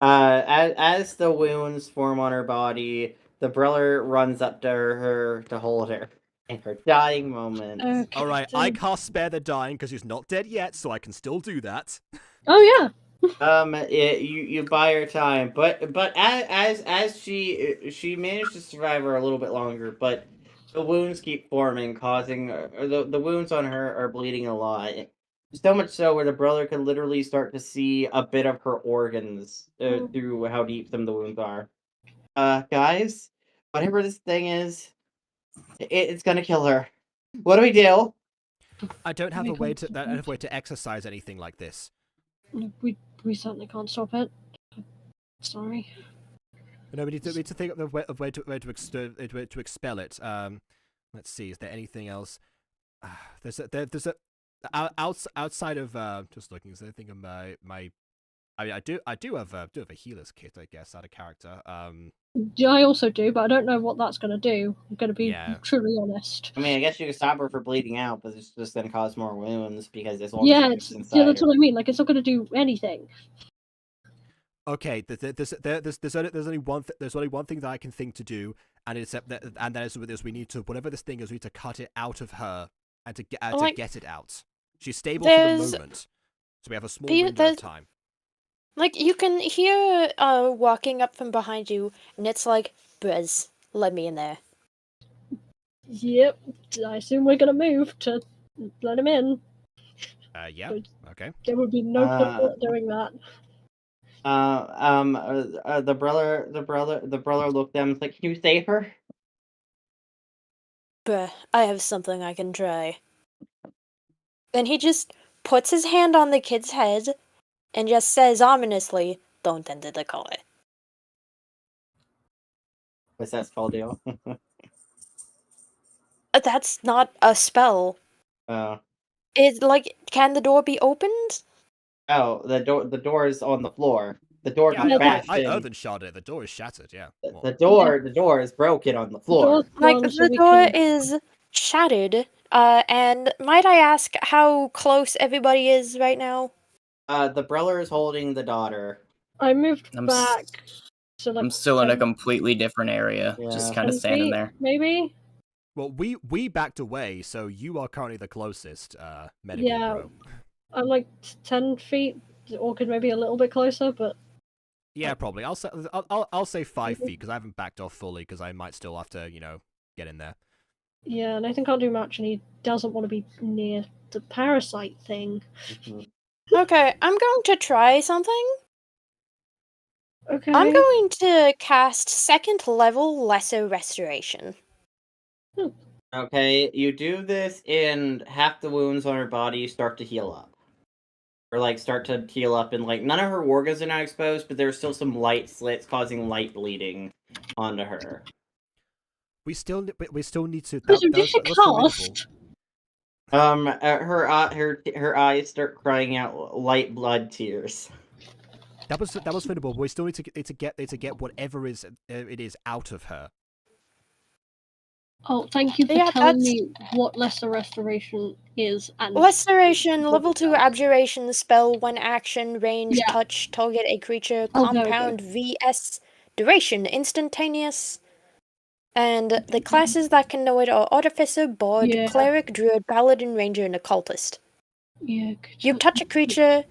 As the wounds form on her body, the brother runs up to her to hold her in her dying moment. Okay. All right, I can't spare the dying because he's not dead yet, so I can still do that. Oh yeah. You buy her time, but as she managed to survive her a little bit longer, but the wounds keep forming, causing the wounds on her are bleeding a lot. So much so where the brother could literally start to see a bit of her organs through how deep some of the wounds are. Guys, whatever this thing is, it's gonna kill her. What do we do? I don't have a way to exercise anything like this. We certainly can't stop it. Sorry. No, we need to think of a way to expel it. Let's see. Is there anything else? There's a outside of just looking. Is there anything in my? I mean, I do have a healer's kit, I guess, out of character. Yeah, I also do, but I don't know what that's gonna do. I'm gonna be Yeah. truly honest. I mean, I guess you can stop her from bleeding out, but it's just gonna cause more wounds because there's all Yeah, these yeah, inside that's her. what I mean. Like, it's not gonna do anything. Okay, there's only one thing that I can think to do, and that is we need to, whatever this thing is, we need to cut it out of her and to get it out. She's stable for the moment, so we have a small window of time. Like, you can hear walking up from behind you, and it's like, Briz, let me in there. Yep. I assume we're gonna move to let him in. Yeah. Okay. There would be no point not doing that. The brother looked at him and was like, "Can you save her?" Bruh, I have something I can try. Then he just puts his hand on the kid's head and just says ominously, don't enter the car. What's that spell do? That's not a spell. Oh. Can the door be opened? Oh, the door is on the floor. The door Yeah, got bashed I in. earthen shot it. The door is shattered. Yeah. Well, The door is broken on the The floor. door's Like, gone, so the we door can... is shattered. And might I ask how close everybody is right now? The brother is holding the daughter. I moved I'm s- back to like I'm still in a 10 completely different area, just Yeah. kind of 10 standing feet, there. maybe? well, we backed away, so you are currently the closest, medical Yeah. bro. I'm like 10 feet, or could maybe a little bit closer, but Yeah, probably. I'll say 5 feet because I haven't backed off fully because I might still have to get in there. yeah, Nathan can't do much and he doesn't want to be near the parasite thing. Mhm. Okay, I'm going to try something. Okay. I'm going to cast second level Lesser Restoration. Okay, you do this, and half the wounds on her body start to heal up. Or, like, start to heal up, and, like, none of her organs are now exposed, but there's still some light slits causing light bleeding onto her. We still need to. So did she That's formidable. cast? Her eyes start crying out light blood tears. That was formidable. We still need to get whatever it is out of her. Oh, thank you for Yeah, telling that's- me what Lesser Restoration is. And Restoration, what level it 2 does. abjuration spell, one action, range, Yeah. touch, target a creature, Oh, there we go. compound, VS, duration, instantaneous. And the classes that can know it are Artificer, Bard, Yeah. Cleric, Druid, Paladin, Ranger, and Occultist. Yeah. You touch a creature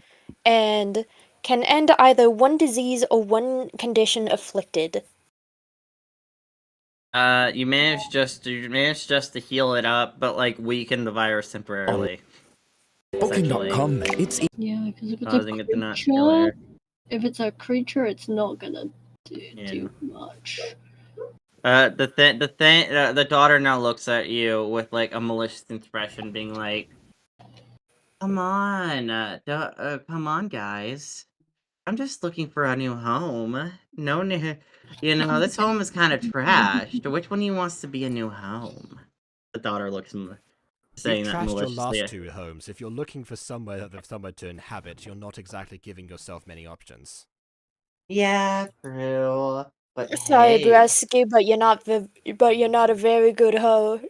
and can end either one disease or one condition afflicted. You managed just to heal it up, but, like, weaken the virus temporarily. Booking.com. It's Yeah, because if it's Causing a it to not kill creature, her. if it's a creature, it's not gonna do Yeah. much. The daughter now looks at you with, like, a malicious expression, being like, "Come on, come on, guys. I'm just looking for a new home. No new, this home is kind of trashed. Which one of you wants to be a new home?" The daughter looks, saying You've that trashed your maliciously. last 2 homes. If you're looking for somewhere to inhabit, you're not exactly giving yourself many options. Yeah, true. But Sorry, hey, Grasky, but you're not a very good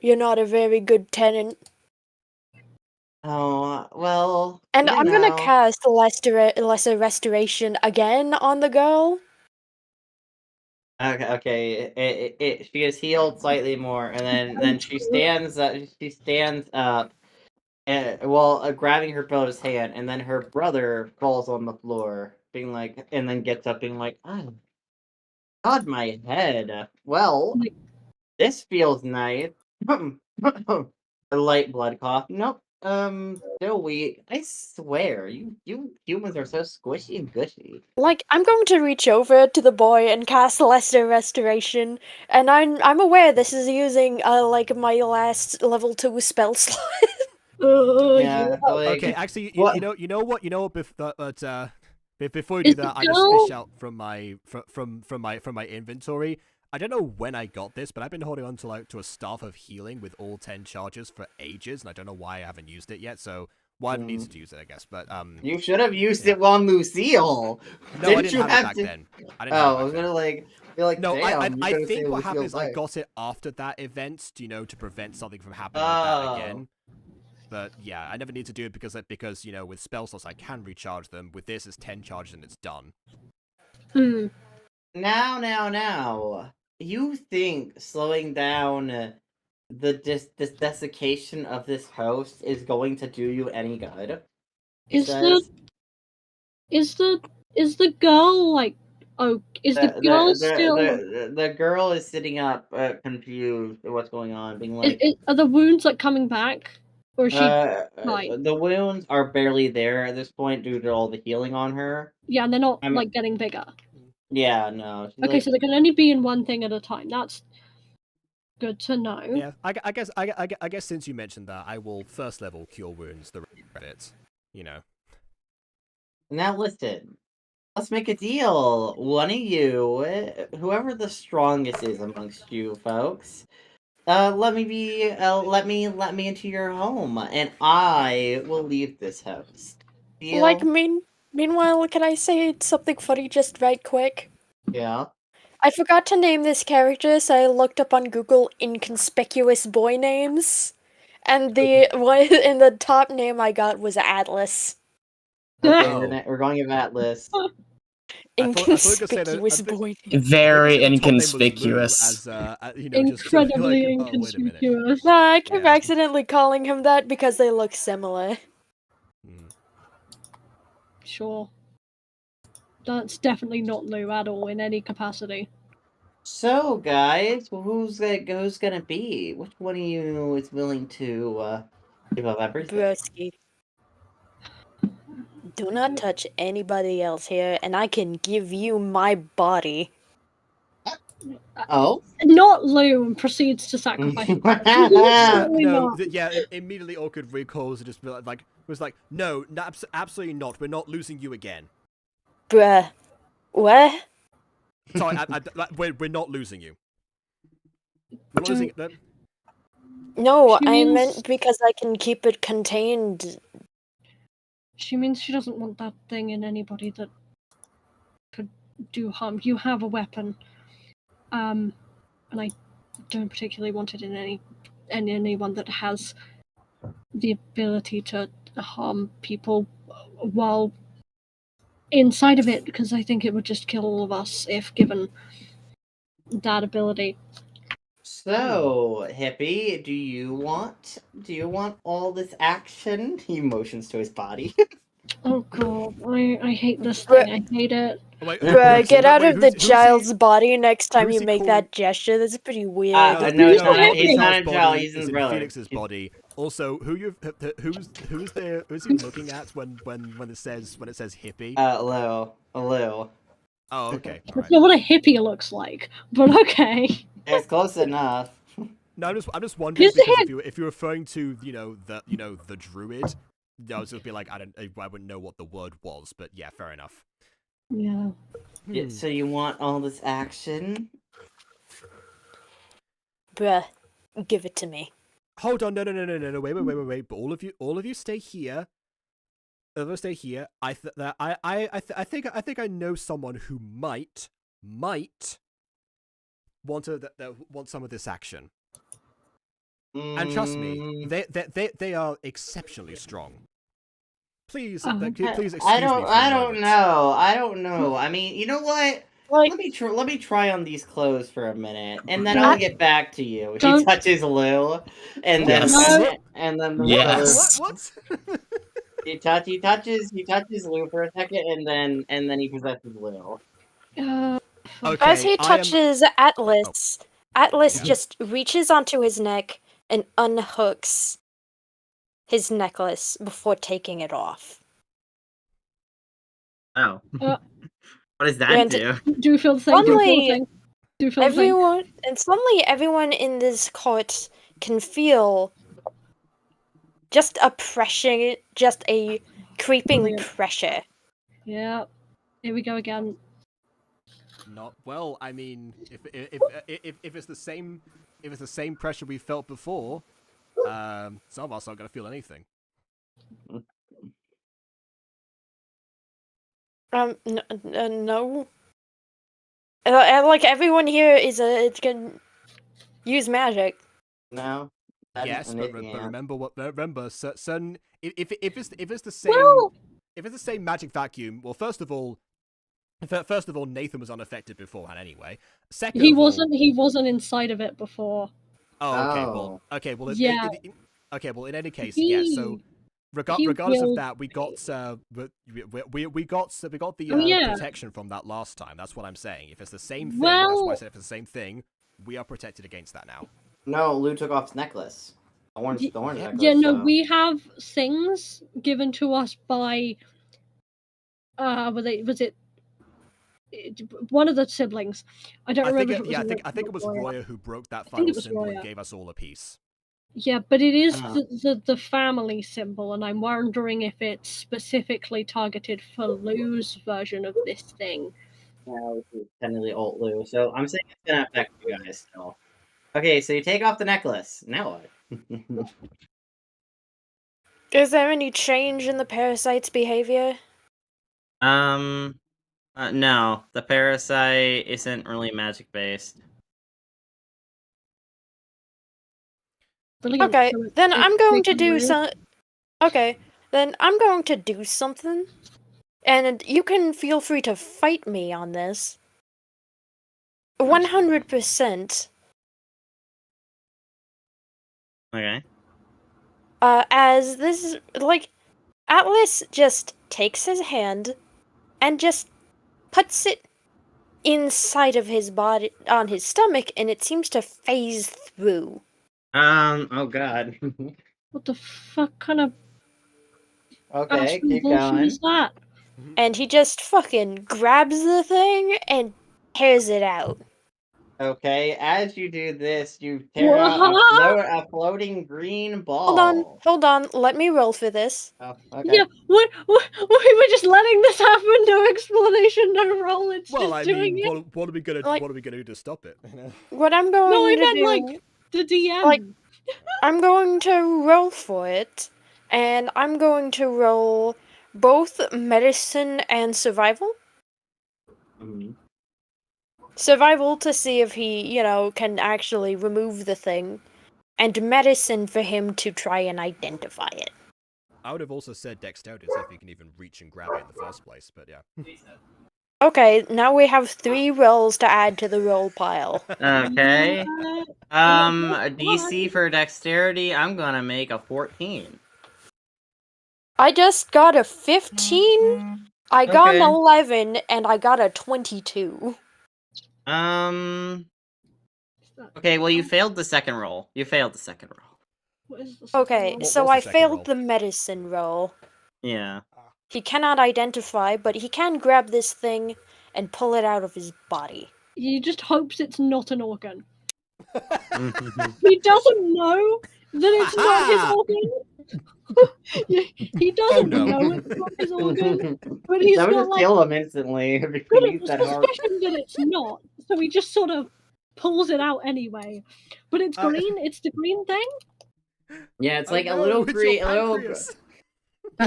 You're not a very good tenant. oh well. And you I'm gonna know. cast Lesser Restoration again on the girl. Okay. She is healed slightly more, and then she stands up. She stands up, and grabbing her brother's hand, and then her brother falls on the floor, being like, and then gets up, being like, "Oh, God, my head. Well, this feels nice." A light blood cough. Nope. Still weak. I swear, you humans are so squishy and gushy. Like, I'm going to reach over to the boy and cast Lesser Restoration, and I'm aware this is using like my last level 2 spell slot. Yeah, like Okay, actually, what? you know what, before you do Is the that, I just girl- fish out from my inventory. I don't know when I got this, but I've been holding on to a staff of healing with all 10 charges for ages, and I don't know why I haven't used it yet. So I haven't needed to use it, I guess. But You should have used it on Lucille. No, I didn't you have it back then. I didn't Oh, have it I was back then. gonna be like, No, damn. I you could've think saved what happened is Lucille's I life. got it after that event, to prevent something from happening like that Oh. again. But yeah, I never need to do it because with spell slots I can recharge them. With this, it's 10 charges and it's done. Now. You think slowing down this desiccation of this host is going to do you any good? He Is says. is the girl like? Oh, is the girl still? The girl is sitting up, confused at what's going on, being like, Are the wounds like coming back, or is she? fine? the wounds are barely there at this point due to all the healing on her. Yeah, and they're not I'm- like getting bigger. Yeah, no. She's Okay, like, so they can only be in one thing at a time. That's good to know. Yeah, I guess since you mentioned that, I will first level cure wounds. The rest, now listen. Let's make a deal. One of you, whoever the strongest is amongst you folks, let me into your home, and I will leave this house. Deal? Like, meanwhile, can I say something funny just right quick? Yeah. I forgot to name this character, so I looked up on Google inconspicuous boy names, and the one in the top name I got was Atlas. Okay, Oh. we're going with Atlas. I thought you were gonna say that- I Inconspicuous think- boy. Very the top name was Lou, inconspicuous. as just Incredibly like, oh, wait a minute. inconspicuous. No, I keep Yeah. accidentally calling him that because they look similar. Hmm. Sure. That's definitely not Lou at all in any capacity. So, guys, who's gonna be? Which one of you is willing to give up everything? Broski. Do not touch anybody else here, and I can give you my body. Oh. Not Lou and proceeds to sacrifice. Absolutely not. Immediately Orchid recalls and just was like, no, absolutely not. We're not losing you again. Bruh. What? Sorry, we're not losing you. We're not losing. No, She I means- meant because I can keep it contained. She means she doesn't want that thing in anybody that could do harm. You have a weapon. And I don't particularly want it in anyone that has the ability to harm people while inside of it, because I think it would just kill all of us if given that ability. So, Hippie, do you want all this action? He motions to his body. Oh god, I hate this Bruh. thing. I hate it. Wait, Bruh, get out of the who's he- child's body next time who's you he make calling- that gesture. That's pretty weird. No, he's not- not. he's He's not not Child's a child. body He's is his in brother. Felix's body. Also, who's he looking at when it says hippie? Lou. Oh, okay. All That's right. not what a hippie looks like, but okay. It's close enough. No, I'm just wondering Who's the because hip? if you're referring to the druid, I was just be like I wouldn't know what the word was, but yeah, fair enough. Yeah. Yeah, so you want all this action? Bruh, give it to me. Hold on, no, wait. But all of you stay here. All of you stay here. I think I know someone who might want some of this action. And trust me, they are exceptionally strong. Please, Oh, please excuse me. For I a don't moment. know. I don't know. I mean, you know what? Like, Let me try on these clothes for a minute, and then I'll get back to you. He Don't- touches Lou, and then Yes. and then the Yes. What? he touches Lou for a second, and then he possesses Lou. Okay, as he I am- touches Atlas, Atlas Yeah. just reaches onto his neck and unhooks his necklace before taking it off. Oh. Uh, What does that and- do? Do you feel the thing? Do you feel the Suddenly, thing? Do you feel the thing? Suddenly everyone in this court can feel just a pressure, just a creeping Brilliant. pressure. Yeah. Here we go again. Not well. I mean, if it's the same pressure we felt before, some of us aren't gonna feel anything. No. Like everyone here can use magic. No. That Yes, isn't but, it, but yeah. remember, certain if it's the same Well, if it's the same magic vacuum. Well, first of all, Nathan was unaffected beforehand anyway. Second, he of all, wasn't inside of it before. Oh, okay. Well, Yeah. okay. Well, in any case, yeah. So, he regardless of will- that, we got we got the Oh, yeah. protection from that last time. That's what I'm saying. If it's the same thing, that's Well- why I said if it's the same thing, we are protected against that now. No, Lou took off his necklace. The orange necklace. Yeah, no, so- we have things given to us by was it one of the siblings? I don't remember. I think it was Roya who broke that think final it was symbol and Roya. gave us all a piece. Yeah, but it is Ah. the family symbol, and I'm wondering if it's specifically targeted for Lou's version of this thing. Yeah, which is technically alt Lou. So I'm saying it's gonna affect you guys still. Okay, so you take off the necklace. Now what? Is there any change in the parasite's behavior? No, the parasite isn't really magic based. Brilliant. Okay, So then it's I'm going to taken do away. some. Okay, then I'm going to do something, and you can feel free to fight me on this. 100%. Okay. As this is like, Atlas just takes his hand and just puts it inside of his body on his stomach, and it seems to phase through. Oh god. What the fuck kind of Okay, astral keep bullshit going. is that? And he just fucking grabs the thing and tears it out. Okay, as you do this, you tear out a floating green ball. Hold on, let me roll for this. Oh, okay. Yeah, what? We were just letting this happen. No explanation, no roll. It's Well, just I doing mean, it. what are we gonna Like- do to stop it? You know? What I'm going No, I to meant do, like the DM. like- I'm going to roll for it, and I'm going to roll both medicine and survival. Mhm. Survival to see if he, can actually remove the thing, and medicine for him to try and identify it. I would have also said dexterity to see if you can even reach and grab it in the first place, but yeah. Okay, now we have 3 rolls to add to the roll pile. Okay. Yeah. DC for dexterity, I'm gonna make a 14. I just got a 15, I got an Okay. 11, and I got a 22. Okay, well you failed the second roll. You failed the second roll. What is this? Okay, What so was the I second failed roll? the medicine roll. Yeah. He cannot identify, but he can grab this thing and pull it out of his body. He just hopes it's not an organ. He doesn't know that it's not his organ. He doesn't no. know it's not his organ, but he's That would got just like kill him instantly if he good used that hard. suspicion that it's not. So he just sort of pulls it out anyway. But it's green. It's the green thing. Yeah, it's Oh like a no, little it's green, your pancreas.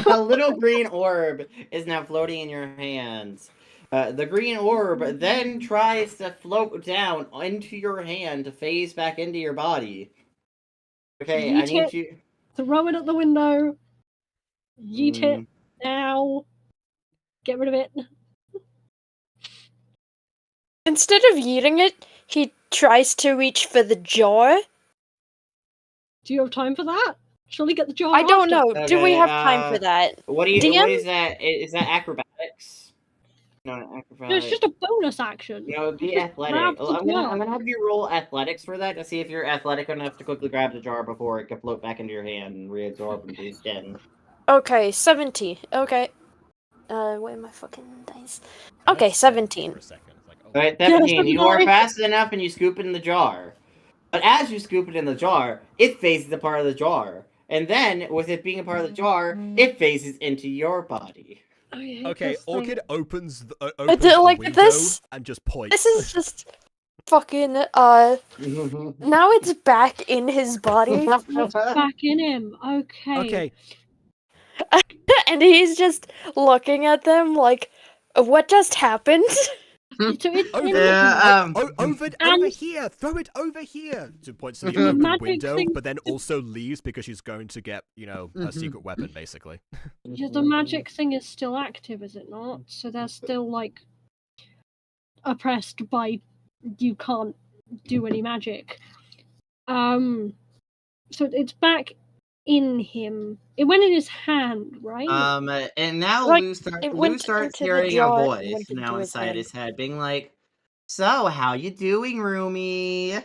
a little green orb is now floating in your hands. The green orb then tries to float down into your hand to phase back into your body. Okay, I Yeet need it. you. Throw it at the window. Yeet it Mm, now. Get rid of it. Instead of eating it, he tries to reach for the jar. Do you have time for that? Shall we get the jar? I don't after? know. Do we Okay, have time for that? What DM? is that? Is that acrobatics? No, not No, acrobatics. it's just a bonus action. No, it'd be Just athletic. grab the I'm jar. gonna have you roll athletics for that to see if you're athletic enough to quickly grab the jar before it can float back into your hand and reabsorb into your skin. Okay, 17. Okay. Where are my fucking dice? I Okay, had 70 17. For a second. It's like, oh. Alright, Yeah, 17. You are 79. fast enough and you scoop it in the jar. But as you scoop it in the jar, it phases a part of the jar. And then, with it being a part of the jar, it phases into your body. I hate Okay, this thing. Orchid opens the, like window this- and just points. This is just fucking, now it's back in his body, Back in him. Okay. Okay, and he's just looking at them like, what just happened? So it's over, in Yeah, over and- here. Throw it over here. So points to The the open magic window, thing- but then also leaves because she's going to get, a secret weapon, basically. Yeah, the magic thing is still active, is it not? So they're still like oppressed by you can't do any magic. So it's back in him. It went in his hand, right? And now Like, Lou it went starts into the hearing a jar and voice went into now his inside hand. his head, being like, "So, how you doing, roomie?"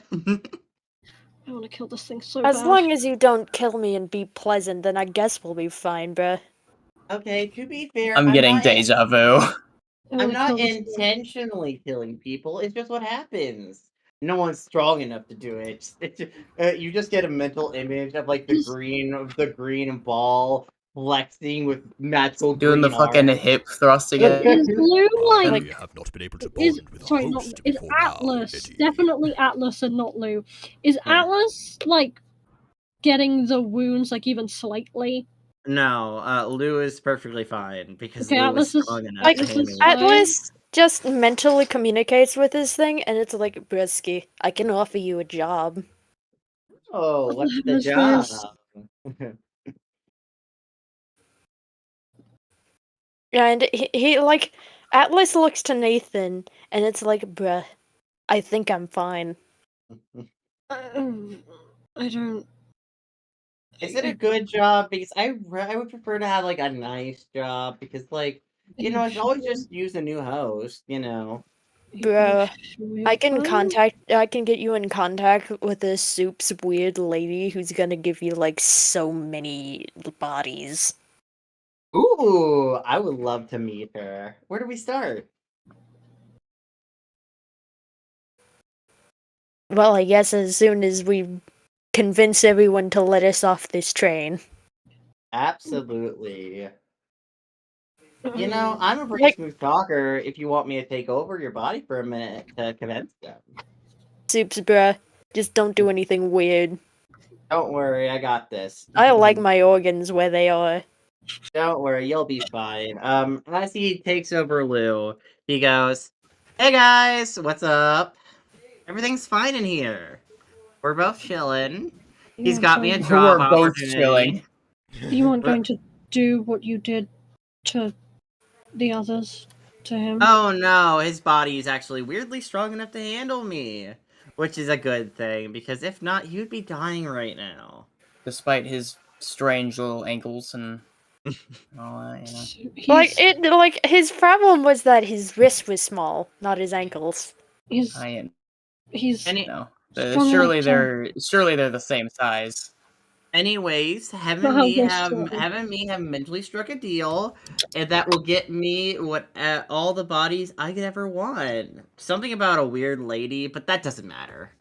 I want to kill this thing so As bad. long as you don't kill me and be pleasant, then I guess we'll be fine, bruh. Okay, to be fair, I'm getting not deja vu. I I'm wanna not kill this thing. intentionally killing people. It's just what happens. No one's strong enough to do it. You just get a mental image of like the green ball flexing with magical Doing the green fucking arms. hip thrust again. Is Lou like have not been able to is bond with sorry, our not host is before now, Atlas Eddie. definitely Atlas and not Lou? Is Yeah. Atlas like getting the wounds like even slightly? No, Lou is perfectly fine because Okay, Lou Atlas is is strong enough Like, to Atlas is handle it. fine. Atlas just mentally communicates with his thing, and it's like, Brisky, I can offer you a job. Oh, what's the Atlas job? goes, And he like, Atlas looks to Nathan, and it's like, bruh, I think I'm fine. I don't. Is it a good job? Because I would prefer to have like a nice job because like I can always just use a new host. Bruh, I can Fine? I can get you in contact with this Soup's weird lady who's gonna give you like so many bodies. Ooh, I would love to meet her. Where do we start? Well, I guess as soon as we convince everyone to let us off this train. Absolutely. Mm. I'm a pretty Like, smooth talker. If you want me to take over your body for a minute to convince them, Soups, bruh, just don't do anything weird. don't worry, I got this. I like my organs where they are. Don't worry, you'll be fine. As he takes over Lou, he goes, "Hey guys, what's up? Everything's fine in here. We're both chilling. You He's aren't got me a going- job We're both opportunity." chilling. You aren't We're- going to do what you did to the others to him. Oh no, his body is actually weirdly strong enough to handle me, which is a good thing because if not, he'd be dying right now. Despite his strange little ankles and all that, Like his problem was that his wrist was small, not his ankles. he's Any strong surely enough they're the same size. Anyways, Not how ghosts work. having me have mentally struck a deal, and that will get me what all the bodies I could ever want. Something about a weird lady, but that doesn't matter.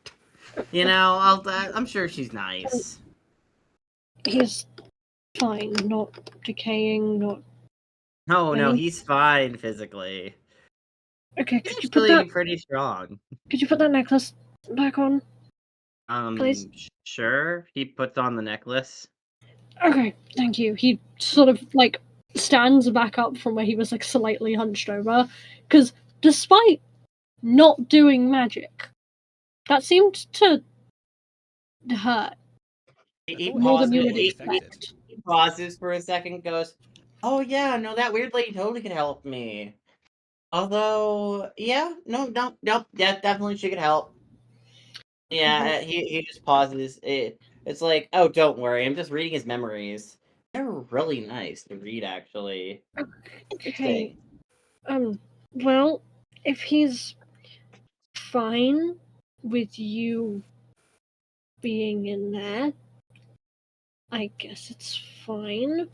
I'm sure she's nice. He's fine, not decaying, not. No, Any- he's fine physically. Okay, He's could you put actually that? pretty strong. Could you put that necklace back on? Please? Sure. He puts on the necklace. Okay, thank you. He sort of like stands back up from where he was like slightly hunched over, because despite not doing magic, that seemed to hurt He more than you would pauses. expect. He pauses for a second, and goes, "Oh yeah, no, that weird lady totally could help me. Although, yeah, no, yeah, definitely she could help." Yeah, he just pauses. It's like, oh, don't worry, I'm just reading his memories. They're really nice to read, actually. Okay. Well, if he's fine with you being in there, I guess it's fine.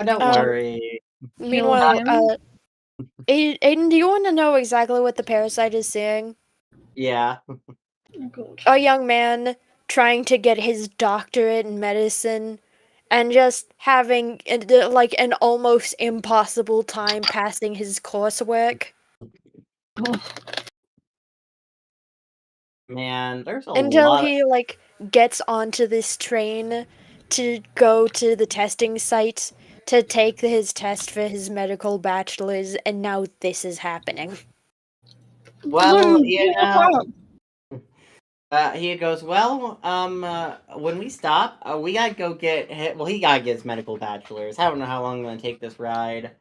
Don't Um, worry. Meanwhile, him? Aiden, do you want to know exactly what the parasite is seeing? Yeah. Oh god. A young man trying to get his doctorate in medicine and just having like an almost impossible time passing his coursework Oh, Man, there's a until lot. he like gets onto this train to go to the testing site to take his test for his medical bachelor's, and now this is happening. Well, Lou, what up? he goes, well, when we stop, we gotta go get hit. Well, he gotta get his medical bachelor's. I don't know how long I'm gonna take this ride.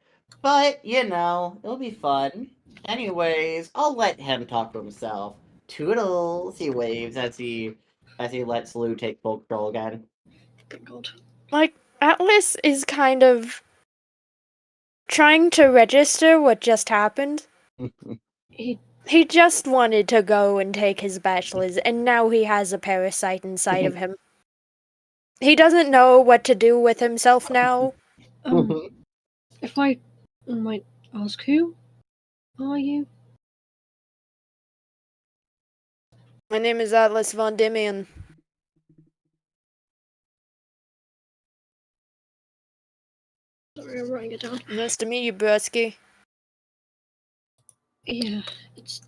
But, it'll be fun. Anyways, I'll let him talk for himself. Toodles, he waves as he lets Lou take full control again. Oh god. Like, Atlas is kind of trying to register what just happened. He He just wanted to go and take his bachelor's, and now he has a parasite inside of him. He doesn't know what to do with himself now. if I might ask, who are you? My name is Atlas von Dimian. Sorry, I'm writing it down. Nice to meet you, Brusky. Yeah, it's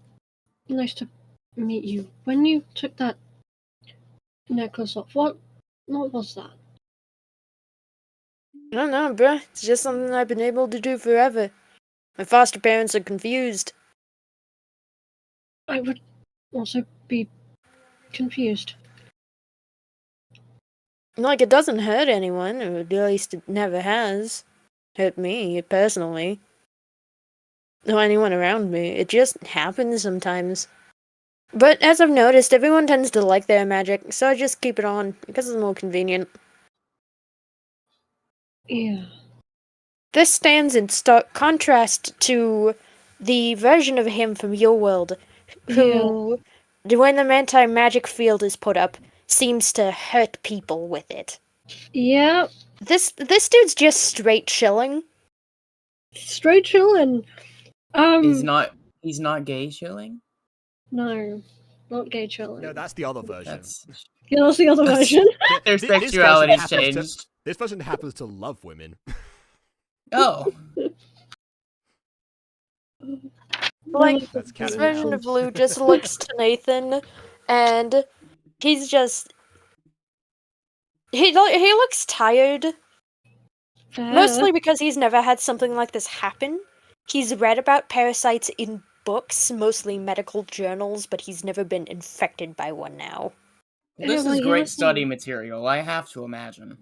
nice to meet you. When you took that necklace off, what was that? I don't know, bruh. It's just something I've been able to do forever. My foster parents are confused. I would also be confused. Like, it doesn't hurt anyone, or at least it never has. Hurt me, personally. Or anyone around me. It just happens sometimes. But as I've noticed, everyone tends to like their magic, so I just keep it on, because it's more convenient. Yeah. This stands in stark contrast to the version of him from your world, who, when the anti-magic field is put up, seems to hurt people with it. Yeah. This dude's just straight chilling. Straight chillin'. He's not gay chilling? No. Not gay chillin'. No, that's the other version. Yeah, that's the other version. Their This version sexuality's happens to- changed. This version happens to love women. Oh. Like, That's this canon version now. of Lou just looks to Nathan, and he's just... He looks tired. Mostly because he's never had something like this happen. He's read about parasites in books, mostly medical journals, but he's never been infected by one now. This is great study material, I have to imagine.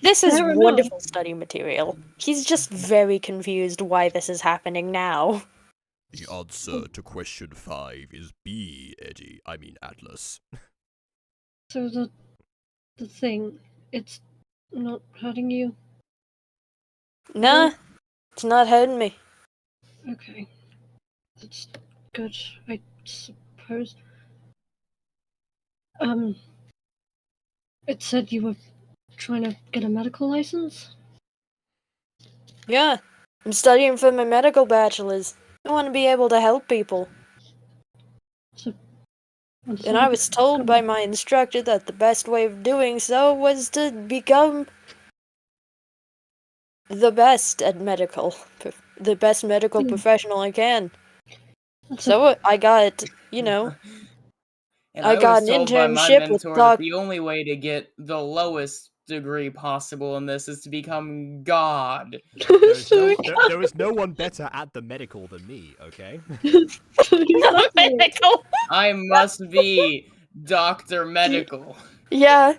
This is fair enough. wonderful study material. He's just very confused why this is happening now. The answer to question 5 is B, Eddie. I mean Atlas. So the thing, it's not hurting you? Nah, it's not hurting me. Okay. That's good, I suppose. It said you were trying to get a medical license? Yeah, I'm studying for my medical bachelor's. I want to be able to help people. And I was told by my instructor that the best way of doing so was to become the best at the best medical professional I can. So I got, And I got was an told by my internship with mentor Doc. that the only way to get the lowest degree possible in this is to become God. There is no one better at the medical than me, okay? Medical. I must be Dr. Medical. Yeah,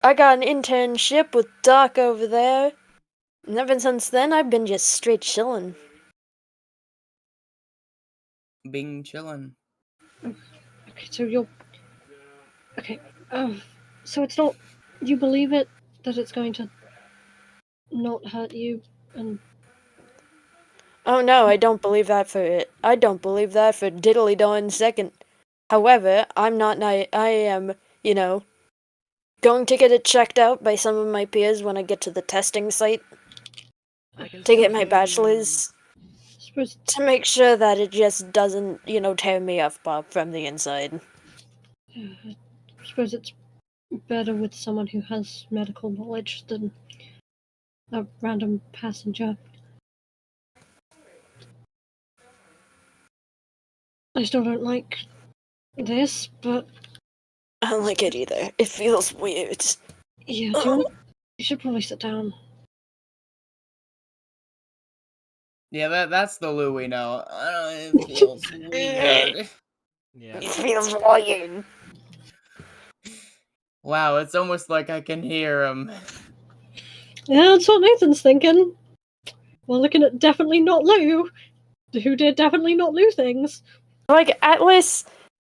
I got an internship with Doc over there. And ever since then, I've been just straight chilling. Bing chillin'. Okay, so you're... Okay, so it's not... You believe it, that it's going to not hurt you, and... Oh no, I don't believe that for it. I don't believe that for diddly darn second. However, I am, going to get it checked out by some of my peers when I get to the testing site. To get my bachelor's. To make sure that it just doesn't, tear me up from the inside. I suppose it's better with someone who has medical knowledge than a random passenger. I still don't like this, but... I don't like it either. It feels weird. Yeah, you should probably sit down. Yeah, that's the Lou we know. It feels weird. Yeah. It feels weird. Wow, it's almost like I can hear him. Yeah, that's what Nathan's thinking. We're looking at definitely not Lou, who did definitely not Lou things. Like, Atlas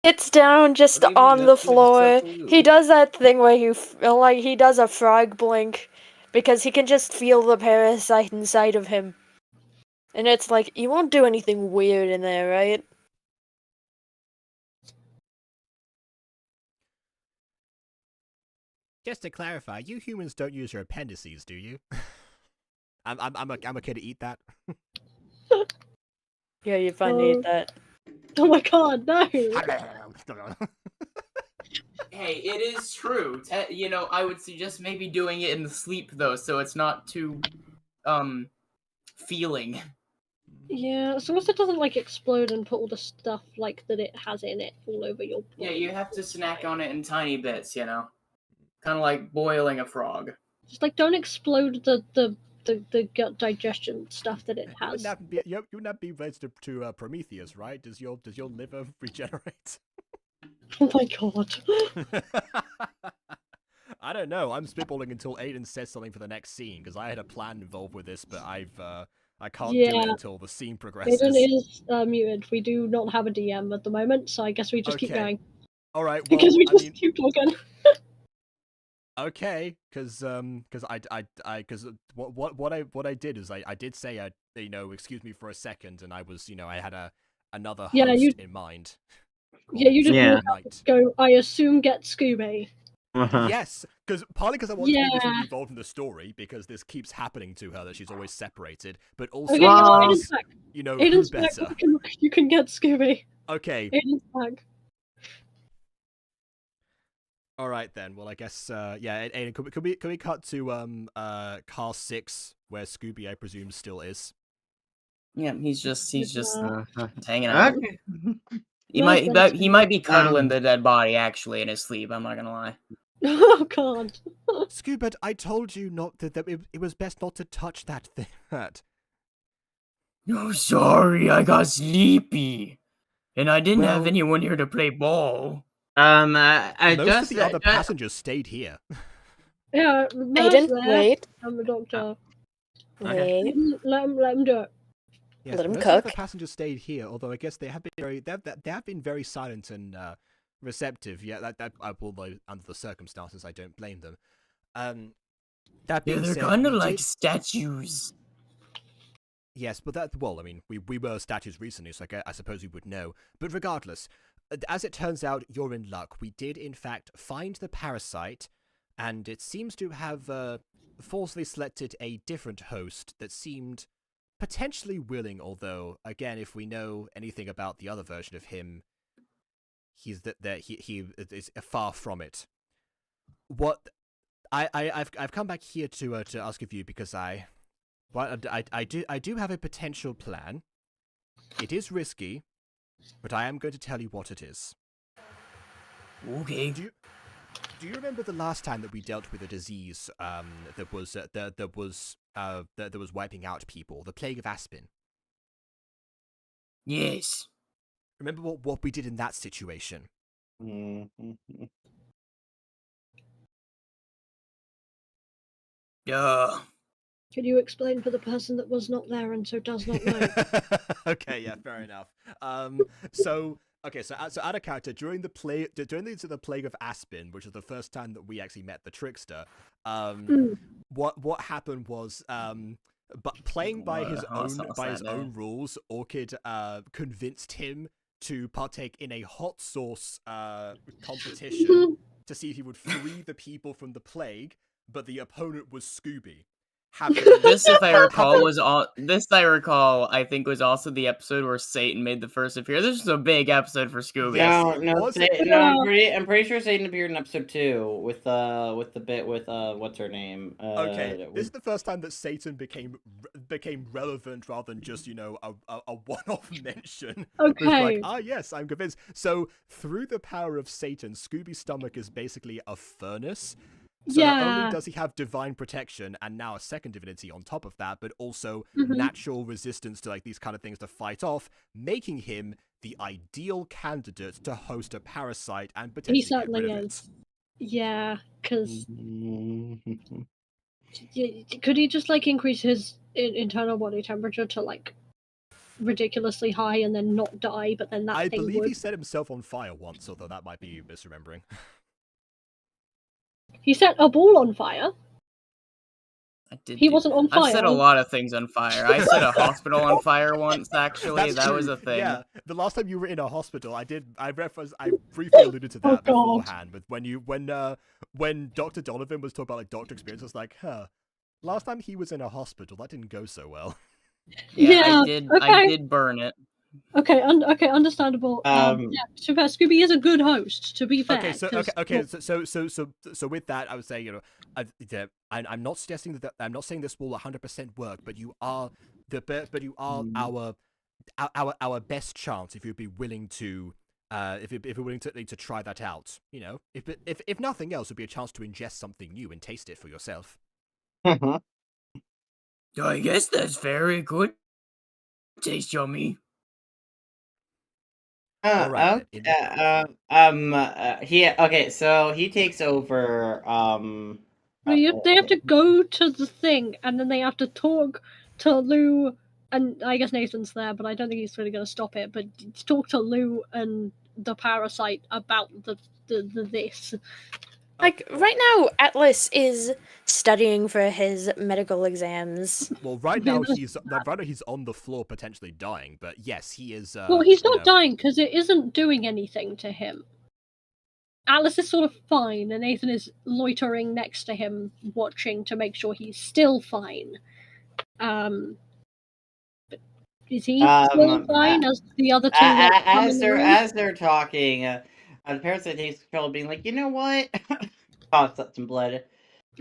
sits down just on the floor. He does that thing where he does a frog blink, because he can just feel the parasite inside of him. And it's like, you won't do anything weird in there, right? Just to clarify, you humans don't use your appendices, do you? I'm okay to eat that. Yeah, you finally ate that. Oh my god, no! Hey, it is true. I would suggest maybe doing it in the sleep though, so it's not too feeling. Yeah, as long as it doesn't like explode and put all the stuff like that it has in it all over your body. Yeah, you have to snack on it in tiny bits, you know, kind of like boiling a frog. Just like don't explode the gut digestion stuff that it You has. would not be related to Prometheus, right? Does your liver regenerate? Oh my god. I don't know. I'm spitballing until Aiden says something for the next scene because I had a plan involved with this, but I can't do it Yeah. until the scene progresses. Aiden is muted. We do not have a DM at the moment, so I guess we just keep Okay. going. All right. Well, Because we I just mean, keep talking. okay, because what I did is I did say excuse me for a second, and I was I had another host Yeah, in mind. Yeah, you just Yeah. walk up and go, I assume get Scooby. Yes, partly because I want to be Yeah. involved in the story because this keeps happening to her that she's always separated, but also Okay, Well- Aiden's back. who Aiden's back. better? You can get Scooby. Okay, Aiden's back. all right then. Well, I guess yeah. Aiden, can we cut to car 6 where Scooby I presume still is? Yeah, he's just Uh-huh. hanging out. Okay. He Well, might that's he might be cuddling Um, the dead body actually in his sleep. I'm not gonna lie. Oh god. Scoobert, I told you not that it was best not to touch that thing. No, sorry, I got sleepy. And I didn't have Well- anyone here to play ball. I Most just of the other passengers stayed here. Yeah, Aiden, wait. I'm the doctor. Okay. Wait. Let him do it. Yes, Let 'em most of the cook. passengers stayed here, although I guess they have been very silent and receptive. Yeah, although under the circumstances, I don't blame them. That Yeah, being they're said, kind of we like did- statues. Yes, but I mean, we were statues recently, so I suppose we would know. But regardless, as it turns out, you're in luck. We did, in fact, find the parasite, and it seems to have forcefully selected a different host that seemed potentially willing, although, again, if we know anything about the other version of him, he is far from it. What I've come back here to ask of you because I do have a potential plan. It is risky, but I am going to tell you what it is. Okay. Do you remember the last time that we dealt with a disease that was wiping out people, the plague of Aspen? Yes. Remember what we did in that situation? Could you explain for the person that was not there and so does not know? Okay, yeah, fair enough. So out of character, during the plague of Aspen, which was the first time that we actually met the trickster, what happened was but playing by his own rules, Orchid convinced him to partake in a hot sauce competition to see if he would free the people from the plague, but the opponent was Scooby. This, if I recall, I think was also the episode where Satan made the first appearance. This was a big episode for Scooby. Yes. I'm pretty sure Satan appeared in episode 2 with the bit with what's her name? Okay, this is the first time that Satan became relevant rather than just a one-off mention. Okay. It's like, yes, I'm convinced. So through the power of Satan, Scooby's stomach is basically a furnace. So not only does he have divine protection and now a second divinity on top of that, but also natural resistance to these kind of things to fight off, making him the ideal candidate to host a parasite and potentially He certainly get rid of is. Yeah, because could he just increase his internal body temperature to ridiculously high and then not die? But then that I thing believe would. he set himself on fire once, although that might be misremembering. He set a ball on fire. He wasn't on fire. I've set a lot of things on fire. I set a hospital on fire once, actually. That's That was true. a thing. Yeah, the last time you were in a hospital, I briefly alluded to that beforehand. But when Dr. Donovan was talking about doctor experience, I was like, last time he was in a hospital, that didn't go so well. Yeah, Yeah, I okay. did burn it. Okay, okay, understandable. Yeah, to be fair, Scooby is a good host. To be fair. Okay, so 'cause- so with that, I would say, you know, I'm not suggesting that I'm not saying this will 100% work, but you are our best chance if you'd be willing to if you're willing to try that out. You know, if nothing else, it'd be a chance to ingest something new and taste it for yourself. I guess that's very good. Tastes yummy. All right. Okay, so he takes over. They have to go to the thing, and then they have to talk to Lou, and I guess Nathan's there, but I don't think he's really going to stop it. But talk to Lou and the parasite about the this. Like, right now, Atlas is studying for his medical exams. Well, right now he's on the floor potentially dying, but yes, he is. Well, he's you not know, dying because it isn't doing anything to him. Atlas is sort of fine, and Nathan is loitering next to him, watching to make sure he's still fine. But is he still fine as the other two? As they're talking, the parasite takes control, being like, you know what? Coughs up some blood.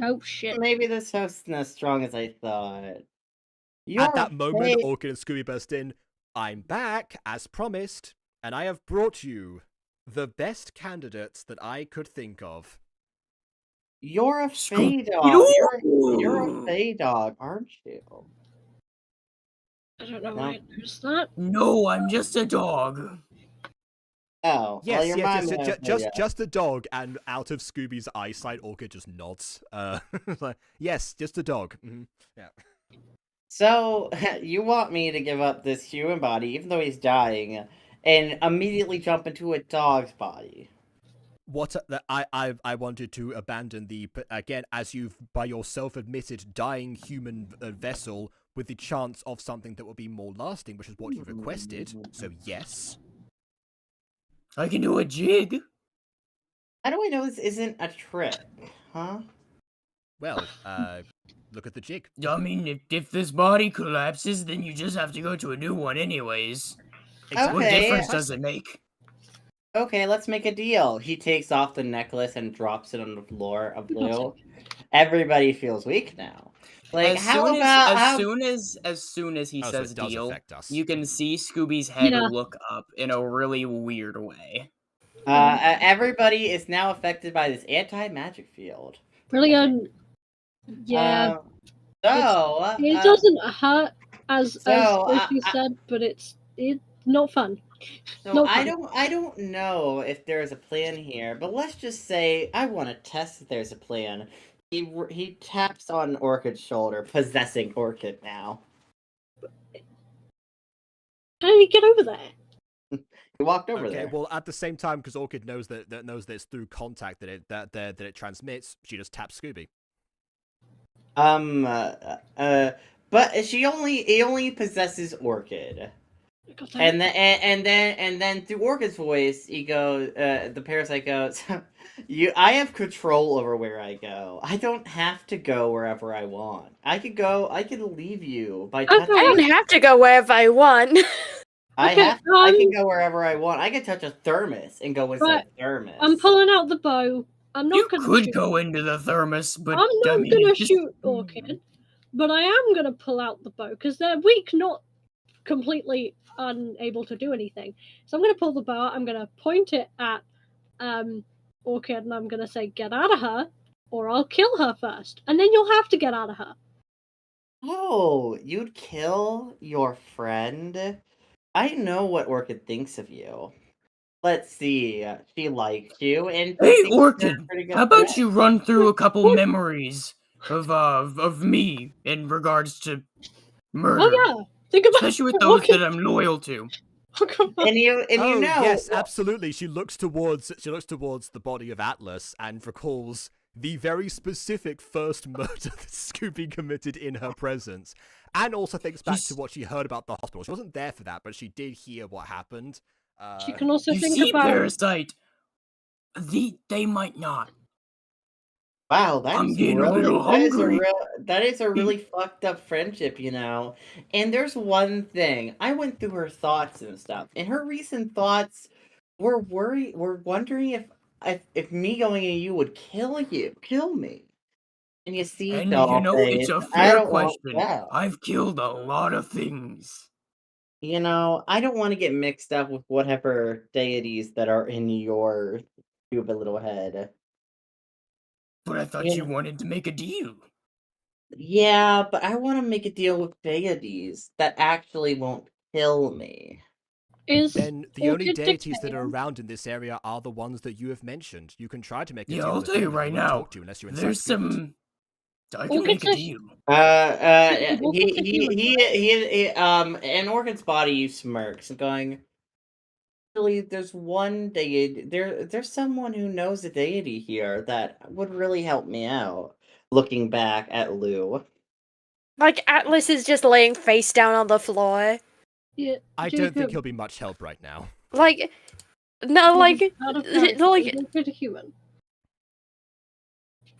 Oh shit! Maybe this host isn't as strong as I thought. At that moment, Orchid and Scooby burst in. I'm back, as promised, and I have brought you the best candidates that I could think of. You're a Fey dog. You're a Fey dog, aren't you? I don't know why I noticed that. No, I'm just a dog. Oh, Yes, well, just a dog, and out of Scooby's eyesight, Orchid just nods. Like, yes, just a dog. Mm-hmm. Yeah. So you want me to give up this human body, even though he's dying, and immediately jump into a dog's body? What I wanted to abandon the, again, as you've by yourself admitted, dying human vessel with the chance of something that will be more lasting, which is what you requested. So yes. I can do a jig. How do I know this isn't a trick, huh? Well, look at the jig. I mean, if this body collapses, then you just have to go to a new one anyways. Exactly. What difference does it make? Okay, let's make a deal. He takes off the necklace and drops it on the floor of Lou. Everybody feels weak now. Like, as soon as he says deal, you can see Scooby's head look up in a really weird way. Everybody is now affected by this anti-magic field. Brilliant. Yeah. It doesn't hurt as you said, but it's not fun. So not I fun. don't know if there's a plan here, but let's just say I want to test if there's a plan. He taps on Orchid's shoulder, possessing Orchid now. How did he get over there? He walked over there. Well, at the same time, because Orchid knows that it's through contact that it transmits, she just taps Scooby. But he only possesses Orchid. And then through Orchid's voice, he goes. The parasite goes. I have control over where I go. I don't have to go wherever I want. I could leave you by touching. I don't have to go wherever I want. I can go wherever I want. I can touch a thermos and go inside the thermos. I'm pulling out the bow. I'm not you gonna could shoot. go into the thermos, but I'm not I mean, gonna shoot Orchid, but I am gonna pull out the bow because they're weak, not completely unable to do anything. So I'm gonna pull the bow out, I'm gonna point it at Orchid, and I'm gonna say, "Get out of her, or I'll kill her first, and then you'll have to get out of her." Oh, you'd kill your friend? I know what Orchid thinks of you. Let's see. She likes you, and hey, Orchid, how about you run through a couple memories of me in regards to murder? Oh yeah, think about especially with those that I'm loyal to. And you know. Yes, absolutely. She looks towards the body of Atlas and recalls the very specific first murder that Scooby committed in her presence, and also thinks back to what she heard about the hospital. She wasn't there for that, but she did hear what happened. She can also think see, about Parasite. They might not. Wow, that I'm is getting a really little that is a hungry. that is a really fucked up friendship, you know. And there's one thing. I went through her thoughts and stuff, and her recent thoughts were wondering if me going to you would kill me. And you see, And you know, it's Dollface, a I fair don't want question. that. I've killed a lot of things. You know, I don't want to get mixed up with whatever deities that are in your stupid little head. But I thought you Yeah. wanted to make a deal. Yeah, but I want to make a deal with deities that actually won't kill me. Is Then the only Orchid deities that are decaying? around in this area are the ones that you have mentioned. You can try to make a Yeah, deal I'll with tell you them, but right they won't now. talk to you unless you're inside There's Scoobit. some. I can Orchid's make a a deal. In Orchid's body, you smirks, going, really, there's one deity, there's someone who knows a deity here that would really help me out. Looking back at Lou. Like Atlas is just laying face down on the floor. Yeah, I don't think Jacob, he'll be much help right now. Like, no, like, out of character, like, is Orchid a human?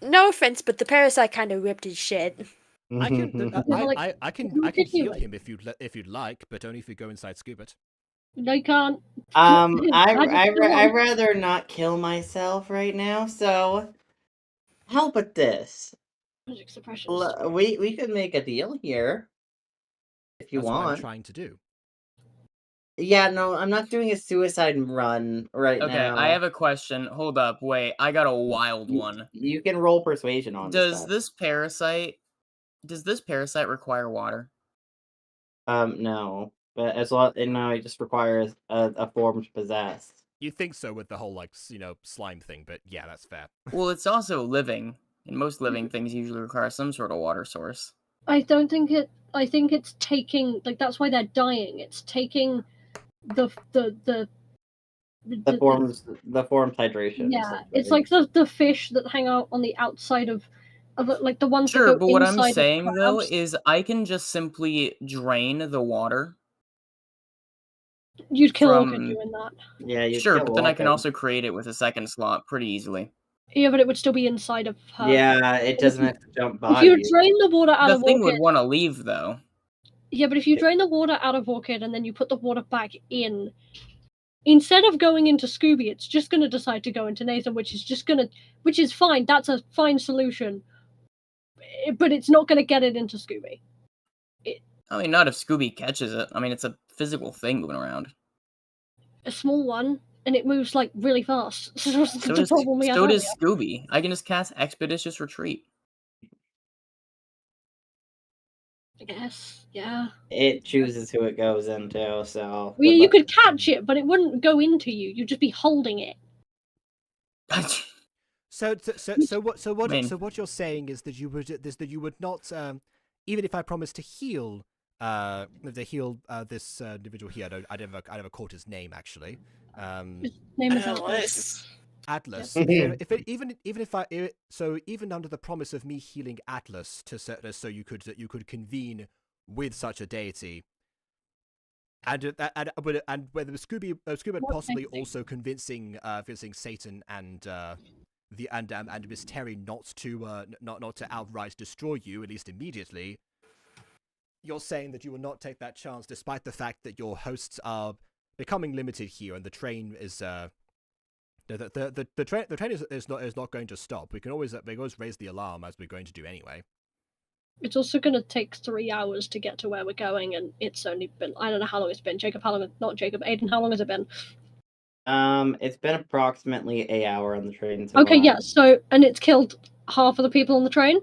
no offense, but the parasite kind of ripped his shit. I can, Yeah, but, like, I can look at heal you. him if you'd like, but only if you go inside Scoobit. They can't. I'd rather not kill myself right now, so how about this? Magic suppression. We could make a deal here. If you That's what I'm want. trying to do. Yeah, no, I'm not doing a suicide run right Okay, now. I have a question. Hold up, wait. I got a wild one. You can roll persuasion on Does this this parasite require water? No. But as long no, it just requires a form to possess. You'd think so with the whole, like, slime thing, but yeah, that's fair. Well, it's also living, and most living things usually require some sort of water source. I don't think it. I think it's taking, like, that's why they're dying. It's taking the forms hydration. Yeah, it's like the fish that hang out on the outside of it, like the ones Sure, that go but what inside I'm saying of though crabs. is I can just simply drain the water. You'd kill Orchid from- doing that. Yeah, you Sure, but then I can also create it with a second slot pretty easily. Yeah, but it would still be inside of her. Yeah, it doesn't have to jump by If you drain the water out The of thing Orchid, would want to leave though. yeah, but if you drain the water out of Orchid and then you put the water back in, instead of going into Scooby, it's just going to decide to go into Nathan, which is fine. That's a fine solution, but it's not going to get it into Scooby. I mean, not if Scooby catches it. I mean, it's a physical thing moving around. A small one, and it moves like really fast. So So the does, problem we had so does earlier. Scooby. I can just cast Expeditious Retreat. I guess, yeah. It chooses who it goes into, so Well, you could catch it, but it wouldn't go into you. You'd just be holding it. So what you're saying is that you would not, even if I promised to heal, this individual here. I never caught his name actually. His name is Atlas. Atlas. Yes. Even under the promise of me healing Atlas so you could convene with such a deity, and whether Scooby possibly also convincing Satan and Miss Terry not to outright destroy you, at least immediately. You're saying that you will not take that chance, despite the fact that your hosts are becoming limited here, and the train is the train is not going to stop. We can always raise the alarm, as we're going to do anyway. It's also going to take 3 hours to get to where we're going, and it's only been, I don't know how long it's been. Aiden, how long has it been? It's been approximately an hour on the train. Okay, yeah, so, and it's killed half of the people on the train.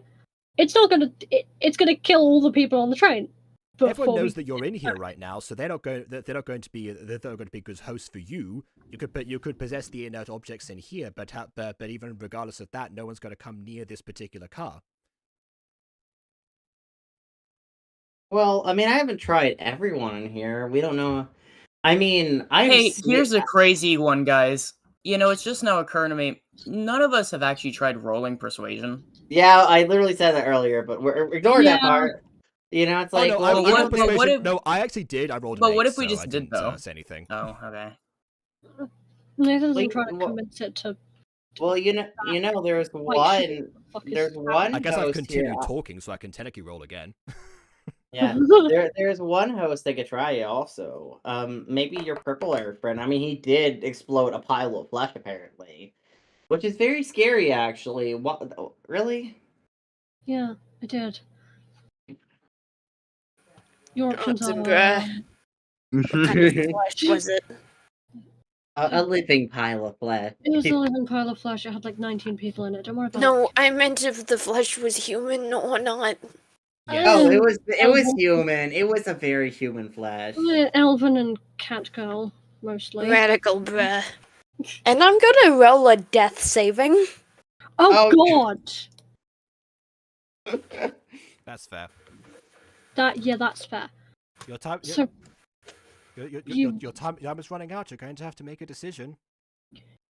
It's not gonna, it's gonna kill all the people on the train. Everyone knows that you're in here right now, so they're not going to be good hosts for you. You could possess the inert objects in here, but even regardless of that, no one's going to come near this particular car. Well, I mean, I haven't tried everyone in here. We don't know. I mean, here's a crazy one, guys. You know, it's just now occurring to me. None of us have actually tried rolling persuasion. Yeah, I literally said that earlier, but we're ignore that part. You know, it's like, no, I actually did. I rolled. But what if we just did though? Say anything. Oh, okay. Nathan's trying to convince it to Well, there's Quite sure one. what the fuck is There's one I guess I've host here. continued talking, so I can technically roll again. Yeah, there's one host that could try it also. Maybe your purple hair friend. I mean, he did explode a pile of flesh apparently, which is very scary actually. What? Really? Yeah, I did. Your options Some are bruh. What kind of flesh was it? A living pile of flesh. it was a living pile of flesh. It had like 19 people in it. Don't worry about it. No, I meant if the flesh was human or not. Yes. Oh, it was Elven. human. It was a very human flesh. Elven and cat girl mostly. Radical bruh. And I'm gonna roll a death saving. Oh god. That's fair. That's fair. Your time. So Your time is running out. You're going to have to make a decision.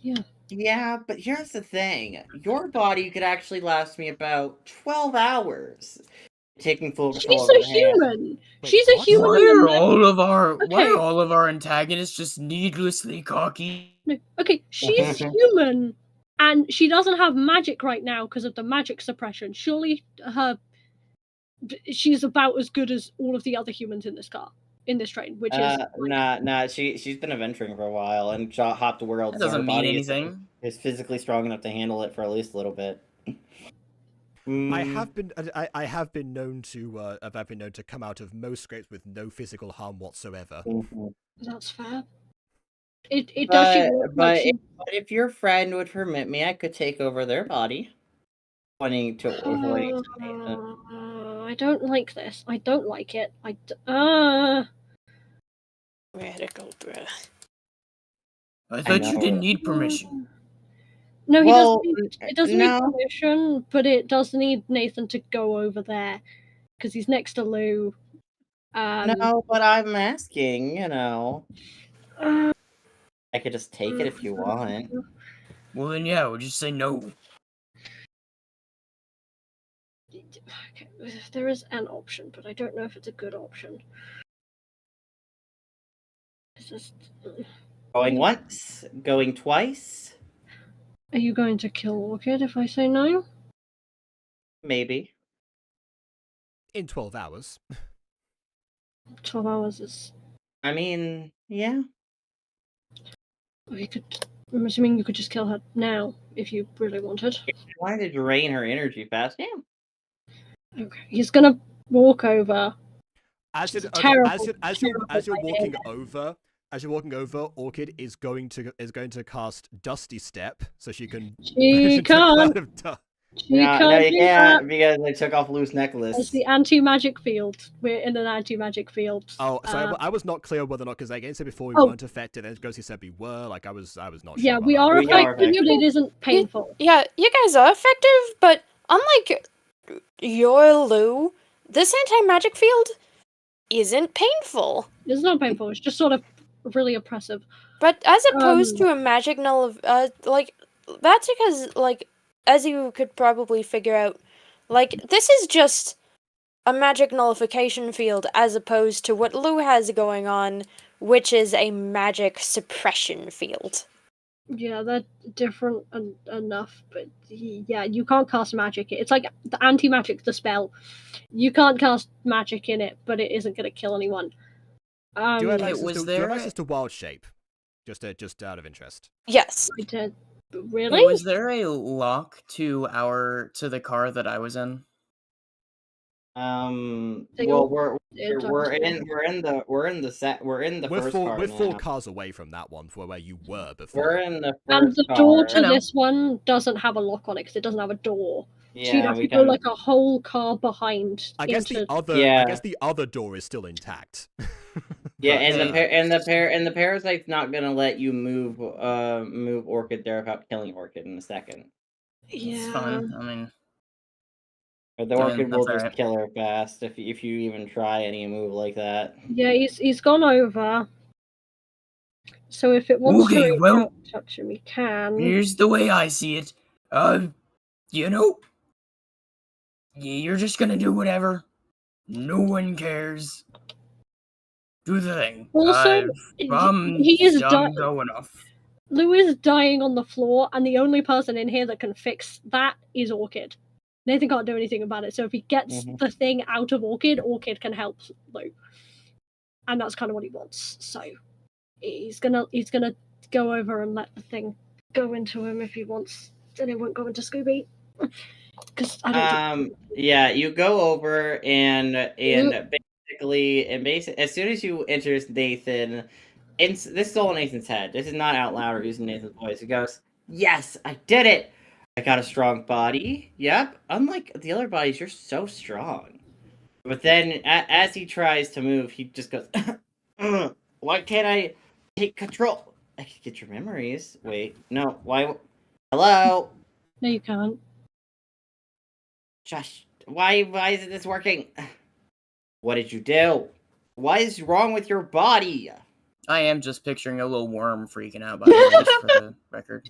yeah. Yeah, but here's the thing. Your body could actually last me about 12 hours. Taking full control She's of a the hand. human. Wait, She's a what? human. Why in the are ma- why Okay. are all of our antagonists just needlessly cocky? No, okay, she's human, and she doesn't have magic right now because of the magic suppression. Surely she's about as good as all of the other humans in this train, which is Nah. She's been adventuring for a while and hopped worlds. That so her doesn't mean body anything. is physically strong enough to handle it for at least a little bit. I have been known to come out of most scrapes with no physical harm whatsoever. That's fair. It does. But if your friend would permit me, I could take over their body. Wanting to avoid. I don't like this. I don't like it. Radical bruh. I thought you know. didn't need permission. No, he Well, doesn't. It doesn't no. need permission, but it does need Nathan to go over there because he's next to Lou. No, but I'm asking. Uh, I could just take it if you want. Well then, yeah, we'll just say no. Okay, there is an option, but I don't know if it's a good option. It's just, Going once, going twice, are you going to kill Orchid if I say no? maybe. In 12 hours. 12 hours is. I mean, yeah. You could. I'm assuming you could just kill her now if you really wanted. If you wanted to drain her energy fast, yeah. Okay, he's gonna walk over. As you're walking over, Orchid is going to cast Dusty Step, so she can. She can't. No, you do can't that. because I took off loose necklace. It's the anti-magic field. We're in an anti-magic field. Oh, so I was not clear whether or not, because again said before we Oh. weren't affected, and Ghostie said we were. Like I was not sure. Yeah, about we that. are We are affected, but it isn't painful. Yeah, you guys are effective, but unlike your Lou, this anti-magic field isn't painful. It's not painful. It's just sort of really oppressive. But as opposed to a magic that's because, like, as you could probably figure out, like, this is just a magic nullification field as opposed to what Lou has going on, which is a magic suppression field. Yeah, they're different enough, but yeah, you can't cast magic. It's like the anti-magic, the spell. You can't cast magic in it, but it isn't going to kill anyone. Do you have Hey, access to Wild Shape? Just out of interest. Yes. I did. Hey, Really? was there a lock to the car that I was in? Well, we're in the We're first four car we're now. 4 cars away from that one, for where you were before. We're in the And first the car. door to I know. this one doesn't have a lock on it because it doesn't have a door. So you'd Yeah, have we to go can. like a whole car behind. I guess into... the other door is still intact. Yeah, But, and the parasite's not gonna let you move Orchid there without killing Orchid in a second. Yeah. It's fine. I mean, Or the I mean, Orchid will that's just alright. kill her fast if you even try any move like that. Yeah, he's gone over. So if it wants Okay, to reach well, out and touch him, he can. here's the way I see it. You know, you're just gonna do whatever. No one cares. Do the thing. Also, I'm he is done going off. Lou is dying on the floor, and the only person in here that can fix that is Orchid. Nathan can't do anything about it, so if he gets the thing out of Orchid, Orchid can help Lou. And that's kind of what he wants. So he's gonna go over and let the thing go into him if he wants, and it won't go into Scooby. Because I don't. Yeah, you go over and basically as soon as you enter Nathan, this is all in Nathan's head. This is not out loud or using Nathan's voice. He goes, "Yes, I did it. I got a strong body. Yep. Unlike the other bodies, you're so strong." But then, as he tries to move, he just goes, "Why can't I take control? I can get your memories. Wait, no. Why? Hello." No, you can't. Josh, why isn't this working? What did you do? What is wrong with your body? I am just picturing a little worm freaking out, by the way, just for the record.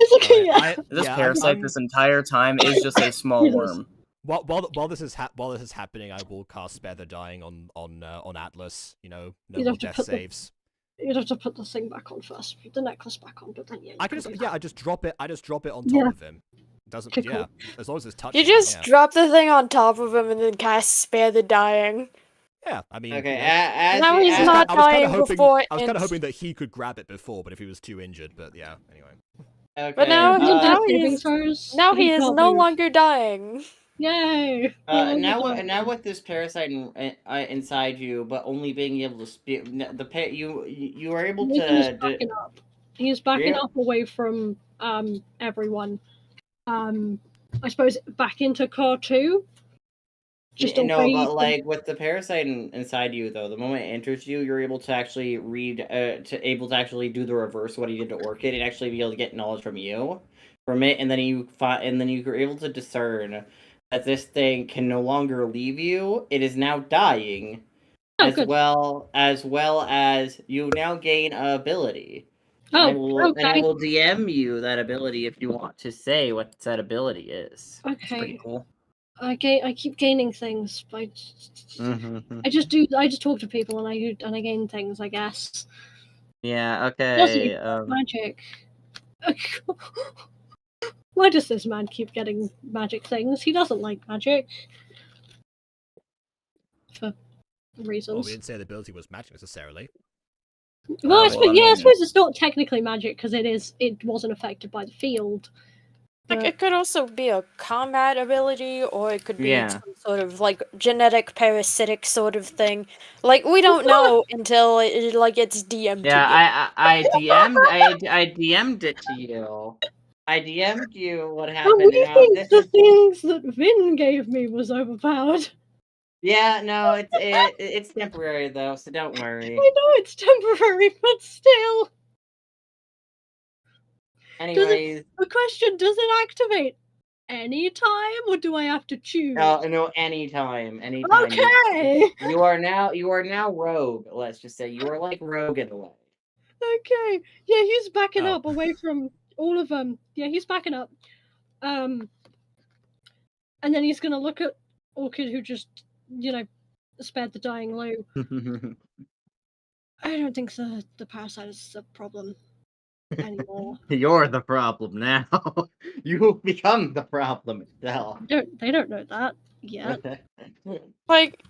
This parasite this entire time is just a small worm. While this is happening, I will cast Spare the Dying on Atlas. You know, no You'd more have to death put saves. You'd have to put the thing back on first, the necklace back on, but then I just drop it on top of him. Doesn't Okay, cool. as long as it's touching. You just drop the thing on top of him and then cast Spare the Dying. Yeah, I mean, okay. Now he's not dying before. I was kind of hoping that he could grab it before, but if he was too injured, but yeah, anyway. Okay. But now he is no move. longer dying. Yay! Now with this parasite inside you, but only being able to speak, you are able Nathan's to. backing up. He's backing up away from everyone. I suppose back into car 2. Just no, but like with the parasite inside you, though, the moment it enters you, you're able to actually read, able to actually do the reverse of what he did to Orchid, and actually be able to get knowledge from it, and then you are able to discern that this thing can no longer leave you. It is now dying, as well as you now gain an ability. And I will DM you that ability if you want to say what that ability is. Okay. It's pretty cool. I keep gaining things. I just talk to people and I gain things, I guess. Yeah. Okay. Magic. Why does this man keep getting magic things? He doesn't like magic. For reasons. Well, we didn't say the ability was magic necessarily. Well, I suppose it's not technically magic because it wasn't affected by the field. Like, it could also be a combat ability, or it could be some sort of like genetic parasitic sort of thing. Like, we don't know until it's DM'd. Yeah, I DM'd it to you. I DM'd you what happened. But we think the things that Vin gave me was overpowered. Yeah, no, it's temporary though, so don't worry. I know it's temporary, but still. Anyways, the question, does it activate anytime, or do I have to choose? No, anytime. Okay. You are now rogue. Let's just say you are like rogue in a way. Okay. Yeah, he's backing up away from all of them. Yeah, he's backing up. And then he's gonna look at Orchid, who just, spared the dying Lou. I don't think the parasite is a problem anymore. You're the problem now. You become the problem itself. They don't know that yet. Like,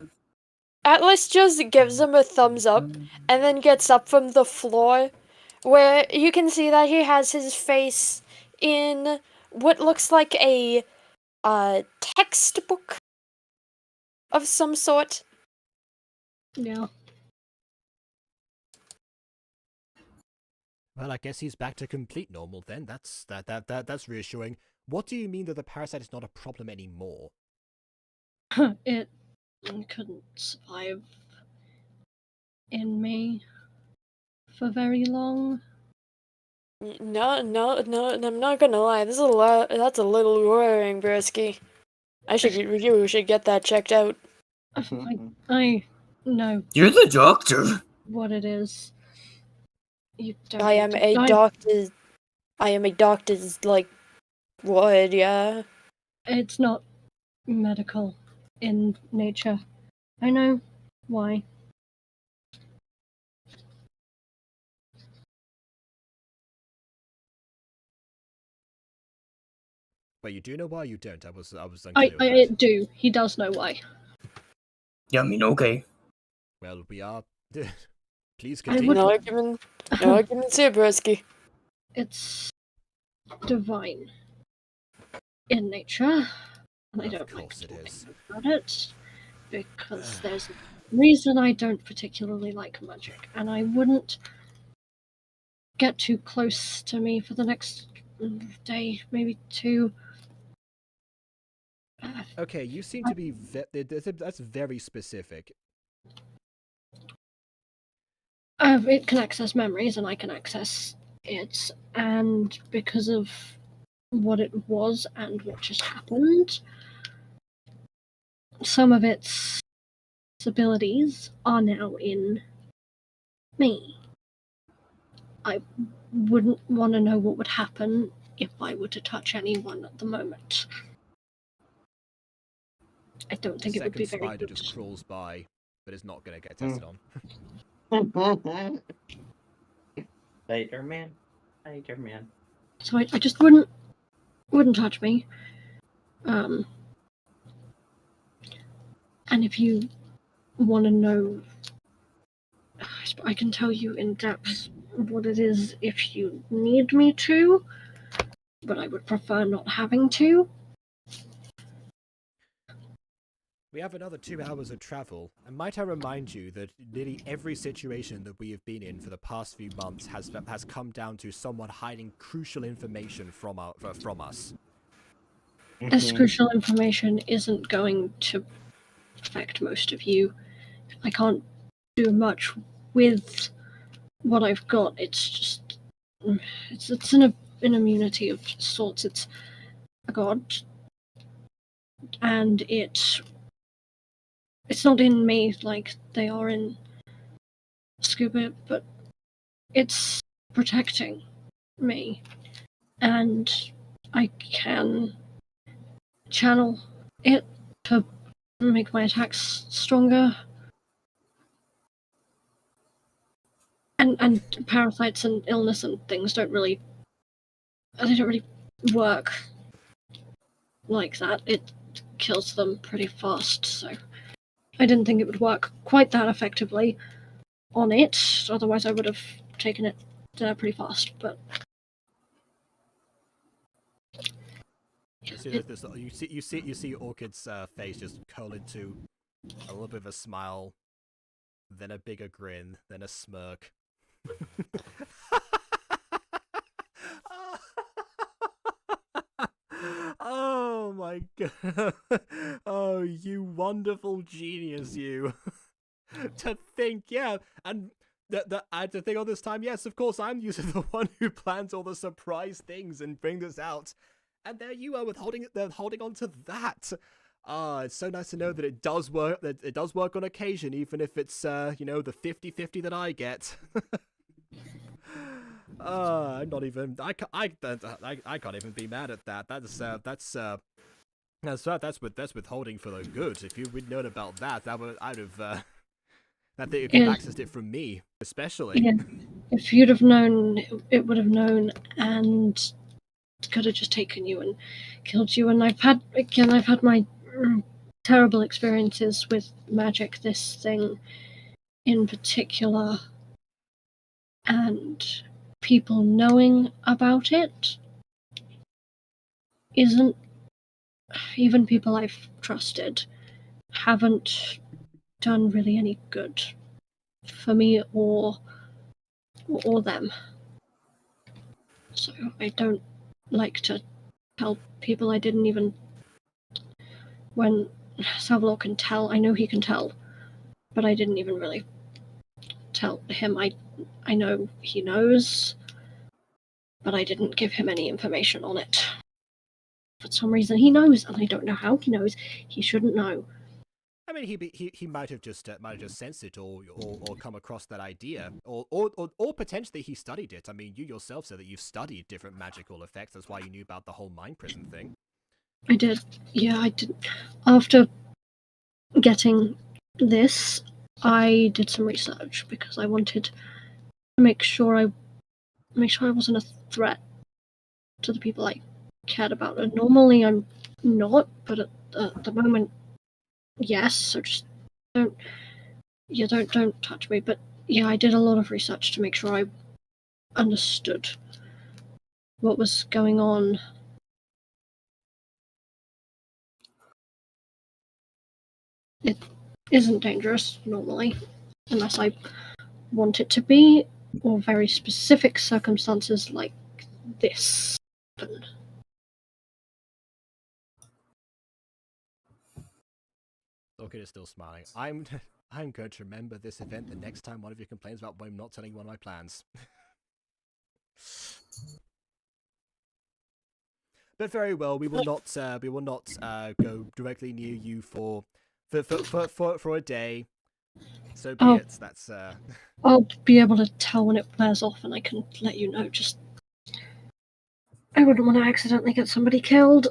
Atlas just gives him a thumbs up and then gets up from the floor, where you can see that he has his face in what looks like a textbook of some sort. Yeah. Well, I guess he's back to complete normal then. That's reassuring. What do you mean that the parasite is not a problem anymore? It couldn't survive in me for very long. No, I'm not gonna lie. That's a little worrying, Brisky. You should get that checked out. I know. You're the doctor. What it is. You don't I am a doctor's, like, ward, yeah. It's not medical in nature. I know why. But you do know why you don't? I was unclear I with that. do. He does know why. Yeah, I mean, okay. Well, we are. Please I continue. would- No argument. No arguments here, broski. It's divine in nature, and I Of don't like course it talking is. about it because there's a reason I don't particularly like magic, and I wouldn't get too close to me for the next day, maybe two. Okay, you seem to be. That's very specific. It can access memories, and I can access it, and because of what it was and what just happened, some of its abilities are now in me. I wouldn't want to know what would happen if I were to touch anyone at the moment. I don't The think it would second be very spider good. just crawls by, but is not going to get tested on. Spider-Man. Spider-Man. So I just wouldn't touch me. And if you want to know, I can tell you in depth what it is if you need me to, but I would prefer not having to. We have another 2 hours of travel, and might I remind you that nearly every situation that we have been in for the past few months has come down to someone hiding crucial information from us. This crucial information isn't going to affect most of you. I can't do much with what I've got. It's just it's an immunity of sorts. It's a god, and it's not in me like they are in Scuba, but it's protecting me, and I can channel it to make my attacks stronger. And parasites and illness and things don't really work like that. It kills them pretty fast, so I didn't think it would work quite that effectively on it. Otherwise, I would have taken it pretty fast. But You see Orchid's face just curl into a little bit of a smile, then a bigger grin, then a smirk. Oh my god. Oh, you wonderful genius, you. To think, yeah, and to think all this time, yes, of course, I'm usually the one who plans all the surprise things and bring this out. And there you are with holding on to that. It's so nice to know that it does work, on occasion, even if it's, the 50-50 that I get. I'm not even, I can't even be mad at that. That's withholding for the good. If you'd known about that, I'd have, that they could have accessed it from me, especially. yeah, if you'd have known, it would have known, and could have just taken you and killed you. And I've had my terrible experiences with magic, this thing in particular, and people knowing about it isn't, even people I've trusted haven't done really any good for me or them. So I don't like to tell people. I didn't even, when Salvador can tell, I know he can tell, but I didn't even really tell him. I know he knows, but I didn't give him any information on it. For some reason he knows, and I don't know how he knows. He shouldn't know. I mean, he might have just sensed it, or come across that idea, or potentially he studied it. I mean, you yourself said that you've studied different magical effects. That's why you knew about the whole mind prison thing. I did. Yeah, I did. After getting this, I did some research because I wanted to make sure I wasn't a threat to the people I cared about her. Normally I'm not, but at the moment, yes. So just don't touch me. But yeah, I did a lot of research to make sure I understood what was going on. It isn't dangerous normally, unless I want it to be, or very specific circumstances like this happen. Orchid is still smiling. I'm going to remember this event the next time one of you complains about me not telling you one of my plans. But very well, we will not go directly near you for a day. So be Oh. it. That's I'll be able to tell when it wears off, and I can let you know. Just I wouldn't want to accidentally get somebody killed.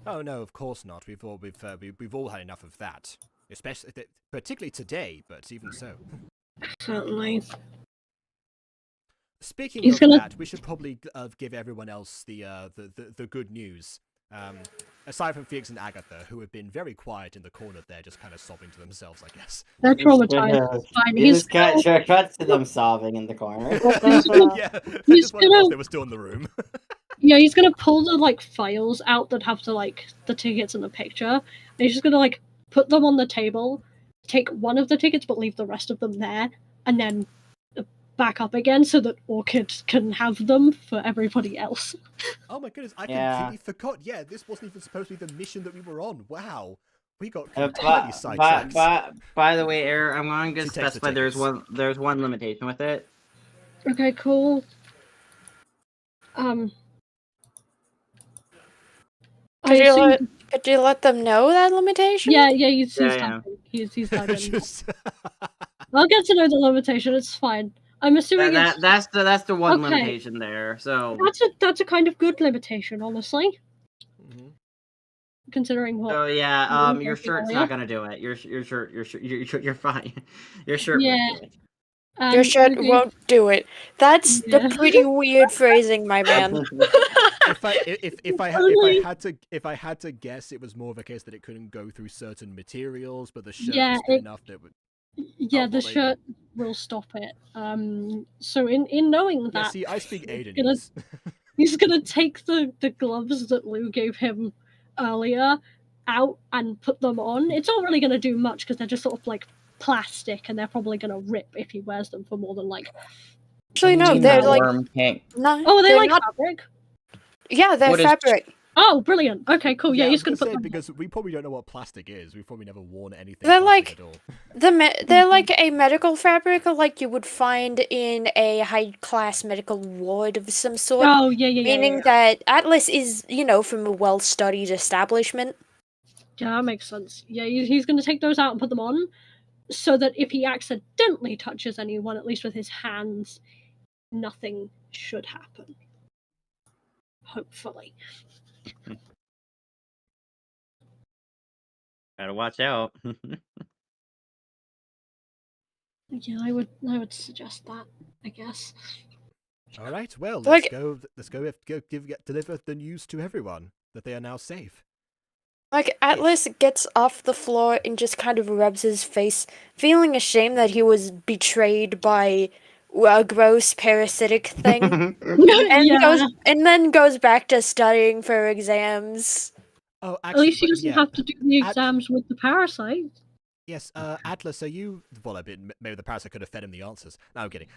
Oh no, of course not. We've all had enough of that, especially particularly today. But even so, Certainly. speaking of that, we should probably give everyone else the good news. Aside from Felix and Agatha, who have been very quiet in the corner there, just kind of sobbing to themselves, I guess. They're traumatized. Fine. He's cuts to them sobbing in the corner. Yeah, just they were still in the room. Yeah, he's gonna pull the files out that have the tickets and the picture, and he's just gonna put them on the table, take one of the tickets but leave the rest of them there, and then back up again so that Orchid can have them for everybody else. Oh my goodness, I completely forgot. Yeah, this wasn't even supposed to be the mission that we were on. Wow. We got completely sidetracked. By the way, Error, I'm going to specify there's one limitation with it. Okay, cool. Could you let them know that limitation? Yeah, he's typing. He's typing. I'll get to know the limitation. It's fine. I'm assuming that's the one limitation there. So that's a kind of good limitation, honestly. Mm-hmm. Considering what. Oh yeah, your shirt's not gonna do it. Your shirt, you're fine. Your shirt won't do it. Your shirt won't do it. That's the pretty weird phrasing, my man. If I had to guess, it was more of a case that it couldn't go through certain materials, but the shirt was good enough that it would. Yeah, the shirt will stop it. So in knowing that, see, I speak Aidenese. He's gonna take the gloves that Lou gave him earlier out and put them on. It's not really gonna do much because they're just sort of plastic, and they're probably gonna rip if he wears them for more than Actually, no, they're fabric. Yeah, they're fabric. Oh, brilliant. Okay, cool. Yeah, he's gonna put them because we probably don't know what plastic is. We've probably never worn anything. They're at all. They're like a medical fabric, like you would find in a high-class medical ward of some sort. Oh, yeah. Meaning that Atlas is, from a well-studied establishment. Yeah, that makes sense. Yeah, he's gonna take those out and put them on, so that if he accidentally touches anyone, at least with his hands, nothing should happen. Hopefully. Gotta watch out. Yeah, I would suggest that, I guess. All right, well, let's go deliver the news to everyone that they are now safe. Atlas gets off the floor and just kind of rubs his face, feeling ashamed that he was betrayed by a gross parasitic thing, and then goes back to studying for exams. Oh, actually, at least he doesn't have to do the exams with the parasite. Yes, Atlas, are you? Well, maybe the parasite could have fed him the answers. No, I'm kidding.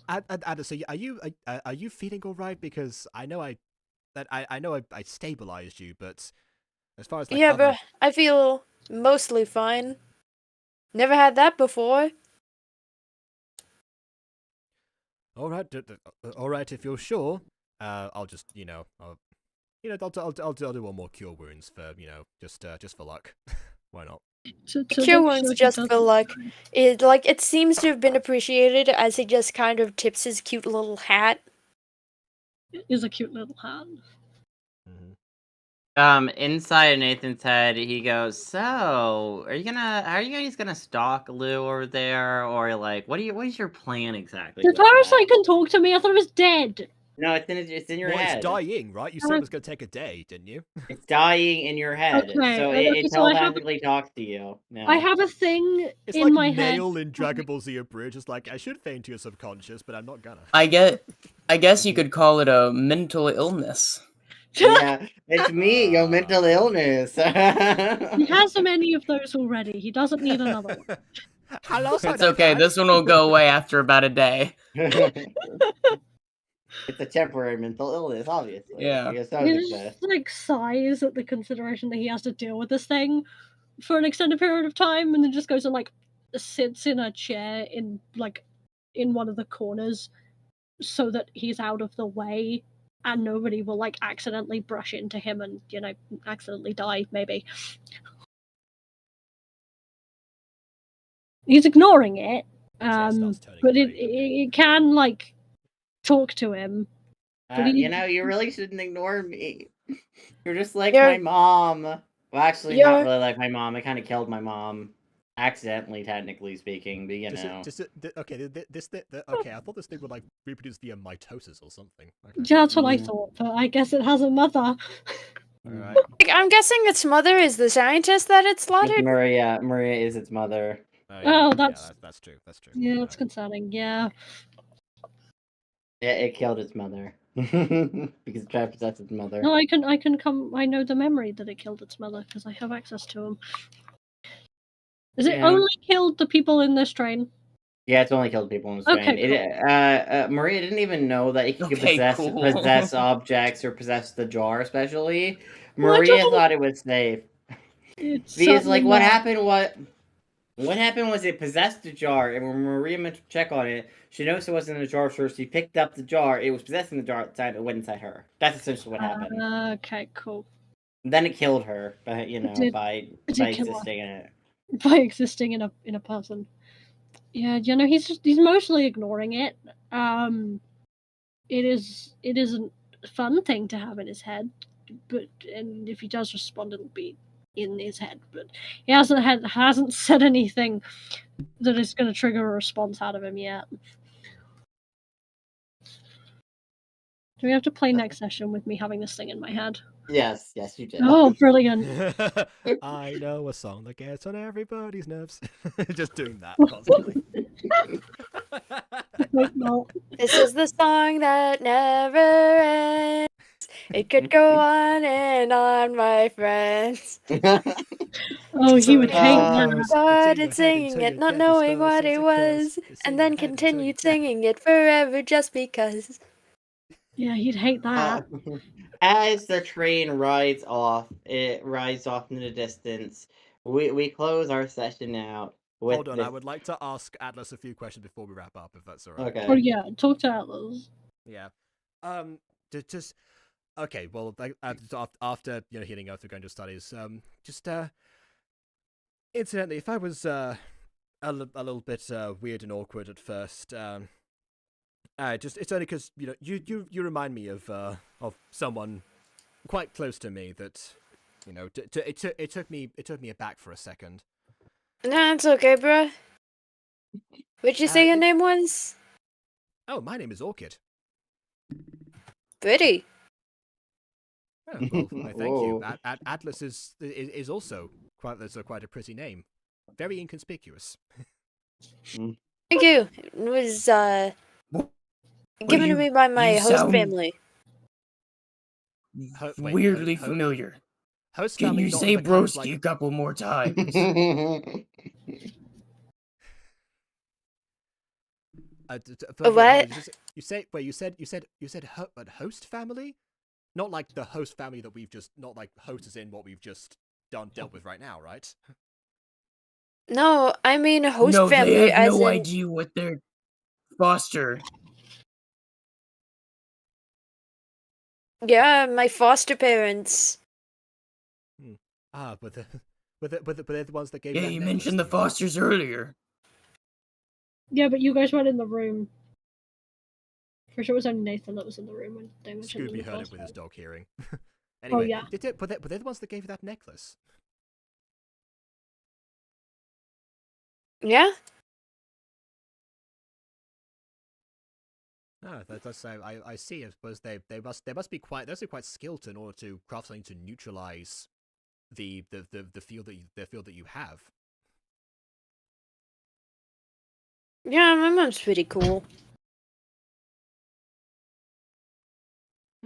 Atlas, are you feeling all right? Because I know I stabilized you, but as far as but I feel mostly fine. Never had that before. All right. If you're sure, I'll just I'll do one more cure wounds for just for luck. Why not? Cure wounds just for luck. It seems to have been appreciated as he just kind of tips his cute little hat. It is a cute little hat. Inside Nathan's head, he goes, "So, are you guys gonna stalk Lou over there, or what is your plan exactly?" The parasite can talk to me. I thought it was dead. No, it's in your Well, head. it's dying, right? You said it was going to take a day, didn't you? It's dying in your head, Okay, so okay, it so I have- telepathically talks to you. No. I have a thing It's in like my head. Nail in Dragon Ball Z Abridged. It's like, I should feign to your subconscious, but I'm not gonna. I guess you could call it a mental illness. Yeah, it's me, your mental illness. He has many of those already. He doesn't need another one. Hello, It's okay. This one will go away after about a day. It's a temporary mental illness, obviously. Yeah. Because He those just exist. like sighs at the consideration that he has to deal with this thing for an extended period of time, and then just goes and like sits in a chair in one of the corners so that he's out of the way and nobody will like accidentally brush into him and accidentally die maybe. He's ignoring it, starts turning but grey, it can like talk to him. But he- You really shouldn't ignore me. You're just like You're- my mom. Well, actually, not you're- really like my mom. I kind of killed my mom. Accidentally, technically speaking, but Okay, I thought this thing would like reproduce via mitosis or something. Okay. Yeah, that's what I Mm. thought, but I guess it has a mother. Alright. Like, I'm guessing its mother is the scientist that it It's slaughtered. Maria. Maria is its mother. Oh, that's- that's true. That's true. Yeah, that's Alright. concerning. Yeah. Yeah, it killed its mother because it tried to possess its mother. No, I can come. I know the memory that it killed its mother because I have access to them. Is it Yeah. only killed the people in this train? Yeah, it's only killed people in this Okay, train. Maria didn't even know that it could Okay, cool. possess objects or possess the jar, especially. Well, I Maria don't- thought it was safe. It's Because, certainly what not. happened was it possessed the jar, and when Maria went to check on it, she noticed it wasn't in the jar, so she picked up the jar. It was possessing the jar at the time, it went inside her. That's essentially what happened. Okay, cool. Then it killed her, by It did by kill her. existing in it. By existing in a person. Yeah, he's mostly ignoring it. It is a fun thing to have in his head, and if he does respond, it'll be in his head. But he hasn't said anything that is going to trigger a response out of him yet. Do we have to play next session with me having this thing in my head? Yes, you did. Oh, brilliant! I know a song that gets on everybody's nerves. Just doing that constantly. Hope not. This is the song that never ends. It could go on and on, my friends. Oh, he would hate that. Started singing it, not knowing what it was, and then continued singing it forever just because. Yeah, he'd hate that. As the train rides off, it rides off in the distance. We close our session out with Hold on, this. I would like to ask Atlas a few questions before we wrap up, if that's alright. Okay. Oh yeah, talk to Atlas. Yeah. Just okay. Well, like after healing after going to studies, incidentally, if I was a little bit weird and awkward at first, it's only because you remind me of someone quite close to me that it took me aback for a second. Nah, it's okay, bruh. What'd you say your name was? Oh, my name is Orchid. Pretty. Oh, well, thank you. Whoa. Atlas is also quite a pretty name. Very inconspicuous. Thank you. It was given to you- me by my you host sound- family. Wait, Weirdly ho- familiar. Host Can family, you not say the kind of, broski a couple more times? What? You said host family, not like the host family that we've just not like host is in what we've just dealt with right now, right? No, I mean host no, family they have as no in idea what they're foster. yeah, my foster parents. Ah, but they're the ones that gave. Yeah, that you necklace mentioned the to you. fosters earlier. Yeah, but you guys weren't in the room. For sure, it was only Nathan that was in the room when they mentioned Scooby in the heard it first with his place. dog hearing. Anyway, yeah. but they're the ones that gave you that necklace. Yeah? No, that's so. I see. I suppose they must be quite skilled in order to craft something to neutralize the field that you have. Yeah, my mom's pretty cool.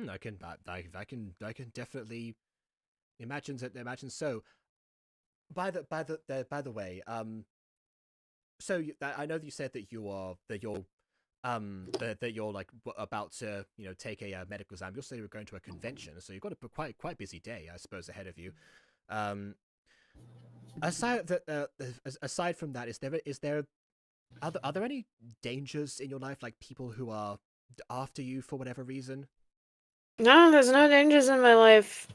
I can definitely imagine so. By the way, so I know that you said that you're like about to take a medical exam. You also were going to a convention, so you've got a quite busy day, I suppose, ahead of you. Aside from that, are there any dangers in your life, like people who are after you for whatever reason? No, there's no dangers in my life.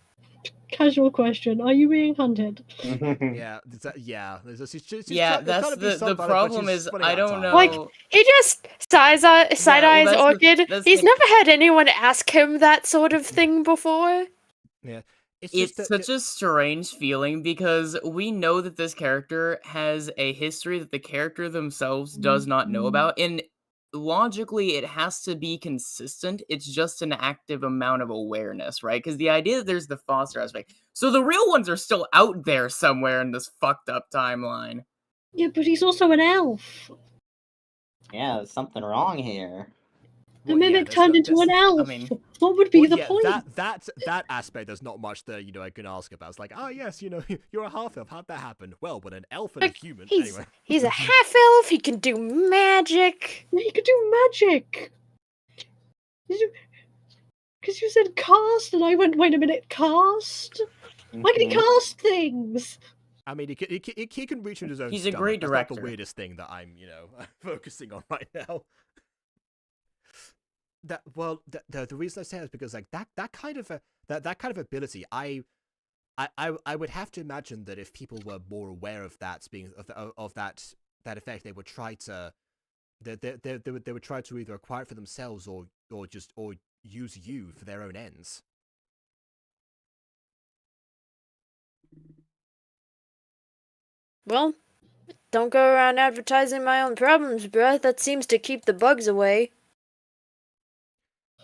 Casual question: are you being hunted? Yeah, She's Yeah, trying that's to be the but problem she's is running I out of don't time. Like, know. he just side eyes that's Orchid. that's He's the- never had anyone ask him that sort of thing before. Yeah, it's It's just such a strange feeling because we know that this character has a history that the character themselves does not know about, and logically it has to be consistent. It's just an active amount of awareness, right? Because the idea that there's the foster aspect, so the real ones are still out there somewhere in this fucked up timeline. Yeah, but he's also an elf. Yeah, there's something wrong here. The Well, yeah, mimic there's turned no- into there's- an elf. mean- What would be Well, the yeah, point? that aspect, there's not much that I can ask about. It's like, oh yes, you're a half elf. How'd that happen? Well, when an elf and a human. Anyway, He's a half elf. He can do magic. Yeah, he could do magic. Because you said cast, and I went, wait a minute, cast? Why can he Mhm. cast things? I mean, he can reach into his own. He's a stomach. great That's not director. the weirdest thing that I'm focusing on right now. The reason I say that is because like that kind of ability, I would have to imagine that if people were more aware of that that effect, they would try to they would try to either acquire it for themselves or use you for their own ends. Well, don't go around advertising my own problems, bruh. That seems to keep the bugs away.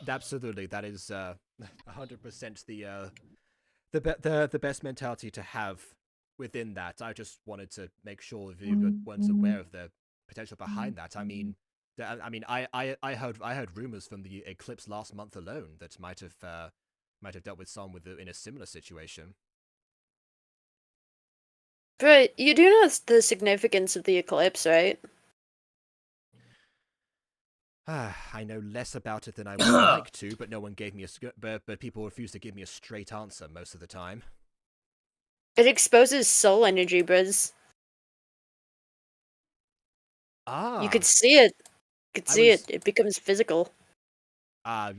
Absolutely, that is 100% the best mentality to have within that. I just wanted to make sure if you weren't aware of the potential behind that. I mean, I heard rumors from the eclipse last month alone that might have dealt with someone in a similar situation. But you do know the significance of the eclipse, right? I know less about it than I would like to, but no one gave me but people refuse to give me a straight answer most of the time. It exposes soul energy, Briz. Ah, You could see it. You could see was- it. It becomes physical.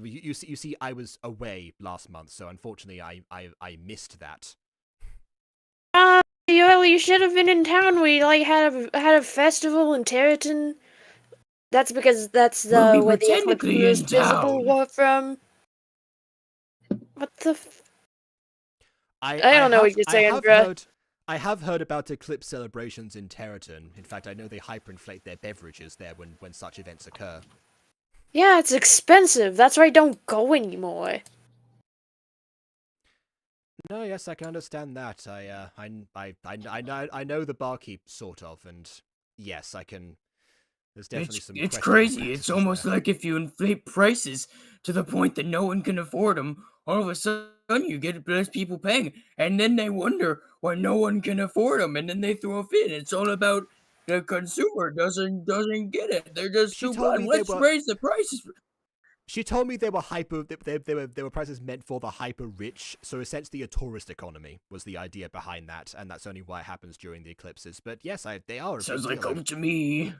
you see, I was away last month, so unfortunately, I missed that. You should have been in town. We had a festival in Territon. That's because that's Well, we where were the eclipse technically was in visible town. war from. What the? I don't know what you're saying, bruh. I have heard about eclipse celebrations in Territon. In fact, I know they hyperinflate their beverages there when such events occur. Yeah, it's expensive. That's why I don't go anymore. No, yes, I can understand that. I know the barkeep sort of, and yes, I can. There's definitely some. It's questionable crazy. It's practices almost there. like if you inflate prices to the point that no one can afford them, all of a sudden you get less people paying, and then they wonder why no one can afford them, and then they throw a fit. It's all about the consumer doesn't get it. They're just She too told blind. me they Let's were- raise the prices. She told me they were they were prices meant for the hyper rich, so essentially a tourist economy was the idea behind that, and that's only why it happens during the eclipses. But yes, they are. A Sounds big like deal. home to me.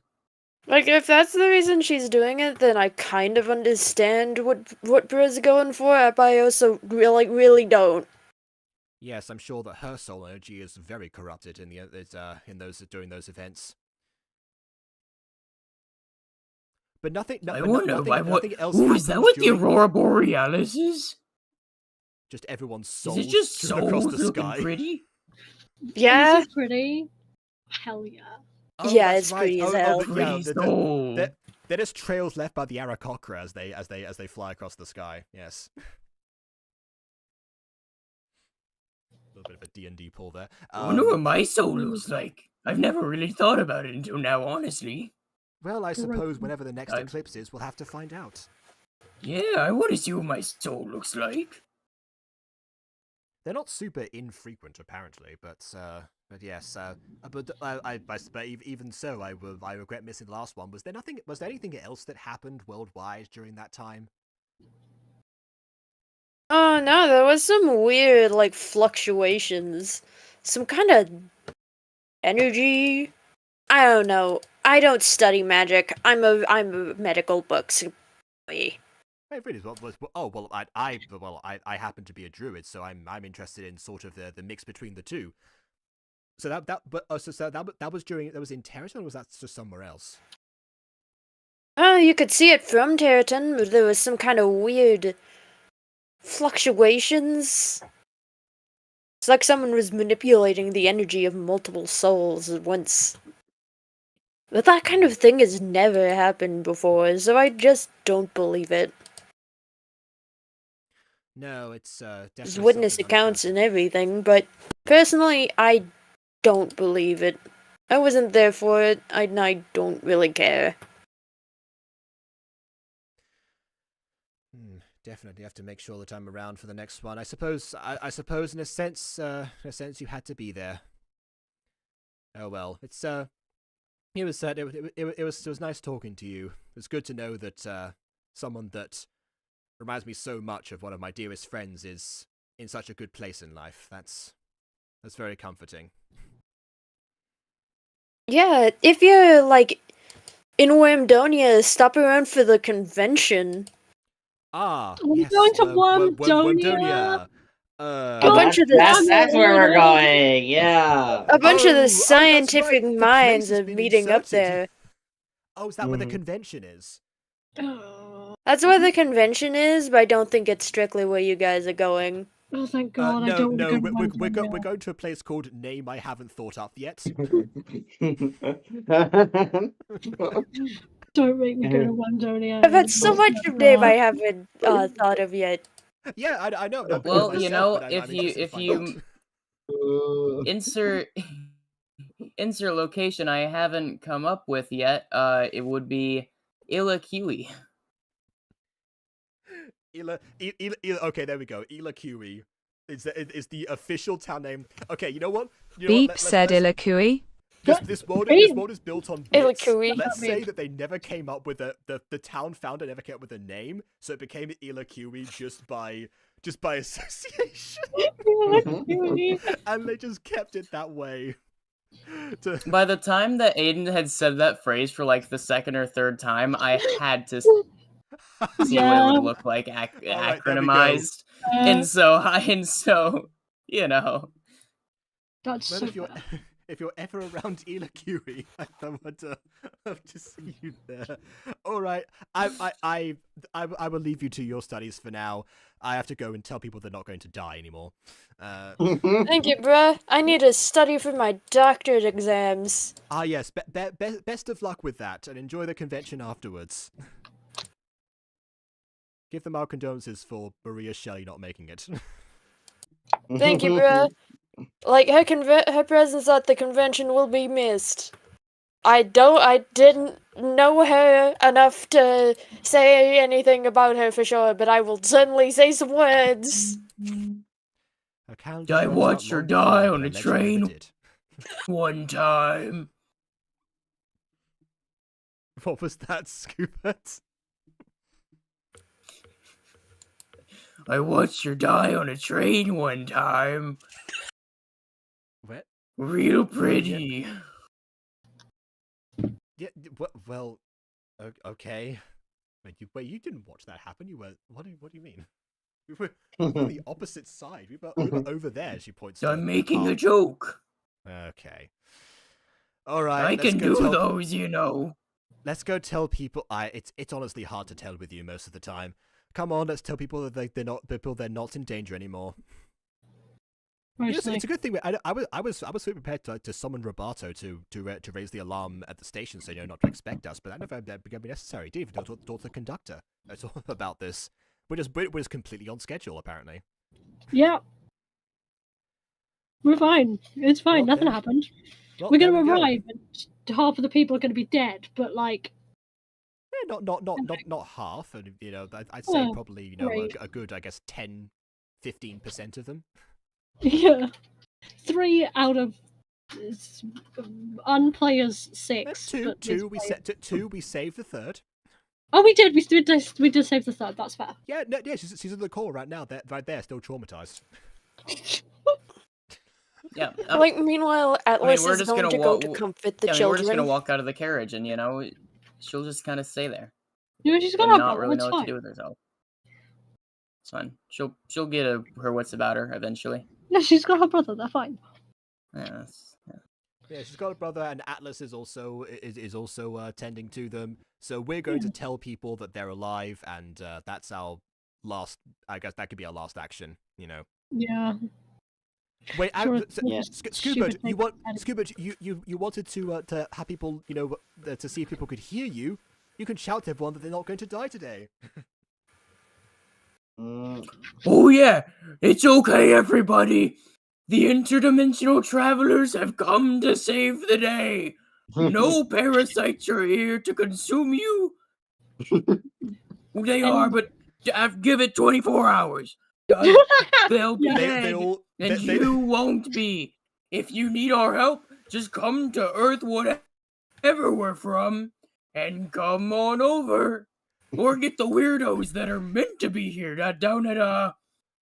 Like, if that's the reason she's doing it, then I kind of understand what Briz going for, but I also really don't. Yes, I'm sure that her soul energy is very corrupted in during those events. But nothing. I wonder why. Nothing else. Ooh, is that happens what the during- aurora borealis is? Just everyone's Is souls it just driven across souls the looking sky. pretty? Yeah, Is it pretty? Hell yeah. Yeah, that's it's pretty as right. hell. Pretty soul. They're just trails left by the Aarakocra as they fly across the sky. Yes. A little bit of a D&D pull there. I wonder what my soul looks like. I've never really thought about it until now, honestly. Well, I suppose whenever the next I- eclipse is, we'll have to find out. Yeah, I want to see what my soul looks like. They're not super infrequent, apparently, but yes, but even so, I regret missing the last one. Was there anything else that happened worldwide during that time? Oh no, there was some weird like fluctuations. Some kind of energy. I don't know. I don't study magic. I'm a medical books boy. Wait, really? Oh well, I happen to be a druid, so I'm interested in sort of the mix between the two. So that was in Territon, or was that just somewhere else? Oh, you could see it from Territon, but there was some kind of weird fluctuations. It's like someone was manipulating the energy of multiple souls at once. But that kind of thing has never happened before, so I just don't believe it. No, it's There's definitely witness something accounts uncertain. and everything, but personally, I don't believe it. I wasn't there for it, and I don't really care. Definitely have to make sure that I'm around for the next one. I suppose in a sense you had to be there. Oh well, it was nice talking to you. It's good to know that someone that reminds me so much of one of my dearest friends is in such a good place in life. That's very comforting. Yeah, if you're, like, in Wamdonia, stop around for the convention. Ah, We're yes, going to Wamdonia. A bunch of the that's where we're going. Yeah. a bunch of Oh, the that's scientific right, the minds place has are been meeting up inserted. there. Oh, is that where the Mhm. convention is? That's where the convention is, but I don't think it's strictly where you guys are going. Oh, thank God, I No, don't want to go to we're going to a place called Name I Haven't Thought Up Yet. Don't make me go to Wandonia. I've had so much of name I haven't thought of yet. Yeah, I know. I'm not Well, myself, you know, but I'm if interested to if find you out. insert insert location I haven't come up with yet, it would be Ilakui. Okay, there we go. Ilakui is the official town name. Okay, you know what? Beep Let's- said Ilakui. This world is built on bits. Ilakui. Let's say that they never came up with the town founder never came up with a name, so it became Ilakui just by association, and they just kept it that way. By the time that Aiden had said that phrase for like the second or third time, I had to see what it would look like Alright, there we go. acronymized, and so you know. That's Well, so bad. if you're ever around Ilakui, I would love to see you there. All right, I will leave you to your studies for now. I have to go and tell people they're not going to die anymore. Thank you, bruh. I need to study for my doctorate exams. Ah, yes. Best of luck with that, and enjoy the convention afterwards. Give them our condolences for Maria Shelley not making it. Thank you, bruh. Like, her presence at the convention will be missed. I didn't know her enough to say anything about her for sure, but I will certainly say some words. I watched her die on a train one time. What was that, Scoopert? I watched her die on a train one time. What? Real pretty. Yeah. Well. Okay. Wait. You didn't watch that happen. You were. What do you mean? We were on the opposite side. We were over there. She points. I'm to making a Park. joke. Okay. All right. I let's can go do tell- those, you know. Let's go tell people. It's honestly hard to tell with you most of the time. Come on, let's tell people that they're not in danger anymore. Yes, Mostly. it's a good thing. I was fully prepared to summon Roberto to raise the alarm at the station, so not to expect us. But that never became necessary. Didn't even talk to the conductor at all about this. We're just completely on schedule, apparently. Yeah. We're fine. It's fine. Well, Nothing then- happened. Well, We're there gonna we go. arrive, and half of the people are gonna be dead. But like, Yeah, not half, and I'd say Oh, probably great. a good, I guess, 10-15% of them. yeah, 3 out of unplayers 6. Two but it's we players. set two we saved the third. Oh, we did. We did save the third. That's fair. Yeah, no, yeah, she's in the call right now. Right there, still traumatized. Yeah. Like, meanwhile, Atlas we're is just going gonna to go to comfort the we're children. just gonna walk out of the carriage, and she'll just kind of stay there She's got and her not brother. really It's know what fine. to do with herself. It's fine. She'll get her wits about her eventually. Yeah, she's got her brother. They're fine. Yeah. Yeah, she's got a brother, and Atlas is also tending to them. So we're going to tell people that they're alive, and that's our last. I guess that could be our last action. Yeah. Wait, Sure, Yeah. Scuba, stupid you thing. Scuba, you wanted to have people, to see if people could hear you. You can shout to everyone that they're not going to die today. Oh yeah, it's okay, everybody. The interdimensional travelers have come to save the day. No parasites are here to consume you. They are, but give it 24 hours. They'll be Yeah. dead, and you won't be. If you need our help, just come to Earth, whatever we're from, and come on over. Or get the weirdos that are meant to be here, down at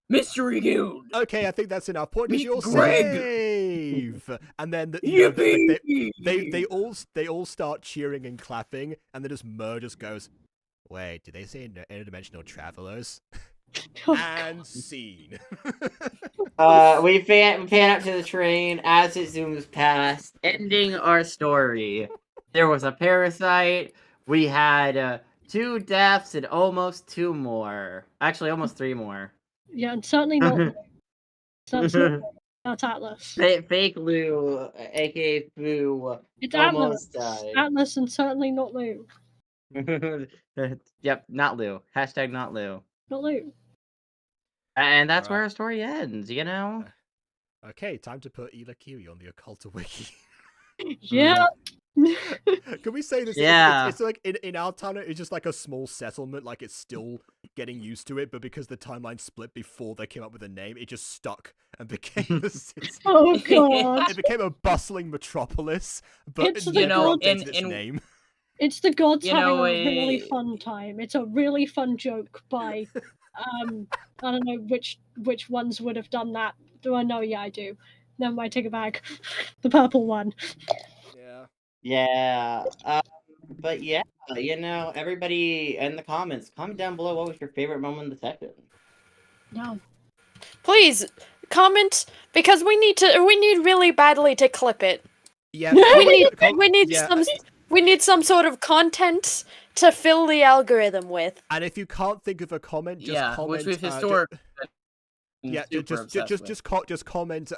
Mystery Guild. Okay, I think that's enough. Point is Meet your Greg. save, and then Yippee! they all start cheering and clapping, and then just Mur just goes, "Wait, did they say interdimensional travelers?" And scene. We pan up to the train as it zooms past, ending our story. There was a parasite. We had 2 deaths and almost 2 more. Actually, almost 3 more. Yeah, and certainly not. That's not. That's Atlas. Fake Lou, aka Foo, It's almost Atlas. died. Atlas, and certainly not Lou. Yep, not Lou. Hashtag not Lou. Not Lou. And that's where Alright. our story ends, Okay, time to put Ela Kiri on the Okulta wiki. Yeah. Can we say this? Yeah. It's like in our town, it's just like a small settlement. Like it's still getting used to it, but because the timeline split before they came up with a name, it just stuck and became the city. Oh god. It became a bustling metropolis, but It's it the never gold- updated its in- name. It's the gods You having know, a really a- fun time. It's a really fun joke by I don't know which ones would have done that. Do I know? Yeah, I do. Never mind, take it back. The purple one. Yeah. Yeah. But yeah, everybody in the comments, comment down below what was your favorite moment in the session. No. Please comment because we need really badly to clip it. Yeah. We need some sort of content to fill the algorithm with. And if you can't think of a comment, just comment. which we've ju- historically. Yeah, just comment.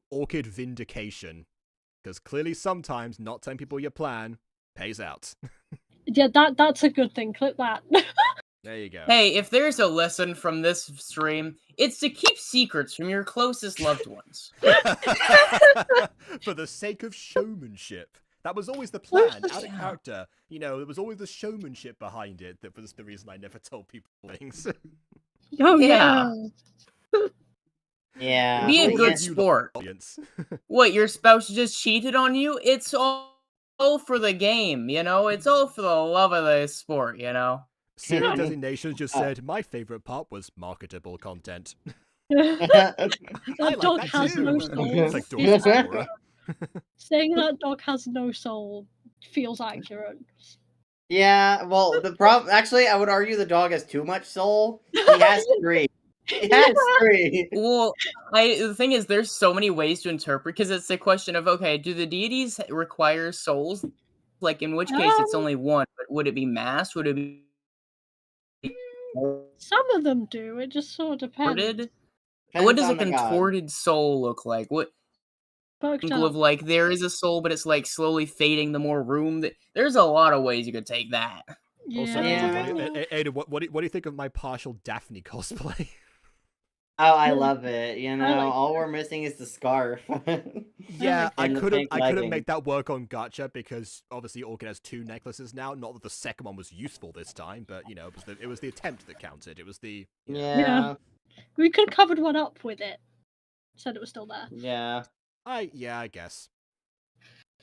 Orchid vindication, because clearly sometimes not telling people your plan pays out. Yeah, that's a good thing. Clip that. There you go. Hey, if there's a lesson from this stream, it's to keep secrets from your closest loved ones. For the sake of showmanship. That was always the plan, out of character. There was always the showmanship behind it. That was the reason I never told people things. Oh Yeah. Yeah. Be a All good of you, sport. audience. What, your spouse just cheated on you? It's all for the game, It's all for the love of the sport, Serial Designations just said, my favorite part was marketable content. That dog that has too. no soul. It's like Dog is Explorer. accurate. Saying that dog has no soul feels accurate. Yeah, well, the problem. Actually, I would argue the dog has too much soul. He has 3. He has 3. Well, the thing is, there's so many ways to interpret, because it's a question of, okay, do the deities require souls? Like, in which case it's only 1, but would it be mass? Would it be Some of them do. It just sort of depends. recorded? What does a on the god. contorted soul look like? What Fucked of up. like there is a soul, but it's like slowly fading the more room that there's a lot of ways you could take that. Also, Yeah. Ada, what do you think of my partial Daphne cosplay? Oh, I Yeah. love it. You know, like all that. we're missing is the scarf. Yeah, I And the couldn't pink leggings. make that work on Gacha because obviously Orchid has 2 necklaces now. Not that the second one was useful this time, but you know, it was the attempt that counted. It was the Yeah. We could have covered one up with it. Said it was still there. Yeah. I guess.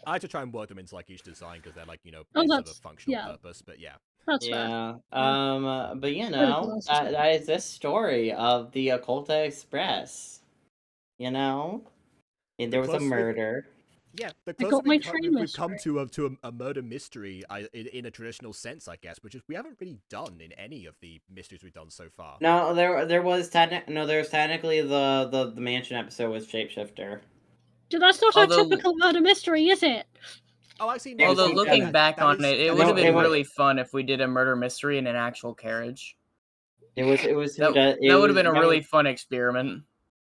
I had to try and work them into like each design because they're like Oh, bits of a that's- functional yeah. purpose. But yeah, That's fair. Yeah. But you Really know, cool, that's that is this story of the Okulta Express. You know? And there was a closest we- murder. yeah. The I closer got my we've train come to a murder mystery in a traditional sense, I guess, which is we haven't really done in any of the mysteries we've done so far. No, there was technically the mansion episode was Shapeshifter. That's not Although- a typical murder mystery, is it? Oh, I see. Although Although looking back on it, it would have been really fun if we did a murder mystery in an actual carriage. It was That would have been a really fun experiment.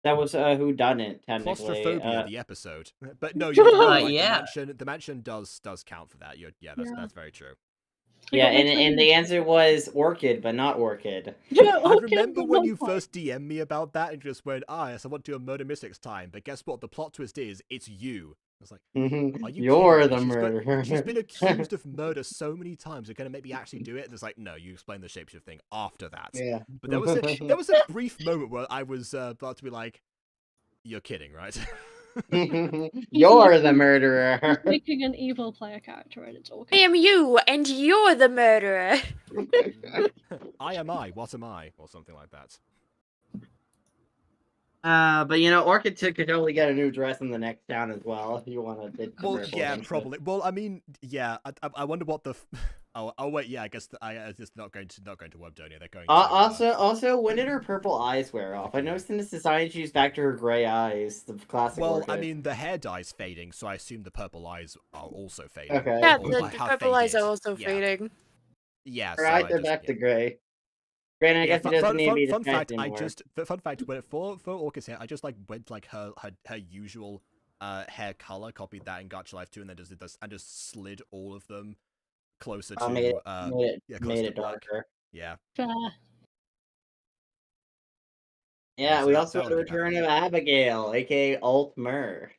That was who done it technically. Claustrophobia, the episode. But no, you're right. Yeah. The mansion does count for that. That's very true. Yeah, I got my and train the answer was Orchid, but not Orchid. Yeah, I okay, remember but when not you quite. first DM'd me about that and just went, yes, I want to do a murder mystics time. But guess what? The plot twist is, it's you. I was like, are you You're kidding the me? murderer. She's been accused of murder so many times. You're going to make me actually do it? And it's like, no, you explain the shapeshift thing after that. Yeah. But there was a brief moment where I was about to be like, you're kidding, right? You're the murderer. Making an evil player character, and it's I okay. am you, and you're the murderer. I am I, what am I? Or something like that. But you know, Orchid could totally get a new dress in the next town as well if you want to. Well, yeah, probably. Well, I mean, yeah. I wonder what the. Oh wait, yeah. I guess it's not going to Webdonia. They're going. Also, when did her purple eyes wear off? I noticed in this design she's back to her gray eyes, the classic. Well, Orchid. I mean, the hair dye's fading, so I assume the purple eyes are also fading. Okay. Yeah, Or the have purple eyes faded. are also Yeah. fading. Yeah. Her So eyes I are just- back yeah. to gray. Granted, I guess it doesn't need to be fun disguised fact. anymore. Fun fact. For Orchid's hair, I just like went like her usual hair color, copied that in Gacha Life 2, and then just slid all of them closer to Made closer it to black. darker. Yeah. Fair. Yeah, so we that- also that had the would've been return of Abigail, aka Alt Mer.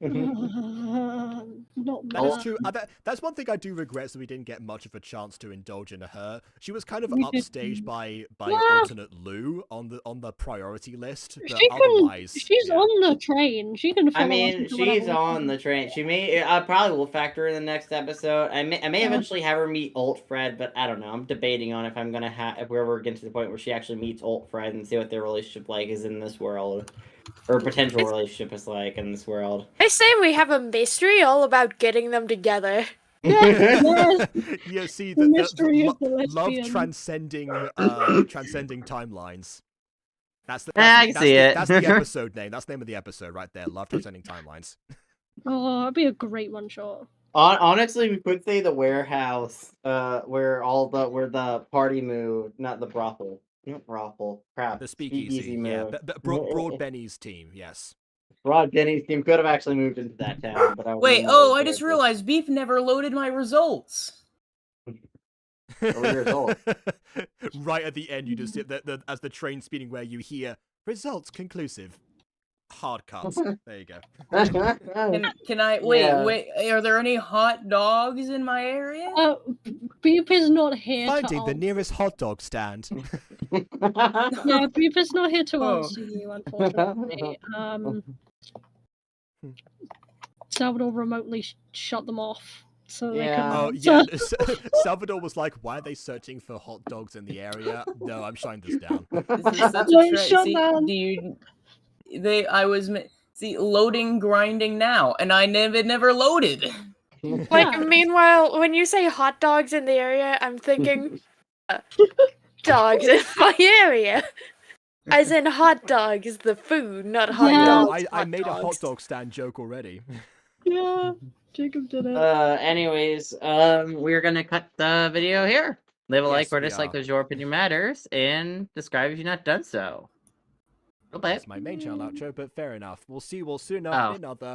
Not That is bad. true. That's one thing I do regret, is that we didn't get much of a chance to indulge in her. She was kind of We didn't. upstaged by Yeah. alternate Lou on the priority list, but She can. otherwise, She's yeah. on the train. She can. I follow us mean, into she's whatever we on want. the train. She may. I probably will factor in the next episode. I may Yeah. eventually have her meet Alt Fred, but I don't know. I'm debating on if I'm gonna if we're ever getting to the point where she actually meets Alt Fred and see what their relationship like is in this world, or potential relationship is like in this world. I say we have a mystery all about getting them together. Yes. Yeah, see The mystery of the love lesbian. transcending timelines. That's I can see it. That's the episode name. That's the name of the episode right there. Love transcending timelines. Oh, that'd be a great one shot. Honestly, we could say the warehouse, where the party moved, not the brothel. Not brothel. Crap. The speakeasy. Yeah, moved. Broad Benny's team. Yes. Rod Denny's team could have actually moved into that town, but I Wait, wouldn't oh, know I just where it realized Beep never loaded my results. What were your results? Right at the end, you just hit as the train speeding, where you hear results conclusive. Hard cuts. There you go. Can I Yeah. wait? Are there any hot dogs in my area? Beep is not here Finding to the answer. nearest hot dog stand. Yeah, Beep is not here to Oh. answer you, unfortunately. Salvador remotely shut them off, so they Yeah. Oh couldn't yeah, answer. Salvador was like, "Why are they searching for hot dogs in the area?" No, I'm shutting this down. This is such Wait, a shut see, down. dude. See loading grinding now, and it never loaded. Like, Yeah. meanwhile, when you say hot dogs in the area, I'm thinking dogs in my area. As in hot dogs, the food, not hot Yeah. dogs. I hot made a hot dogs. dog stand joke already. Yeah, Jacob did it. Anyways, we're gonna cut the video here. Leave a like Yes, or we dislike are. because your opinion matters, and subscribe if you've not done so. Okay. It's my main channel outro, but fair enough. We'll see you all soon enough Oh. in other